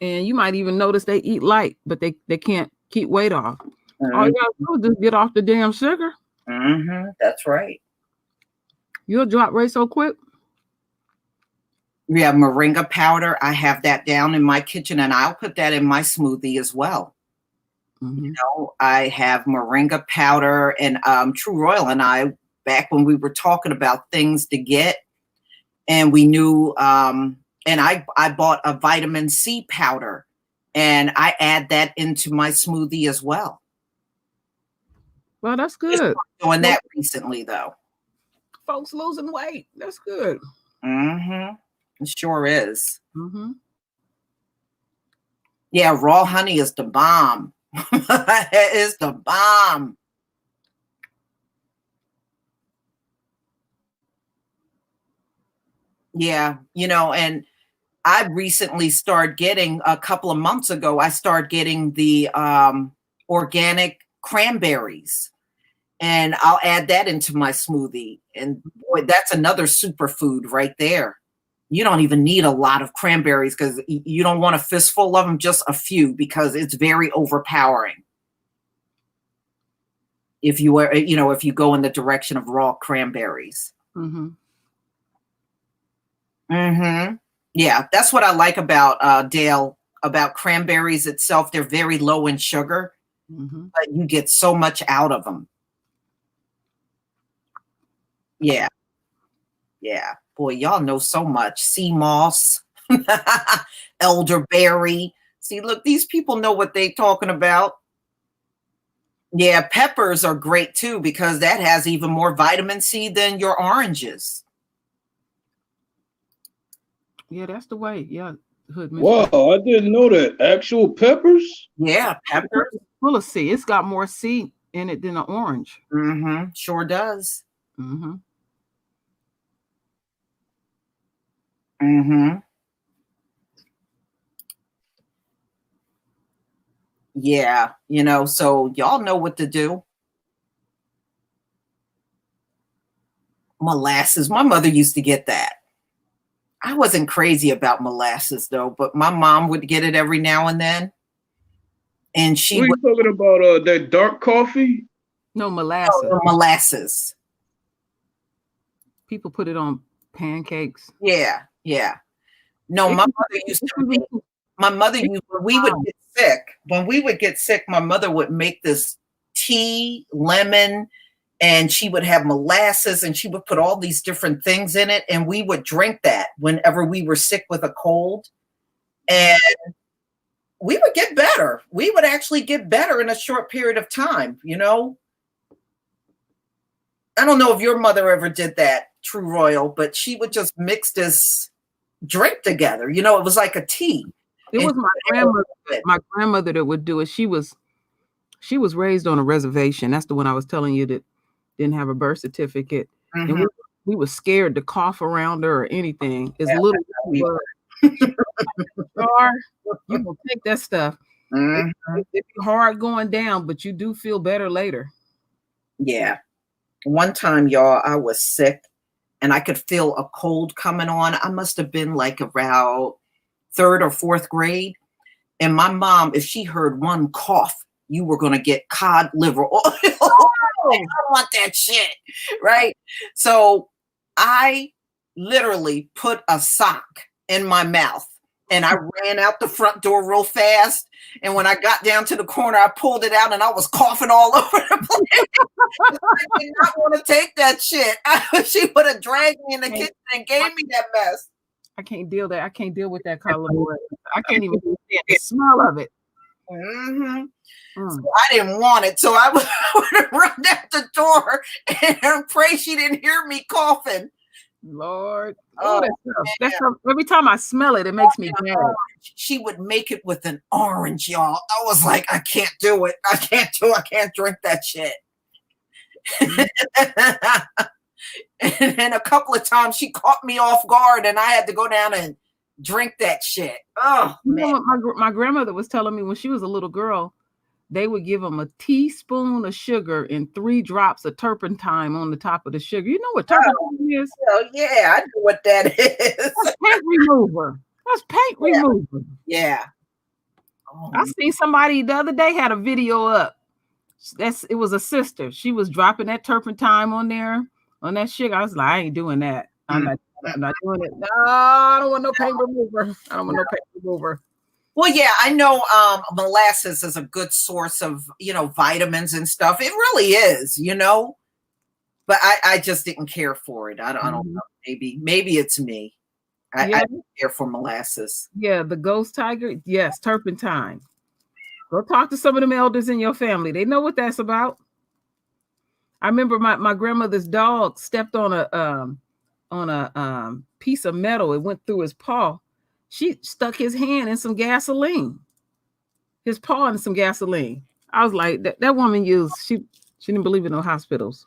and you might even notice they eat light, but they can't keep weight off. All you gotta do is just get off the damn sugar. Mm-hmm. That's right. You'll drop weight so quick. We have moringa powder. I have that down in my kitchen, and I'll put that in my smoothie as well. Mm-hmm. You know, I have moringa powder, and True Royal and I, back when we were talking about things to get, and we knew, and I bought a vitamin C powder, and I add that into my smoothie as well. Well, that's Just good. doing that recently, though. Folks losing weight. That's good. Mm-hmm. It sure is. Mm-hmm. Yeah, raw honey is the bomb. It is the bomb. Yeah, you know, and I recently started getting, a couple of months ago, I started getting the organic cranberries, and I'll add that into my smoothie. And boy, that's another superfood right there. You don't even need a lot of cranberries because you don't want a fistful of them, just a few, because it's very overpowering. If you were, you know, if you go in the direction of raw cranberries. Mm-hmm. Mm-hmm. Yeah, that's what I like about Dale, about cranberries itself. They're very low in sugar, Mm-hmm. but you get so much out of them. Yeah. Yeah. Boy, y'all know so much. Sea moss, elderberry. See, look, these people know what they're talking about. Yeah, peppers are great too, because that has even more vitamin C than your oranges. Yeah, that's the way. Yeah, Hood. Wow, I didn't know that. Actual peppers? Yeah, peppers. Full of C. It's got more C in it than an orange. Mm-hmm. Sure does. Mm-hmm. Mm-hmm. Yeah, you know, so y'all know what to do. Molasses. My mother used to get that. I wasn't crazy about molasses though, but my mom would get it every now and then. And she What are you would talking about? That dark coffee? No, molasses. molasses. People put it on pancakes. Yeah, yeah. No, my mother used to make, when we would get sick, my mother would make this tea, lemon, and she would have molasses, and she would put all these different things in it, and we would drink that whenever we were sick with a cold, and we would get better. We would actually get better in a short period of time, you know? I don't know if your mother ever did that, True Royal, but she would just mix this drink together. You know, it was like a tea. It was my grandmother that would do it. She was raised on a reservation. That's the one I was telling you that didn't have a birth certificate. Mm-hmm. And we were scared to cough around her or anything. As little as we were. You will take that stuff. Mm-hmm. It's hard going down, but you do feel better later. Yeah. One time, y'all, I was sick and I could feel a cold coming on. I must have been like about third or fourth grade. And my mom, if she heard one cough, you were going to get cod liver oil. I don't want that shit. Right. So I literally put a sock in my mouth and I ran out the front door real fast. And when I got down to the corner, I pulled it out and I was coughing all over the place. I did not want to take that shit. She would have dragged me in the kitchen and gave me that mess. I can't deal that. I can't deal with that color. I can't even stand the smell of it. Mm-hmm. So I didn't want it, so I would run out the door and pray she didn't hear me coughing. Lord, Oh, that stuff, every time I smell it, it makes me mad. She would make it with an orange, y'all. I was like, I can't do it. I can't drink that shit. And then a couple of times she caught me off guard, and I had to go down and drink that shit. Oh, man. You know what my grandmother was telling me when she was a little girl, they would give them a teaspoon of sugar and 3 drops of turpentine on the top of the sugar. You know what turpentine is? Oh, yeah, I know what that is. That's paint remover. That's paint remover. Yeah. Oh, I seen somebody the other day had a video up. It was a sister. She was dropping that turpentine on there on that sugar. I was like, I ain't doing that. I'm not doing it. No, I don't want no paint remover. I don't want no paint remover. Well, yeah, I know molasses is a good source of, vitamins and stuff. It really is, but I just didn't care for it. I don't know. Maybe it's me. I didn't care for molasses. Yeah, the ghost tiger. Yes, turpentine. Go talk to some of them elders in your family. They know what that's about. I remember my grandmother's dog stepped on a piece of metal. It went through his paw. She stuck his hand in some gasoline. His paw in some gasoline. I was like, that woman she didn't believe in no hospitals.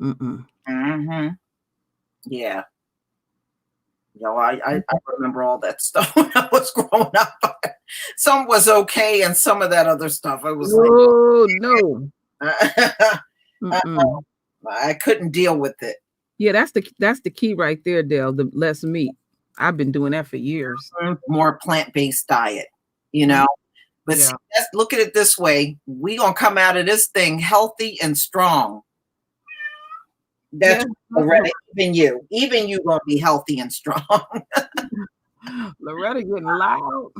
Mm-hmm. Yeah. I remember all that stuff when I was growing up. Some was okay, and some of that other stuff I was no. I couldn't deal with it. Yeah, that's the key right there, Dale. The less meat. I've been doing that for years. More plant-based diet, But see, let's look at it this way: we gonna come out of this thing healthy and strong. That's Loretta, even you gonna be healthy and strong. Loretta getting loud.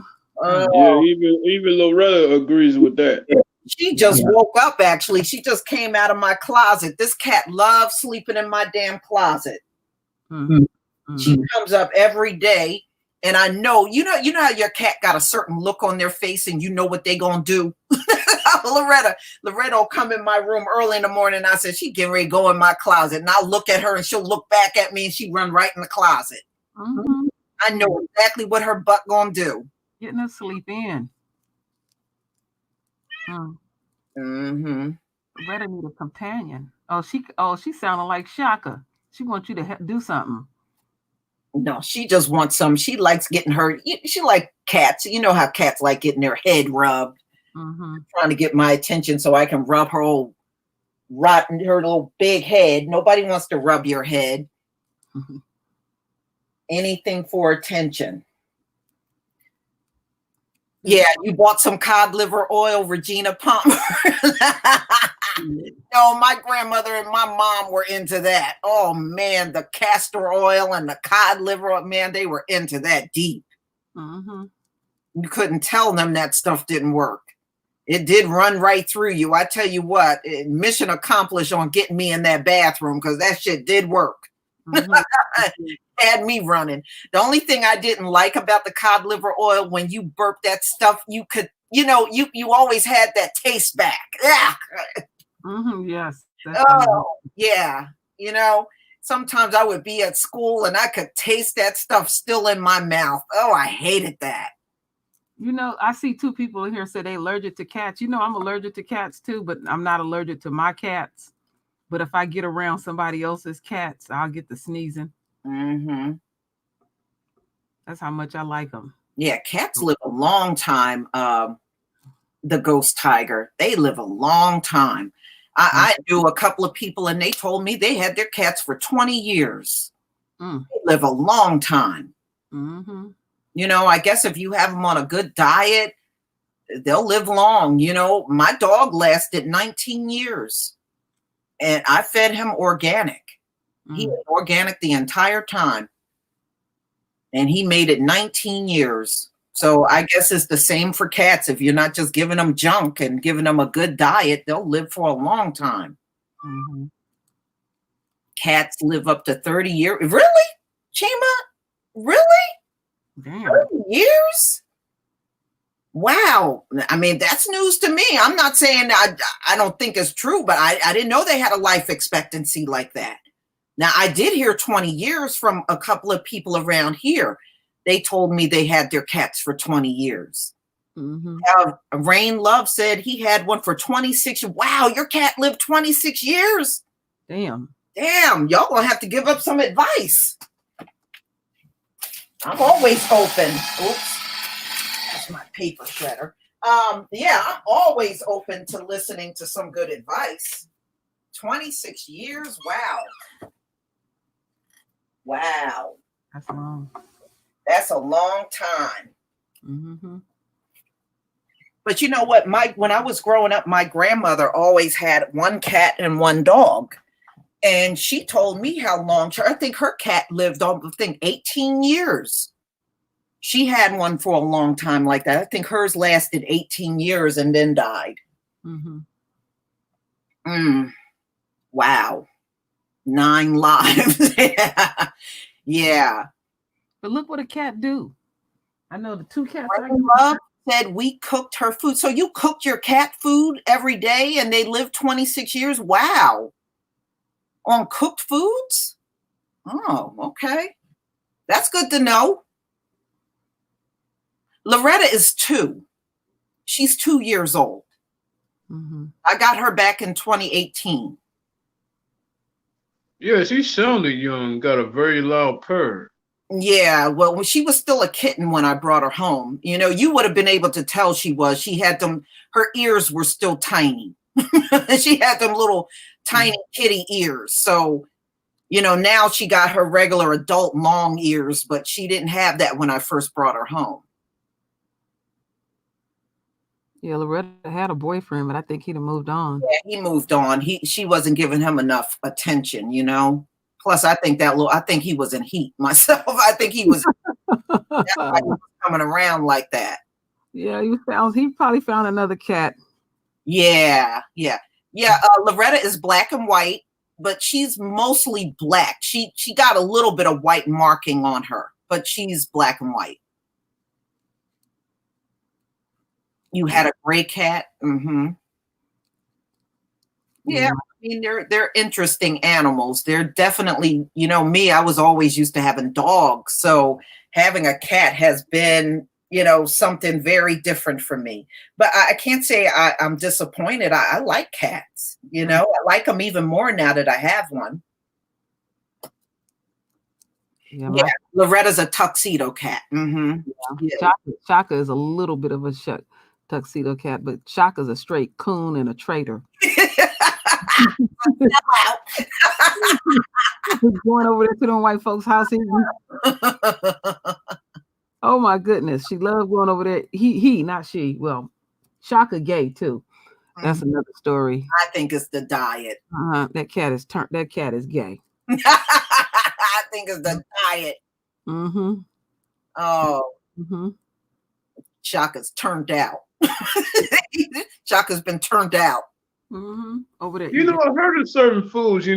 Yeah, even Loretta agrees with that. She just woke up, actually. She just came out of my closet. This cat loves sleeping in my damn closet. She comes up every day, and I know, you know how your cat got a certain look on their face and you know what they gonna do? Loretta will come in my room early in the morning, and I said, she getting ready to go in my closet, and I'll look at her, and she'll look back at me, and she run right in the closet. I know exactly what her butt gonna do. Getting her sleep in. Loretta need a companion. She sounded like Shaka. She wants you to do something. No, she just wants some. She likes getting her. She like cats. You know how cats like getting their head rubbed. Trying to get my attention so I can rub her old rotten, her little big head. Nobody wants to rub your head. Anything for attention. Yeah, you bought some cod liver oil, Regina Palmer. No, my grandmother and my mom were into that. Oh man, the castor oil and the cod liver oil, man, they were into that deep. You couldn't tell them that stuff didn't work. It did run right through you. I tell you what, mission accomplished on getting me in that bathroom, because that shit did work. Had me running. The only thing I didn't like about the cod liver oil, when you burp that stuff, you could, you always had that taste back. Yes. Yeah. Sometimes I would be at school and I could taste that stuff still in my mouth. Oh, I hated that. I see 2 people in here say they allergic to cats. I'm allergic to cats too, but I'm not allergic to my cats. But if I get around somebody else's cats, I'll get the sneezing. That's how much I like them. Yeah, cats live a long time. The ghost tiger, they live a long time. I knew a couple of people and they told me they had their cats for 20 years. Mm. They live a long time. Mm-hmm. You know, I guess if you have them on a good diet, they'll live long. You know, my dog lasted 19 years and I fed him organic. He was organic the entire time. And he made it 19 years. So I guess it's the same for cats. If you're not just giving them junk and giving them a good diet, they'll live for a long time. Mm-hmm. Cats live up to 30 years. Really? Chima? Really? Damn. 30 years? Wow. I mean, that's news to me. I'm not saying I don't think it's true, but I didn't know they had a life expectancy like that. Now, I did hear 20 years from a couple of people around here. They told me they had their cats for 20 years. Mm-hmm. Rain Love said he had one for 26. Wow, your cat lived 26 years. Damn. Damn, y'all gonna have to give up some advice. I'm always open. Oops, that's my paper shredder. Yeah, I'm always open to listening to some good advice. 26 years, wow. Wow, That's long. that's a long time. Mm-hmm. But you know what? When I was growing up, my grandmother always had one cat and one dog. And she told me how long, I think her cat lived on, 18 years. She had one for a long time like that. I think hers lasted 18 years and then died. Mm-hmm. Wow. 9 lives. Yeah. But look what a cat do. I know the 2 cats. Rain Love said we cooked her food. So you cooked your cat food every day and they lived 26 years? Wow. On cooked foods? Oh, okay. That's good to know. Loretta is 2. She's 2 years old. Mm-hmm. I got her back in 2018. Yeah, she sounded young, got a very loud purr. Yeah, well, when she was still a kitten when I brought her home, you know, you would have been able to tell she had them, her ears were still tiny. She had them little tiny kitty ears. So, you know, now she got her regular adult long ears, but she didn't have that when I first brought her home. Yeah, Loretta had a boyfriend, but I think he'd have moved on. Yeah, he moved on. She wasn't giving him enough attention, you know. Plus, I think he was in heat myself. I think he was, that's why he was coming around like that. Yeah, he probably found another cat. Yeah. Loretta is black and white, but she's mostly black. She got a little bit of white marking on her, but she's black and white. You had a gray cat. Mm-hmm. Yeah, I mean they're interesting animals. They're definitely, you know, me. I was always used to having dogs, so having a cat has been, you know, something very different for me. But I can't say I'm disappointed. I like cats. You know, I like them even more now that I have one. Yeah, Loretta's a tuxedo cat. Mm-hmm. Yeah. Shaka is a little bit of a tuxedo cat, but Shaka's a straight coon and a traitor. Going over there to them white folks' house. Oh my goodness, she loved going over there. He, not she. Well, Shaka gay too. That's another story. I think it's the diet. That cat is gay. I think it's the diet. Mm-hmm. Oh. Mm-hmm. Shaka's turned out. Shaka's been turned out. Mm-hmm. Over there. You know, I heard of certain foods,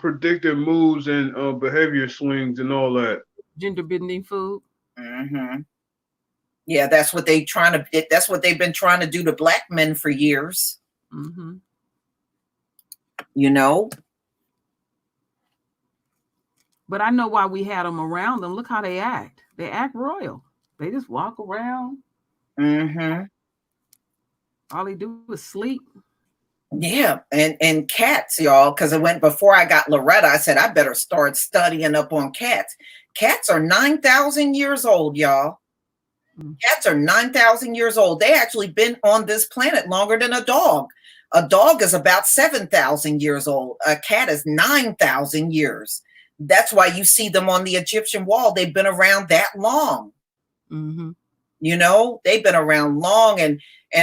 predictive moves and behavior swings and all that. Gender bending food. Mm-hmm. Yeah, that's what they've been trying to do to black men for years. Mm-hmm. You know. But I know why we had them around them. Look how they act. They act royal. They just walk around. Mm-hmm. All they do is sleep. Yeah, and cats, y'all, because before I got Loretta, I said I better start studying up on cats. Cats are 9,000 years old, y'all. Cats are 9,000 years old. They actually been on this planet longer than a dog. A dog is about 7,000 years old. A cat is 9,000 years. That's why you see them on the Egyptian wall. They've been around that long. Mm-hmm. You know, they've been around long. And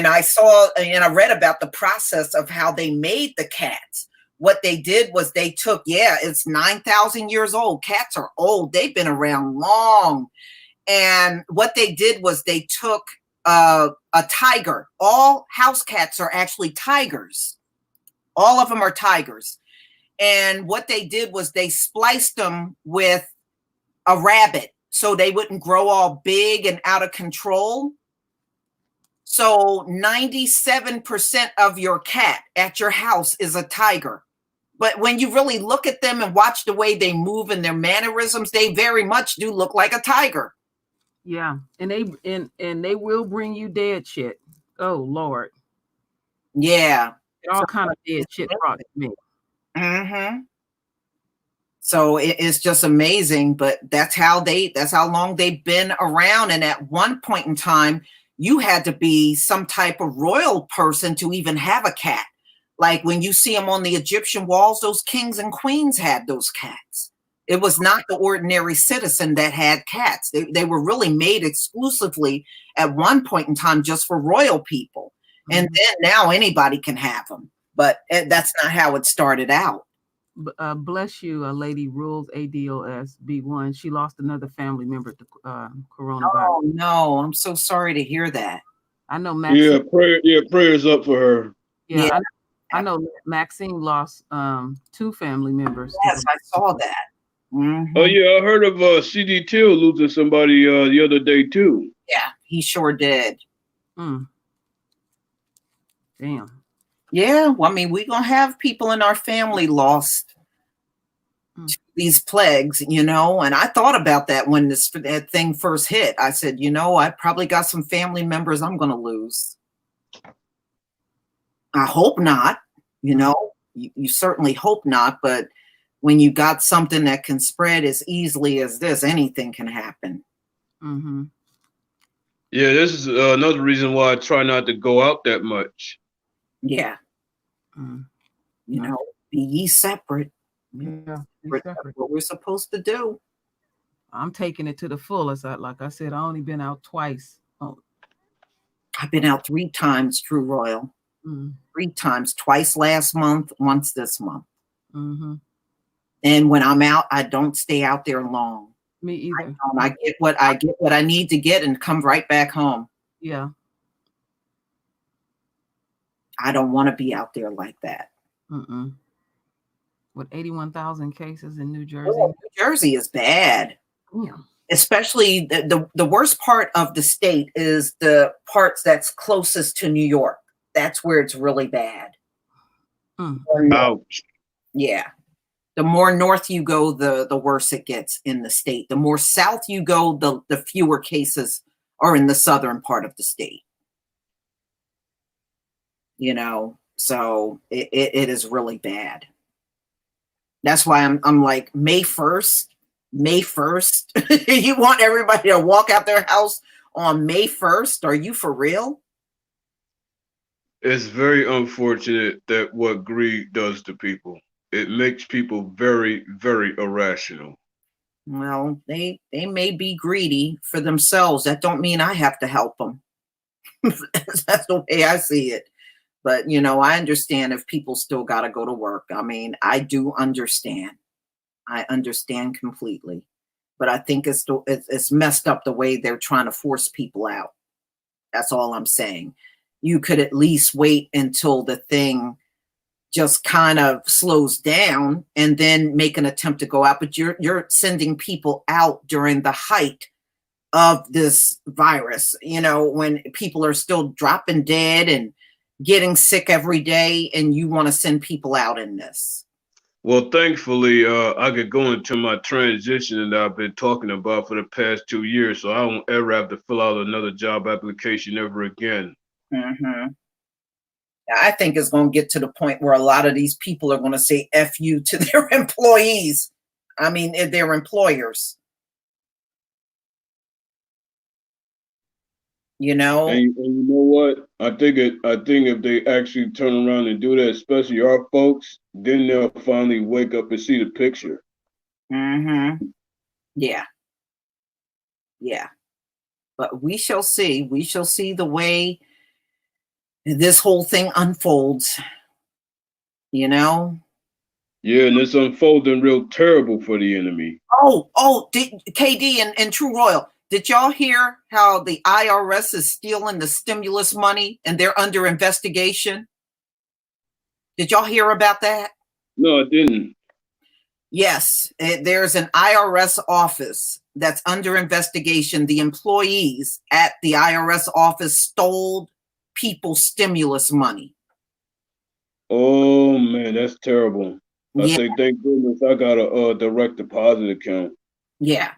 I saw and I read about the process of how they made the cats. What they did was they took, it's 9,000 years old. Cats are old. They've been around long. And what they did was they took a tiger. All house cats are actually tigers. All of them are tigers. And what they did was they spliced them with a rabbit so they wouldn't grow all big and out of control. So 97% of your cat at your house is a tiger. But when you really look at them and watch the way they move and their mannerisms, they very much do look like a tiger. Yeah, and they will bring you dead shit. Oh Lord. Yeah. All kind of dead shit brought to me. Mm-hmm. So it's just amazing, but that's how long they've been around. And at one point in time, you had to be some type of royal person to even have a cat. Like when you see them on the Egyptian walls, those kings and queens had those cats. It was not the ordinary citizen that had cats. They were really made exclusively at one point in time just for royal people. Mm-hmm. And then now anybody can have them. But that's not how it started out. Bless you, Lady Rules ADOS B1. She lost another family member to coronavirus. Oh no, I'm so sorry to hear that. I know Maxine. Prayers up for her. Yeah. I know Maxine lost 2 family members. Yes, I saw that. Mm-hmm. Oh yeah, I heard of CD Till losing somebody the other day too. Yeah, he sure did. Damn. Yeah, well, I mean, we're gonna have people in our family lost to these plagues, you know. And I thought about that when that thing first hit. I said, you know, I probably got some family members I'm gonna lose. I hope not, you know. You certainly hope not, but when you got something that can spread as easily as this, anything can happen. Mm-hmm. Yeah, this is another reason why I try not to go out that much. Yeah. You know, be ye separate. Yeah, That's what we're supposed to do. I'm taking it to the fullest. Like I said, I only been out twice. Oh. I've been out 3 times, True Royal. 3 times, twice last month, once this month. Mm-hmm. And when I'm out, I don't stay out there long. Me either. I get what I need to get and come right back home. Yeah. I don't want to be out there like that. With 81,000 cases in New Jersey. Oh, New Jersey is bad. Yeah. Especially the worst part of the state is the parts that's closest to New York. That's where it's really bad. Ouch. Yeah. The more north you go, the worse it gets in the state. The more south you go, the fewer cases are in the southern part of the state. You know, so it is really bad. That's why I'm like, May 1st. You want everybody to walk out their house on May 1st? Are you for real? It's very unfortunate that what greed does to people. It makes people very, very irrational. Well, they may be greedy for themselves. That don't mean I have to help them. That's the way I see it. But, you know, I understand if people still got to go to work. I mean, I do understand. I understand completely. But I think it's messed up the way they're trying to force people out. That's all I'm saying. You could at least wait until the thing just kind of slows down and then make an attempt to go out. But you're sending people out during the height of this virus, you know, when people are still dropping dead and getting sick every day, and you want to send people out in this. Well, thankfully, I could go into my transition that I've been talking about for the past 2 years, so I won't ever have to fill out another job application ever again. Mm-hmm. I think it's going to get to the point where a lot of these people are going to say F you to their employees. I mean, their employers. you know? And you know what? I think if they actually turn around and do that, especially our folks, then they'll finally wake up and see the picture. Mm-hmm. Yeah. Yeah. But we shall see. We shall see the way this whole thing unfolds, you know? Yeah, and it's unfolding real terrible for the enemy. KD and True Royal, did y'all hear how the IRS is stealing the stimulus money and they're under investigation? Did y'all hear about that? No, it didn't. Yes, there's an IRS office that's under investigation. The employees at the IRS office stole people's stimulus money. Oh man, that's terrible. I Yeah. say thank goodness I got a direct deposit account. Yeah.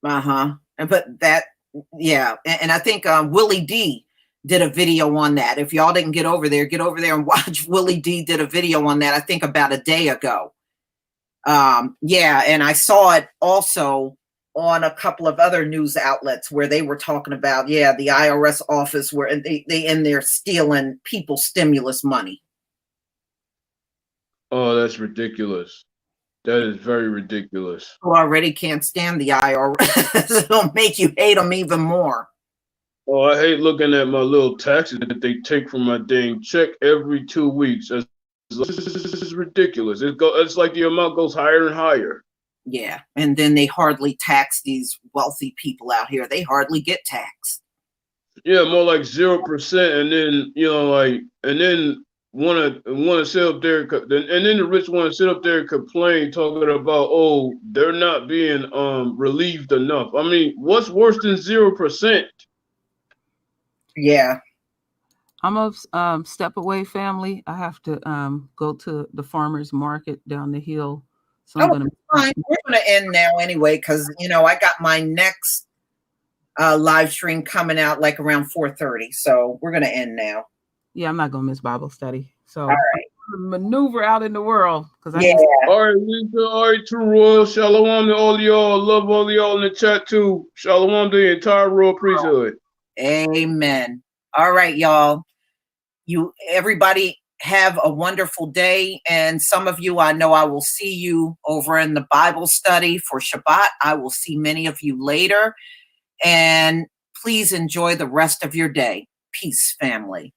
Uh-huh. But that, yeah. And I think Willie D did a video on that. If y'all didn't get over there and watch. Willie D did a video on that, I think about a day ago. Yeah, and I saw it also on a couple of other news outlets where they were talking about, the IRS office where they in there stealing people's stimulus money. Oh, that's ridiculous. That is very ridiculous. Who already can't stand the IRS. It'll make you hate them even more. Oh, I hate looking at my little taxes that they take from my dang check every 2 weeks. This is ridiculous. It's like the amount goes higher and higher. Yeah, and then they hardly tax these wealthy people out here. They hardly get taxed. Yeah, more like 0%, and then and then want to sit up there, and then the rich want to sit up there and complain, talking about, oh, they're not being relieved enough. I mean, what's worse than 0%? Yeah. I'm a step away, family. I have to go to the farmer's market down the hill. So I'm gonna fine. We're gonna end now anyway, because I got my next live stream coming out like around 4:30. So we're gonna end now. Yeah, I'm not gonna miss Bible study. So all right. Maneuver out in the world because All right, Lisa. All right, True Royal. Shalom to all y'all. Love all y'all in the chat too. Shalom to the entire royal priesthood. Amen. All right, y'all. Everybody have a wonderful day. And some of you, I know I will see you over in the Bible study for Shabbat. I will see many of you later. And please enjoy the rest of your day. Peace, family.